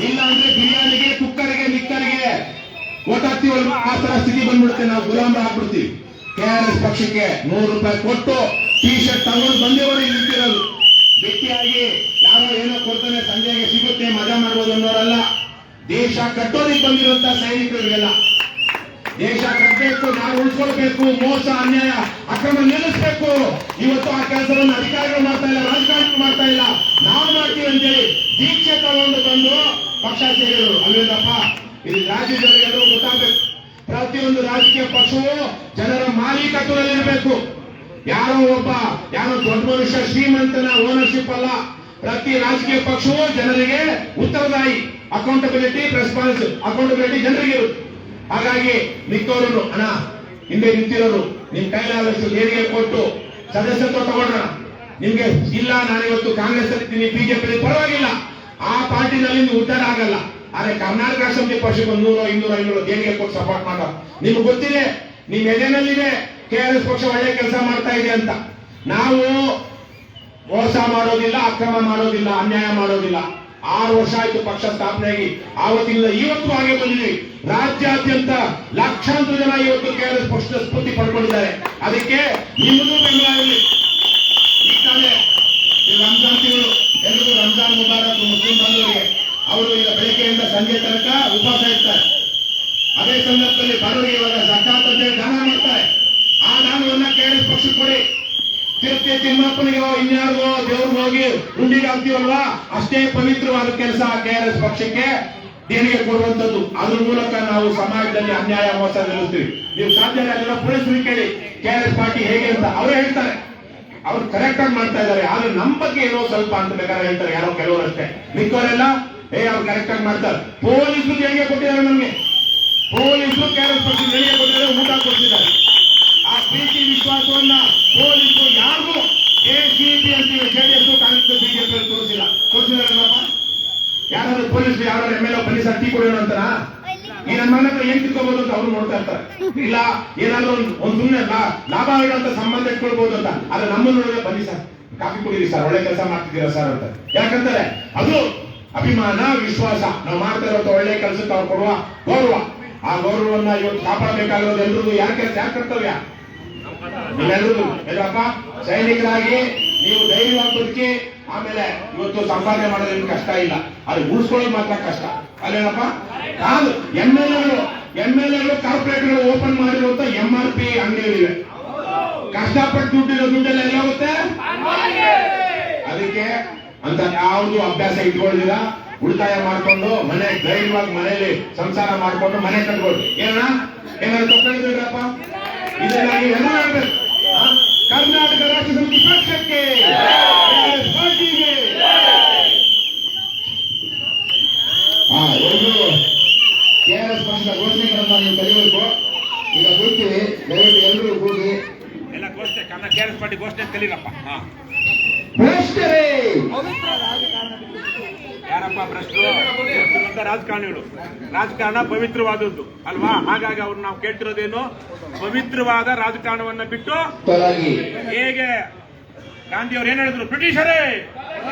ಇಲ್ಲ ಅಂದ್ರೆ ಬಿರಿಯಾನಿಗೆ, ಕುಕ್ಕರ್ಗೆ, ಮಿಕ್ಕರ್ಗೆ ಓಟ್ ಹಾಕ್ತೀವಲ್ವಾ, ಆ ತರ ಸ್ಥಿತಿ ಬಂದ್ಬಿಡುತ್ತೆ. ನಾವು ಗುಲಾಮರ ಆಗ್ಬಿಡ್ತೀವಿ. ಕೆಆರ್ಎಸ್ ಪಕ್ಷಕ್ಕೆ 100 ರೂಪಾಯಿ ಕೊಟ್ಟು ಟೀ ಶರ್ಟ್ ತಗೊಂಡು ಬಂದೇವರು ನಿಂತಿರೋದು. ಭೇಟಿಯಾಗಿ ಯಾರೋ ಏನೋ ಕೊಡ್ತಾನೆ, ಸಂಜೆಗೆ ಸಿಗುತ್ತೆ, ಮಜಾ ಮಾಡ್ಬೋದು ಅನ್ನೋರಲ್ಲ. ದೇಶ ಕಟ್ಟೋದಿಕ್ಕೆ ಬಂದಿರುವಂತ ಸೈನಿಕರಿಗೆಲ್ಲ ದೇಶ ಕಟ್ಟಬೇಕು, ನಾವು ಉಳಿಸ್ಕೊಳ್ಬೇಕು, ಮೋಸ ಅನ್ಯಾಯ ಅಕ್ರಮ ನಿಲ್ಲಿಸಬೇಕು. ಇವತ್ತು ಆ ಕೆಲಸವನ್ನು ಅಧಿಕಾರಿಗಳು ಮಾಡ್ತಾ ಇಲ್ಲ, ರಾಜಕಾರಣಿಗಳು ಮಾಡ್ತಾ ಇಲ್ಲ, ನಾವು ಮಾಡ್ತೀವಿ ಅಂತೇಳಿ ದೀಕ್ಷೆ ತಗೊಂಡು ಬಂದು ಪಕ್ಷ ಸೇರಿದರು ಅಲ್ವೇನಪ್ಪ. ಇದು ರಾಜ್ಯದಲ್ಲಿ ಎಲ್ಲರೂ ಗೊತ್ತಾಗಬೇಕು. ಪ್ರತಿಯೊಂದು ರಾಜಕೀಯ ಪಕ್ಷವು ಜನರ ಮಾಲೀಕತ್ವದಲ್ಲಿರಬೇಕು. ಯಾರೋ ದೊಡ್ಡ ಮನುಷ್ಯ ಶ್ರೀಮಂತನ ಓನರ್ಶಿಪ್ ಅಲ್ಲ. ಪ್ರತಿ ರಾಜಕೀಯ ಪಕ್ಷವು ಜನರಿಗೆ ಉತ್ತರದಾಯಿ, ಅಕೌಂಟಬಿಲಿಟಿ, ರೆಸ್ಪಾನ್ಸ್ ಅಕೌಂಟಬಿಲಿಟಿ ಜನರಿಗೆ ಇರುತ್ತೆ. ಹಾಗಾಗಿ ನಿಂತವರು ಅಣ್ಣ, ಹಿಂದೆ ನಿಂತಿರೋರು ನಿಮ್ ಕೈಲಾದಷ್ಟು ದೇಣಿಗೆ ಕೊಟ್ಟು ಸದಸ್ಯತ್ವ ತಗೊಂಡ್ರ. ನಿಮ್ಗೆ ಇಲ್ಲ ನಾನಿವತ್ತು ಕಾಂಗ್ರೆಸ್ ಇದ್ದೀನಿ, ಬಿಜೆಪಿ ಪರವಾಗಿಲ್ಲ, ಆ ಪಾರ್ಟಿನಲ್ಲಿ ನೀವು ಉದ್ಧಾರ ಆಗಲ್ಲ. ಆದ್ರೆ ಕರ್ನಾಟಕ ರಾಷ್ಟ್ರ ಸಮಿತಿ ಪಕ್ಷಕ್ಕೆ 100, 200, 500 ದೇಣಿಗೆ ಕೊಟ್ಟು ಸಪೋರ್ಟ್ ಮಾಡೋ ನಿಮ್ಗೆ ಗೊತ್ತಿದೆ. ನಿಮ್ ಎದೆನಲ್ಲಿದೆ ಕೆಆರ್ಎಸ್ ಪಕ್ಷ ಒಳ್ಳೆ ಕೆಲಸ ಮಾಡ್ತಾ ಇದೆ ಅಂತ. ನಾವು ಮೋಸ ಮಾಡೋದಿಲ್ಲ, ಅಕ್ರಮ ಮಾಡೋದಿಲ್ಲ, ಅನ್ಯಾಯ ಮಾಡೋದಿಲ್ಲ. 6 ವರ್ಷ ಆಯ್ತು ಪಕ್ಷ ಸ್ಥಾಪನೆಯಾಗಿ, ಆವತ್ತಿಂದ ಇವತ್ತು ಹಾಗೆ ಬಂದಿದ್ದೀವಿ. ರಾಜ್ಯಾದ್ಯಂತ ಲಕ್ಷಾಂತರ ಜನ ಇವತ್ತು ಕೆಆರ್ಎಸ್ ಪಕ್ಷದ ಸ್ಫೂರ್ತಿ ಪಡ್ಕೊಂಡಿದ್ದಾರೆ. ಅದಕ್ಕೆ ನಿಮ್ಮದು ಬೆಂಬಲ ಇರಲಿ. ಈ ತಾನೇ ರಂಜಾನ್ ತಿಂಗಳು, ಎಲ್ಲರೂ ರಂಜಾನ್ ಮುಬಾರಕ್ ಮುಸ್ಲಿಂ ಬಂಧುಗಳಿಗೆ. ಅವರು ಈಗ ಬೆಳಗ್ಗೆಯಿಂದ ಸಂಜೆ ತನಕ ಉಪವಾಸ ಇರ್ತಾರೆ. ಅದೇ ಸಂದರ್ಭದಲ್ಲಿ ಬಡವರಿಗೆ ಇವಾಗ ಜಕಾತ್ ಅಂತ ದಾನ ಮಾಡ್ತಾರೆ. ಆ ದಾನವನ್ನ ಕೆಆರ್ಎಸ್ ಪಕ್ಷಕ್ಕೆ ಕೊಡಿ. ತಿರುಪತಿ ತಿಮ್ಮಪ್ಪನಿಗೆ ಇನ್ಯಾರಿಗೋ ದೇವ್ರಿಗೆ ಹೋಗಿ ಉಂಡಿಗೆ ಹಾಕ್ತೀವಲ್ವಾ, ಅಷ್ಟೇ ಪವಿತ್ರವಾದ ಕೆಲಸ ಕೆಆರ್ಎಸ್ ಪಕ್ಷಕ್ಕೆ ದೇಣಿಗೆ ಕೊಡುವಂತದ್ದು. ಅದ್ರ ಮೂಲಕ ನಾವು ಸಮಾಜದಲ್ಲಿ ಅನ್ಯಾಯ ಮೋಸ ನಿಲ್ಲಿಸ್ತೀವಿ. ನೀವು ಸಾಧ್ಯ ಆಗಿಲ್ಲ ಪೊಲೀಸರಿಗೆ ಕೇಳಿ ಕೆಆರ್ಎಸ್ ಪಾರ್ಟಿ ಹೇಗೆ ಅಂತ ಅವರೇ ಹೇಳ್ತಾರೆ. ಅವ್ರು ಕರೆಕ್ಟ್ ಆಗಿ ಮಾಡ್ತಾ ಇದ್ದಾರೆ. ಆದ್ರೆ ನಮ್ಮ ಬಗ್ಗೆ ಏನೋ ಸ್ವಲ್ಪ ಅಂತ ಬೇಕಾದ್ರೆ ಹೇಳ್ತಾರೆ ಯಾರೋ ಕೆಲವರು ಅಷ್ಟೇ. ಮಿಕ್ಕವರೆಲ್ಲ ಅವ್ರು ಕರೆಕ್ಟ್ ಆಗಿ ಮಾಡ್ತಾರೆ. ಪೊಲೀಸರು ದೇಣಿಗೆ ಕೊಟ್ಟಿದ್ದಾರೆ. ನಮ್ಗೆ ಪೊಲೀಸರು ಕೆಆರ್ಎಸ್ ಪಕ್ಷ ದೇಣಿಗೆ ಕೊಟ್ಟಿದ್ದಾರೆ, ಊಟ ಕೊಡ್ತಿದ್ದಾರೆ. ಆ ಪ್ರೀತಿ ವಿಶ್ವಾಸವನ್ನ ಪೊಲೀಸರು ಯಾರಿಗೂ ಎಸಿಪಿ ಅಂತೀವಿ, ಜೆಡಿಎಸ್ ಕಾಂಗ್ರೆಸ್ ಬಿಜೆಪಿ ತೋರಿಸಿದಾರಲ್ಲಪ್ಪ. ಯಾರಾದ್ರೂ ಪೊಲೀಸರು ಯಾರು ಎಮ್ಎಲ್ಎ ಬನ್ನಿ ಸರ್ ಟೀ ಕೊಡೋಣ ಅಂತಾರ? ಈ ನನ್ನ ಮನೆ ಹತ್ರ ಏನ್ ತಿಳ್ಕೋಬಹುದು ಅಂತ ಅವ್ರು ನೋಡ್ತಾ ಇರ್ತಾರೆ. ಇಲ್ಲ ಏನಾದ್ರು ಒಂದ್ ಸುಮ್ಮನೆ ಲಾಭ ಇಡುವಂತ ಸಂಬಂಧ ಇಟ್ಕೊಳ್ಬಹುದು ಅಂತ. ಆದ್ರೆ ನಮ್ಮನ್ನು ನೋಡಿದ್ರೆ ಬನ್ನಿ ಸರ್ ಕಾಫಿ ಕುಡಿರಿ ಸರ್, ಒಳ್ಳೆ ಕೆಲಸ ಮಾಡ್ತಿದ್ದೀರಾ ಸರ್ ಅಂತ. ಯಾಕಂತಾರೆ ಅದು ಅಭಿಮಾನ, ವಿಶ್ವಾಸ. ನಾವು ಮಾಡ್ತಾ ಇರೋ ಒಳ್ಳೆ ಕೆಲಸಕ್ಕೆ ಅವ್ರು ಕೊಡುವ ಗೌರವ. ಆ ಗೌರವವನ್ನ ಇವತ್ತು ಕಾಪಾಡಬೇಕಾಗಿರೋದು ಎಲ್ರಿಗೂ. ಯಾರ ಕೆಲಸ, ಯಾರ ಕರ್ತವ್ಯ? ನೀವೆಲ್ಲರೂ ಎಲ್ಲಪ್ಪ ಸೈನಿಕರಾಗಿ ನೀವು ಧೈರ್ಯವಾಗಿ ಬದುಕಿ ಆಮೇಲೆ ಇವತ್ತು ಸಂಪಾದನೆ ಮಾಡೋದೇನು ಕಷ್ಟ ಇಲ್ಲ, ಅದು ಉಳಿಸ್ಕೊಳ್ಳೋದು ಮಾತ್ರ ಕಷ್ಟ ಅಲ್ಲೇನಪ್ಪ. ಕಾದು ಎಂಎಲ್ಎಗಳು ಕಾರ್ಪೊರೇಟ್ಗಳು ಓಪನ್ ಮಾಡಿರುವಂತ MRP ಅಂಗಡಿಗಳಿವೆ. ಕಷ್ಟಪಟ್ಟು ದುಡ್ಡೆಲ್ಲ ಎಲ್ಲ ಹೋಗುತ್ತೆ. ಅದಕ್ಕೆ ಅಂತ ಯಾವುದು ಅಭ್ಯಾಸ ಇಟ್ಕೊಳ್ಳಿಲ್ಲ. ಉಳಿತಾಯ ಮಾಡ್ಕೊಂಡು ಮನೆ ಧೈರ್ಯವಾಗಿ ಮನೆಯಲ್ಲಿ ಸಂಸಾರ ಮಾಡ್ಕೊಂಡು ಮನೆ ಕಟ್ಕೊಂಡು ಏನಾದ್ರು ತಪ್ಪಿದ್ರಪ್ಪ. ಇದನ್ನ ನೀವೆಲ್ಲ ಹೇಳ್ಬೇಕು. ಕರ್ನಾಟಕ ರಾಜ್ಯ ಸಮಿತಿ ಪಕ್ಷಕ್ಕೆ, ಪಾರ್ಟಿಗೆ ಒಂದು ಕೆಆರ್ಎಸ್ ಪಕ್ಷದ ಘೋಷಣೆಗಳನ್ನ ನೀವು ಕಲಿಬೇಕು. ಈಗ ಕೂಗ್ತೀವಿ, ದಯವಿಟ್ಟು ಎಲ್ಲರೂ ಕೂಗಿ ಎಲ್ಲ ಘೋಷಣೆ ಕನ್ನಡ ಕೆಆರ್ಎಸ್ ಪಾರ್ಟಿ ಘೋಷಣೆ ಕಲೀರಪ್ಪ. ಭ್ರಷ್ಟರೇ, ಯಾರಪ್ಪ ಭ್ರಷ್ಟರು? ರಾಜಕಾರಣಿಗಳು. ರಾಜಕಾರಣ ಪವಿತ್ರವಾದದ್ದು ಅಲ್ವಾ? ಹಾಗಾಗಿ ಅವ್ರು ನಾವು ಕೇಳ್ತಿರೋದೇನು, ಪವಿತ್ರವಾದ ರಾಜಕಾರಣವನ್ನ ಬಿಟ್ಟು ತೊಲಗಿ. ಹೇಗೆ ಗಾಂಧಿ ಅವ್ರು ಏನ್ ಹೇಳಿದ್ರು? ಬ್ರಿಟಿಷರೇ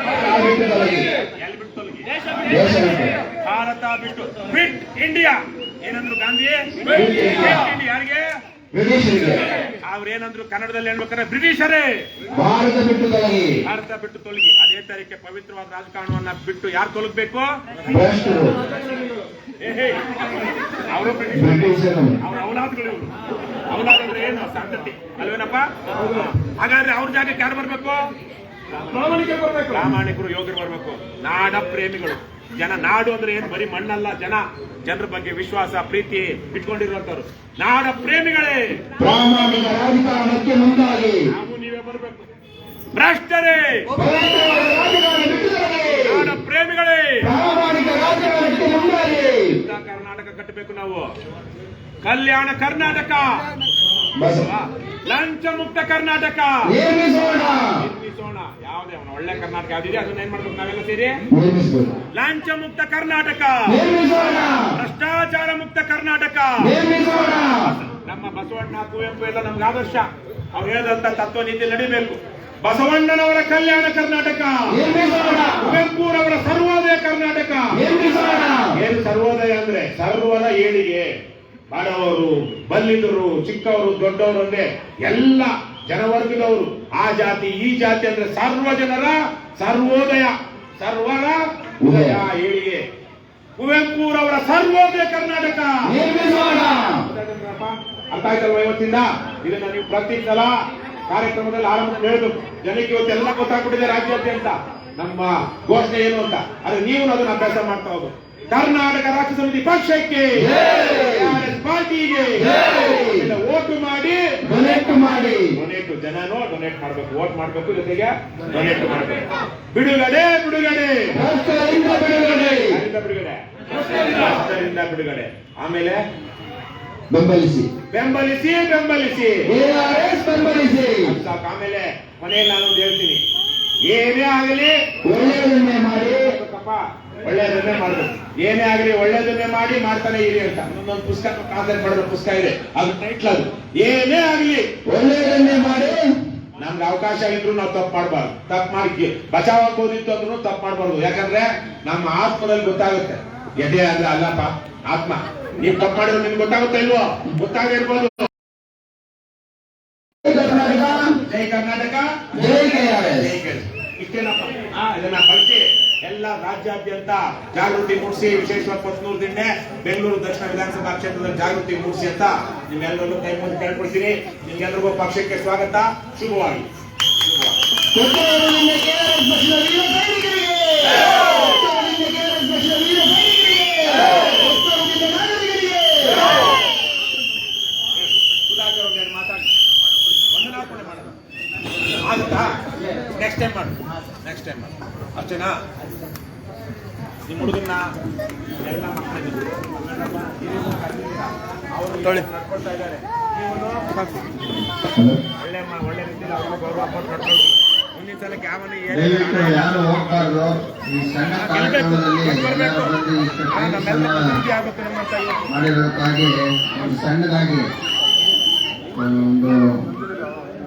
ತೊಲಗಿ. ಎಲ್ಲಿ ಬಿಟ್ಟು ತೊಲಗಿ? ದೇಶ ಬಿಟ್ಟು. ಭಾರತ ಬಿಟ್ಟು ಕ್ವಿಟ್ ಇಂಡಿಯಾ ಏನಂದ್ರು ಗಾಂಧಿ? ಯಾರಿಗೆ? ಬ್ರಿಟಿಷರಿಗೆ. ಅವ್ರೇನಂದ್ರು ಕನ್ನಡದಲ್ಲಿ ಹೇಳ್ಬೇಕಾದ್ರೆ ಬ್ರಿಟಿಷರೇ ಭಾರತ ಬಿಟ್ಟು ತೊಲಗಿ. ಭಾರತ ಬಿಟ್ಟು ತೊಲಗಿ. ಅದೇ ತರಕ್ಕೆ ಪವಿತ್ರವಾದ ರಾಜಕಾರಣವನ್ನ ಬಿಟ್ಟು ಯಾರು ತೊಲಗಬೇಕು? ಭ್ರಷ್ಟರು, ಅವರು ಬ್ರಿಟಿಷರು. ಅವ್ರ ಔಲಾದ್ಗಳು ಇವರು. ಔಲಾದಂದ್ರೆ ಏನು? ಸಂತತಿ ಅಲ್ವೇನಪ್ಪ? ಹಾಗಾದ್ರೆ ಅವ್ರ ಜಾಗಕ್ಕೆ ಯಾರು ಬರ್ಬೇಕು? ಪ್ರಾಮಾಣಿಕರು ಬರ್ಬೇಕು. ಪ್ರಾಮಾಣಿಕರು, ಯೋಗರು ಬರ್ಬೇಕು. ನಾಡ ಪ್ರೇಮಿಗಳು. ಜನ, ನಾಡು ಅಂದ್ರೆ ಏನು? ಬರೀ ಮಣ್ಣಲ್ಲ, ಜನರ ಬಗ್ಗೆ ವಿಶ್ವಾಸ, ಪ್ರೀತಿ ಇಟ್ಕೊಂಡಿರುವಂತವ್ರು ನಾಡ ಪ್ರೇಮಿಗಳೇ. ಪ್ರಾಮಾಣಿಕ ರಾಜಕಾರಣಕ್ಕೆ ಮುಂದಾಗಿ ನಾವು ನೀವೇ ಬರ್ಬೇಕು. ಭ್ರಷ್ಟರೇ, ನಾಡ ಪ್ರೇಮಿಗಳೇ, ಪ್ರಾಮಾಣಿಕ ರಾಜಕಾರಣಕ್ಕೆ ಮುಂದಾಗಿ ಕರ್ನಾಟಕ ಕಟ್ಟಬೇಕು ನಾವು. ಕಲ್ಯಾಣ ಕರ್ನಾಟಕ, ಲಂಚ ಮುಕ್ತ ಕರ್ನಾಟಕ ನಿರ್ಮಿಸೋಣ. ಯಾವುದೇ ಒಳ್ಳೆ ಕರ್ನಾಟಕ ಯಾವ್ದಿದೆ ಅದನ್ನ ಏನ್ ಮಾಡ್ಬೇಕು ನಾವೆಲ್ಲ ಸೇರಿ? ನಿರ್ಮಿಸೋಣ. ಲಂಚ ಮುಕ್ತ ಕರ್ನಾಟಕ, ನಿರ್ಮಿಸೋಣ. ಭ್ರಷ್ಟಾಚಾರ ಮುಕ್ತ ಕರ್ನಾಟಕ ನಿರ್ಮಿಸೋಣ. ನಮ್ಮ ಬಸವಣ್ಣ, ಕುವೆಂಪು ಎಲ್ಲ ನಮ್ಗೆ ಆದರ್ಶ. ಅವ್ರು ಹೇಳಿದಂತ ತತ್ವ ನೀತಿ ನಡಿಬೇಕು. ಬಸವಣ್ಣನವರ ಕಲ್ಯಾಣ ಕರ್ನಾಟಕ, ನಿರ್ಮಿಸೋಣ. ಕುವೆಂಪುರವರ ಸರ್ವೋದಯ ಕರ್ನಾಟಕ. ನಿರ್ಮಿಸೋಣ. ಏನು ಸರ್ವೋದಯ ಅಂದ್ರೆ ಸರ್ವದ ಏಳಿಗೆ. ಬಡವರು, ಬಲ್ಲಿದರು, ಚಿಕ್ಕವರು, ದೊಡ್ಡವರು ಅಂದ್ರೆ ಎಲ್ಲ ಜನವರ್ಗದವರು, ಆ ಜಾತಿ ಈ ಜಾತಿ ಅಂದ್ರೆ ಸರ್ವ ಜನರ ಸರ್ವೋದಯ, ಸರ್ವರ ಉದಯ, ಏಳಿಗೆ. ಕುವೆಂಪುರವರ ಸರ್ವೋದಯ ಕರ್ನಾಟಕ ನಿರ್ಮಿಸೋಣ. ಅರ್ಥ ಆಯ್ತಲ್ವ? ಇವತ್ತಿಂದ ಇದನ್ನ ನೀವು ಪ್ರತಿ ಸಲ ಕಾರ್ಯಕ್ರಮದಲ್ಲಿ ಆರಂಭ ಹೇಳಬೇಕು. ಜನಕ್ಕೆ ಇವತ್ತೆಲ್ಲ ಗೊತ್ತಾಗ್ಬಿಟ್ಟಿದೆ ರಾಜ್ಯಾದ್ಯಂತ ನಮ್ಮ ಘೋಷಣೆ ಏನು ಅಂತ. ಆದ್ರೆ ನೀವು ಅದನ್ನ ಅಭ್ಯಾಸ ಮಾಡ್ತಾ ಹೋಗು. ಕರ್ನಾಟಕ ರಾಜ್ಯ ಸಮಿತಿ ಪಕ್ಷಕ್ಕೆ, ಪಾರ್ಟಿಗೆ ಓಟು ಮಾಡಿ, ಡೊನೇಟ್ ಮಾಡಿ. ಡೊನೇಟ್ ಜನನೋ ಡೊನೇಟ್ ಮಾಡಬೇಕು, ವೋಟ್ ಮಾಡಬೇಕು, ಜೊತೆಗೆ ಡೊನೇಟ್ ಮಾಡಬೇಕು. ಬಿಡುಗಡೆ ಬಿಡುಗಡೆ ಭ್ರಷ್ಟರಿಂದ ಬಿಡುಗಡೆ. ಭ್ರಷ್ಟರಿಂದ ಬಿಡುಗಡೆ. ಆಮೇಲೆ ಬೆಂಬಲಿಸಿ, ಬೆಂಬಲಿಸಿ ಬೆಂಬಲಿಸಿ ARS ಬೆಂಬಲಿಸಿ. ಸಾಕು. ಆಮೇಲೆ ಮನೆಯಲ್ಲಿ ನಾನೊಂದು ಹೇಳ್ತೀನಿ, ಏನೇ ಆಗಲಿ ಒಳ್ಳೆಯದನ್ನೇ ಮಾಡಿ, ಒಳ್ಳೆಯದನ್ನೇ ಮಾಡಬೇಕು. ಏನೇ ಆಗಲಿ ಒಳ್ಳೆಯದನ್ನೇ ಮಾಡಿ ಮಾಡ್ತಾನೆ ಇರಿ ಅಂತ ಒಂದೊಂದು ಪುಸ್ತಕ, ಕಾಂತೇರ್ ಪಡೆದ ಪುಸ್ತಕ ಇದೆ, ಅದು ಟೈಟ್ಲ್ ಅದು. ಏನೇ ಆಗಲಿ ಒಳ್ಳೆಯದನ್ನೇ ಮಾಡಿ ನಮ್ಗೆ ಅವಕಾಶ ಇದ್ರು ನಾವು ತಪ್ಪು ಮಾಡಬಾರ್ದು. ತಪ್ಪು ಮಾಡಿ ಬಚಾವ್ ಆಗ್ಬೋದಿತ್ತು ಅಂದ್ರೂ ತಪ್ಪು ಮಾಡಬಾರ್ದು. ಯಾಕಂದ್ರೆ ನಮ್ಮ ಆತ್ಮದಲ್ಲಿ ಗೊತ್ತಾಗುತ್ತೆ. ಎದೆ ಅಂದ್ರೆ ಅಲ್ಲಪ್ಪ ಆತ್ಮ. ನೀವ್ ತಪ್ಪು ಮಾಡಿದ್ರು ನಿಮ್ಗೆ ಗೊತ್ತಾಗುತ್ತಾ ಇಲ್ವೋ? ಗೊತ್ತಾಗೇ ಇರ್ಬೋದು. ಜೈ ಕರ್ನಾಟಕ, ಜೈ KRS. ಜೈ KRS. ಇಷ್ಟೇನಪ್ಪ. ಇದನ್ನ ಬಳಸಿ ಎಲ್ಲ ರಾಜ್ಯಾದ್ಯಂತ ಜಾಗೃತಿ ಮೂಡಿಸಿ, ವಿಶೇಷವಾಗಿ ಕೊತ್ತನೂರು ದಿಣ್ಣೆ ಬೆಂಗಳೂರು ದಕ್ಷಿಣ ವಿಧಾನಸಭಾ ಕ್ಷೇತ್ರದಲ್ಲಿ ಜಾಗೃತಿ ಮೂಡಿಸಿ ಅಂತ ನಿಮ್ಮೆಲ್ಲರೂ ಕೈ ಮುಂದೆ ಕೇಳ್ಕೊಳ್ತೀನಿ. ನಿಮ್ಗೆಲ್ರಿಗೂ ಪಕ್ಷಕ್ಕೆ ಸ್ವಾಗತ. ಶುಭವಾಗಿ. ಕೊಟ್ಟೂರಿನ KRS ಪಕ್ಷದ ವೀರ ಸೈನಿಕರಿಗೆ, ಕೊಟ್ಟೂರಿನ KRS ಪಕ್ಷದ ವೀರ ಸೈನಿಕರಿಗೆ, ಕೊಟ್ಟೂರಿನ ನಾಗರಿಕರಿಗೆ. ಸುಧಾಕರ್ ಅವ್ರು ಮಾತಾಡಿ ವಂದನಾರ್ಪಣೆ ಮಾಡೋದು ಆಗುತ್ತಾ? ನೆಕ್ಸ್ಟ್ ಟೈಮ್ ಮಾಡು, ನೆಕ್ಸ್ಟ್ ಟೈಮ್ ಮಾಡು. ಅಷ್ಟೇನಾ? ನಿಮ್ಮ ಹುಡುಗನ್ನ ಎಲ್ಲ ಮಕ್ಕಳಿಗೆ ಅವರು ನಡ್ಕೊಳ್ತಾ ಇದ್ದಾರೆ. ನೀವು ಒಳ್ಳೆ ರೀತಿಯಲ್ಲಿ ಅವ್ರಿಗೆ ಗೌರವ ಕೊಟ್ಟು ನಡ್ಕೊಳ್ತೀವಿ. ಮುಂದಿನ ಸಲ ದಯವಿಟ್ಟು ಯಾರು ಹೋಗ್ಬಾರ್ದು. ಈ ಸಣ್ಣ ಕಾರ್ಯಕ್ರಮದಲ್ಲಿ ಎಲ್ಲರೂ ಬಂದು ಇಷ್ಟು ಮಾಡಿರೋದಕ್ಕಾಗಿ ಒಂದು ಸಣ್ಣದಾಗಿ ಒಂದು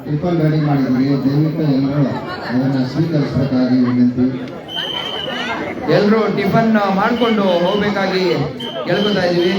ಟಿಫನ್ ರೆಡಿ ಮಾಡಿದ್ವಿ. ದಯವಿಟ್ಟು ಎಲ್ಲರೂ ಅದನ್ನು ಸ್ವೀಕರಿಸಬೇಕಾಗಿ ವಿನಂತಿ. ಎಲ್ಲರೂ ಟಿಫನ್ ಮಾಡಿಕೊಂಡು ಹೋಗ್ಬೇಕಾಗಿ ಕೇಳ್ಕೊತಾ ಇದೀವಿ.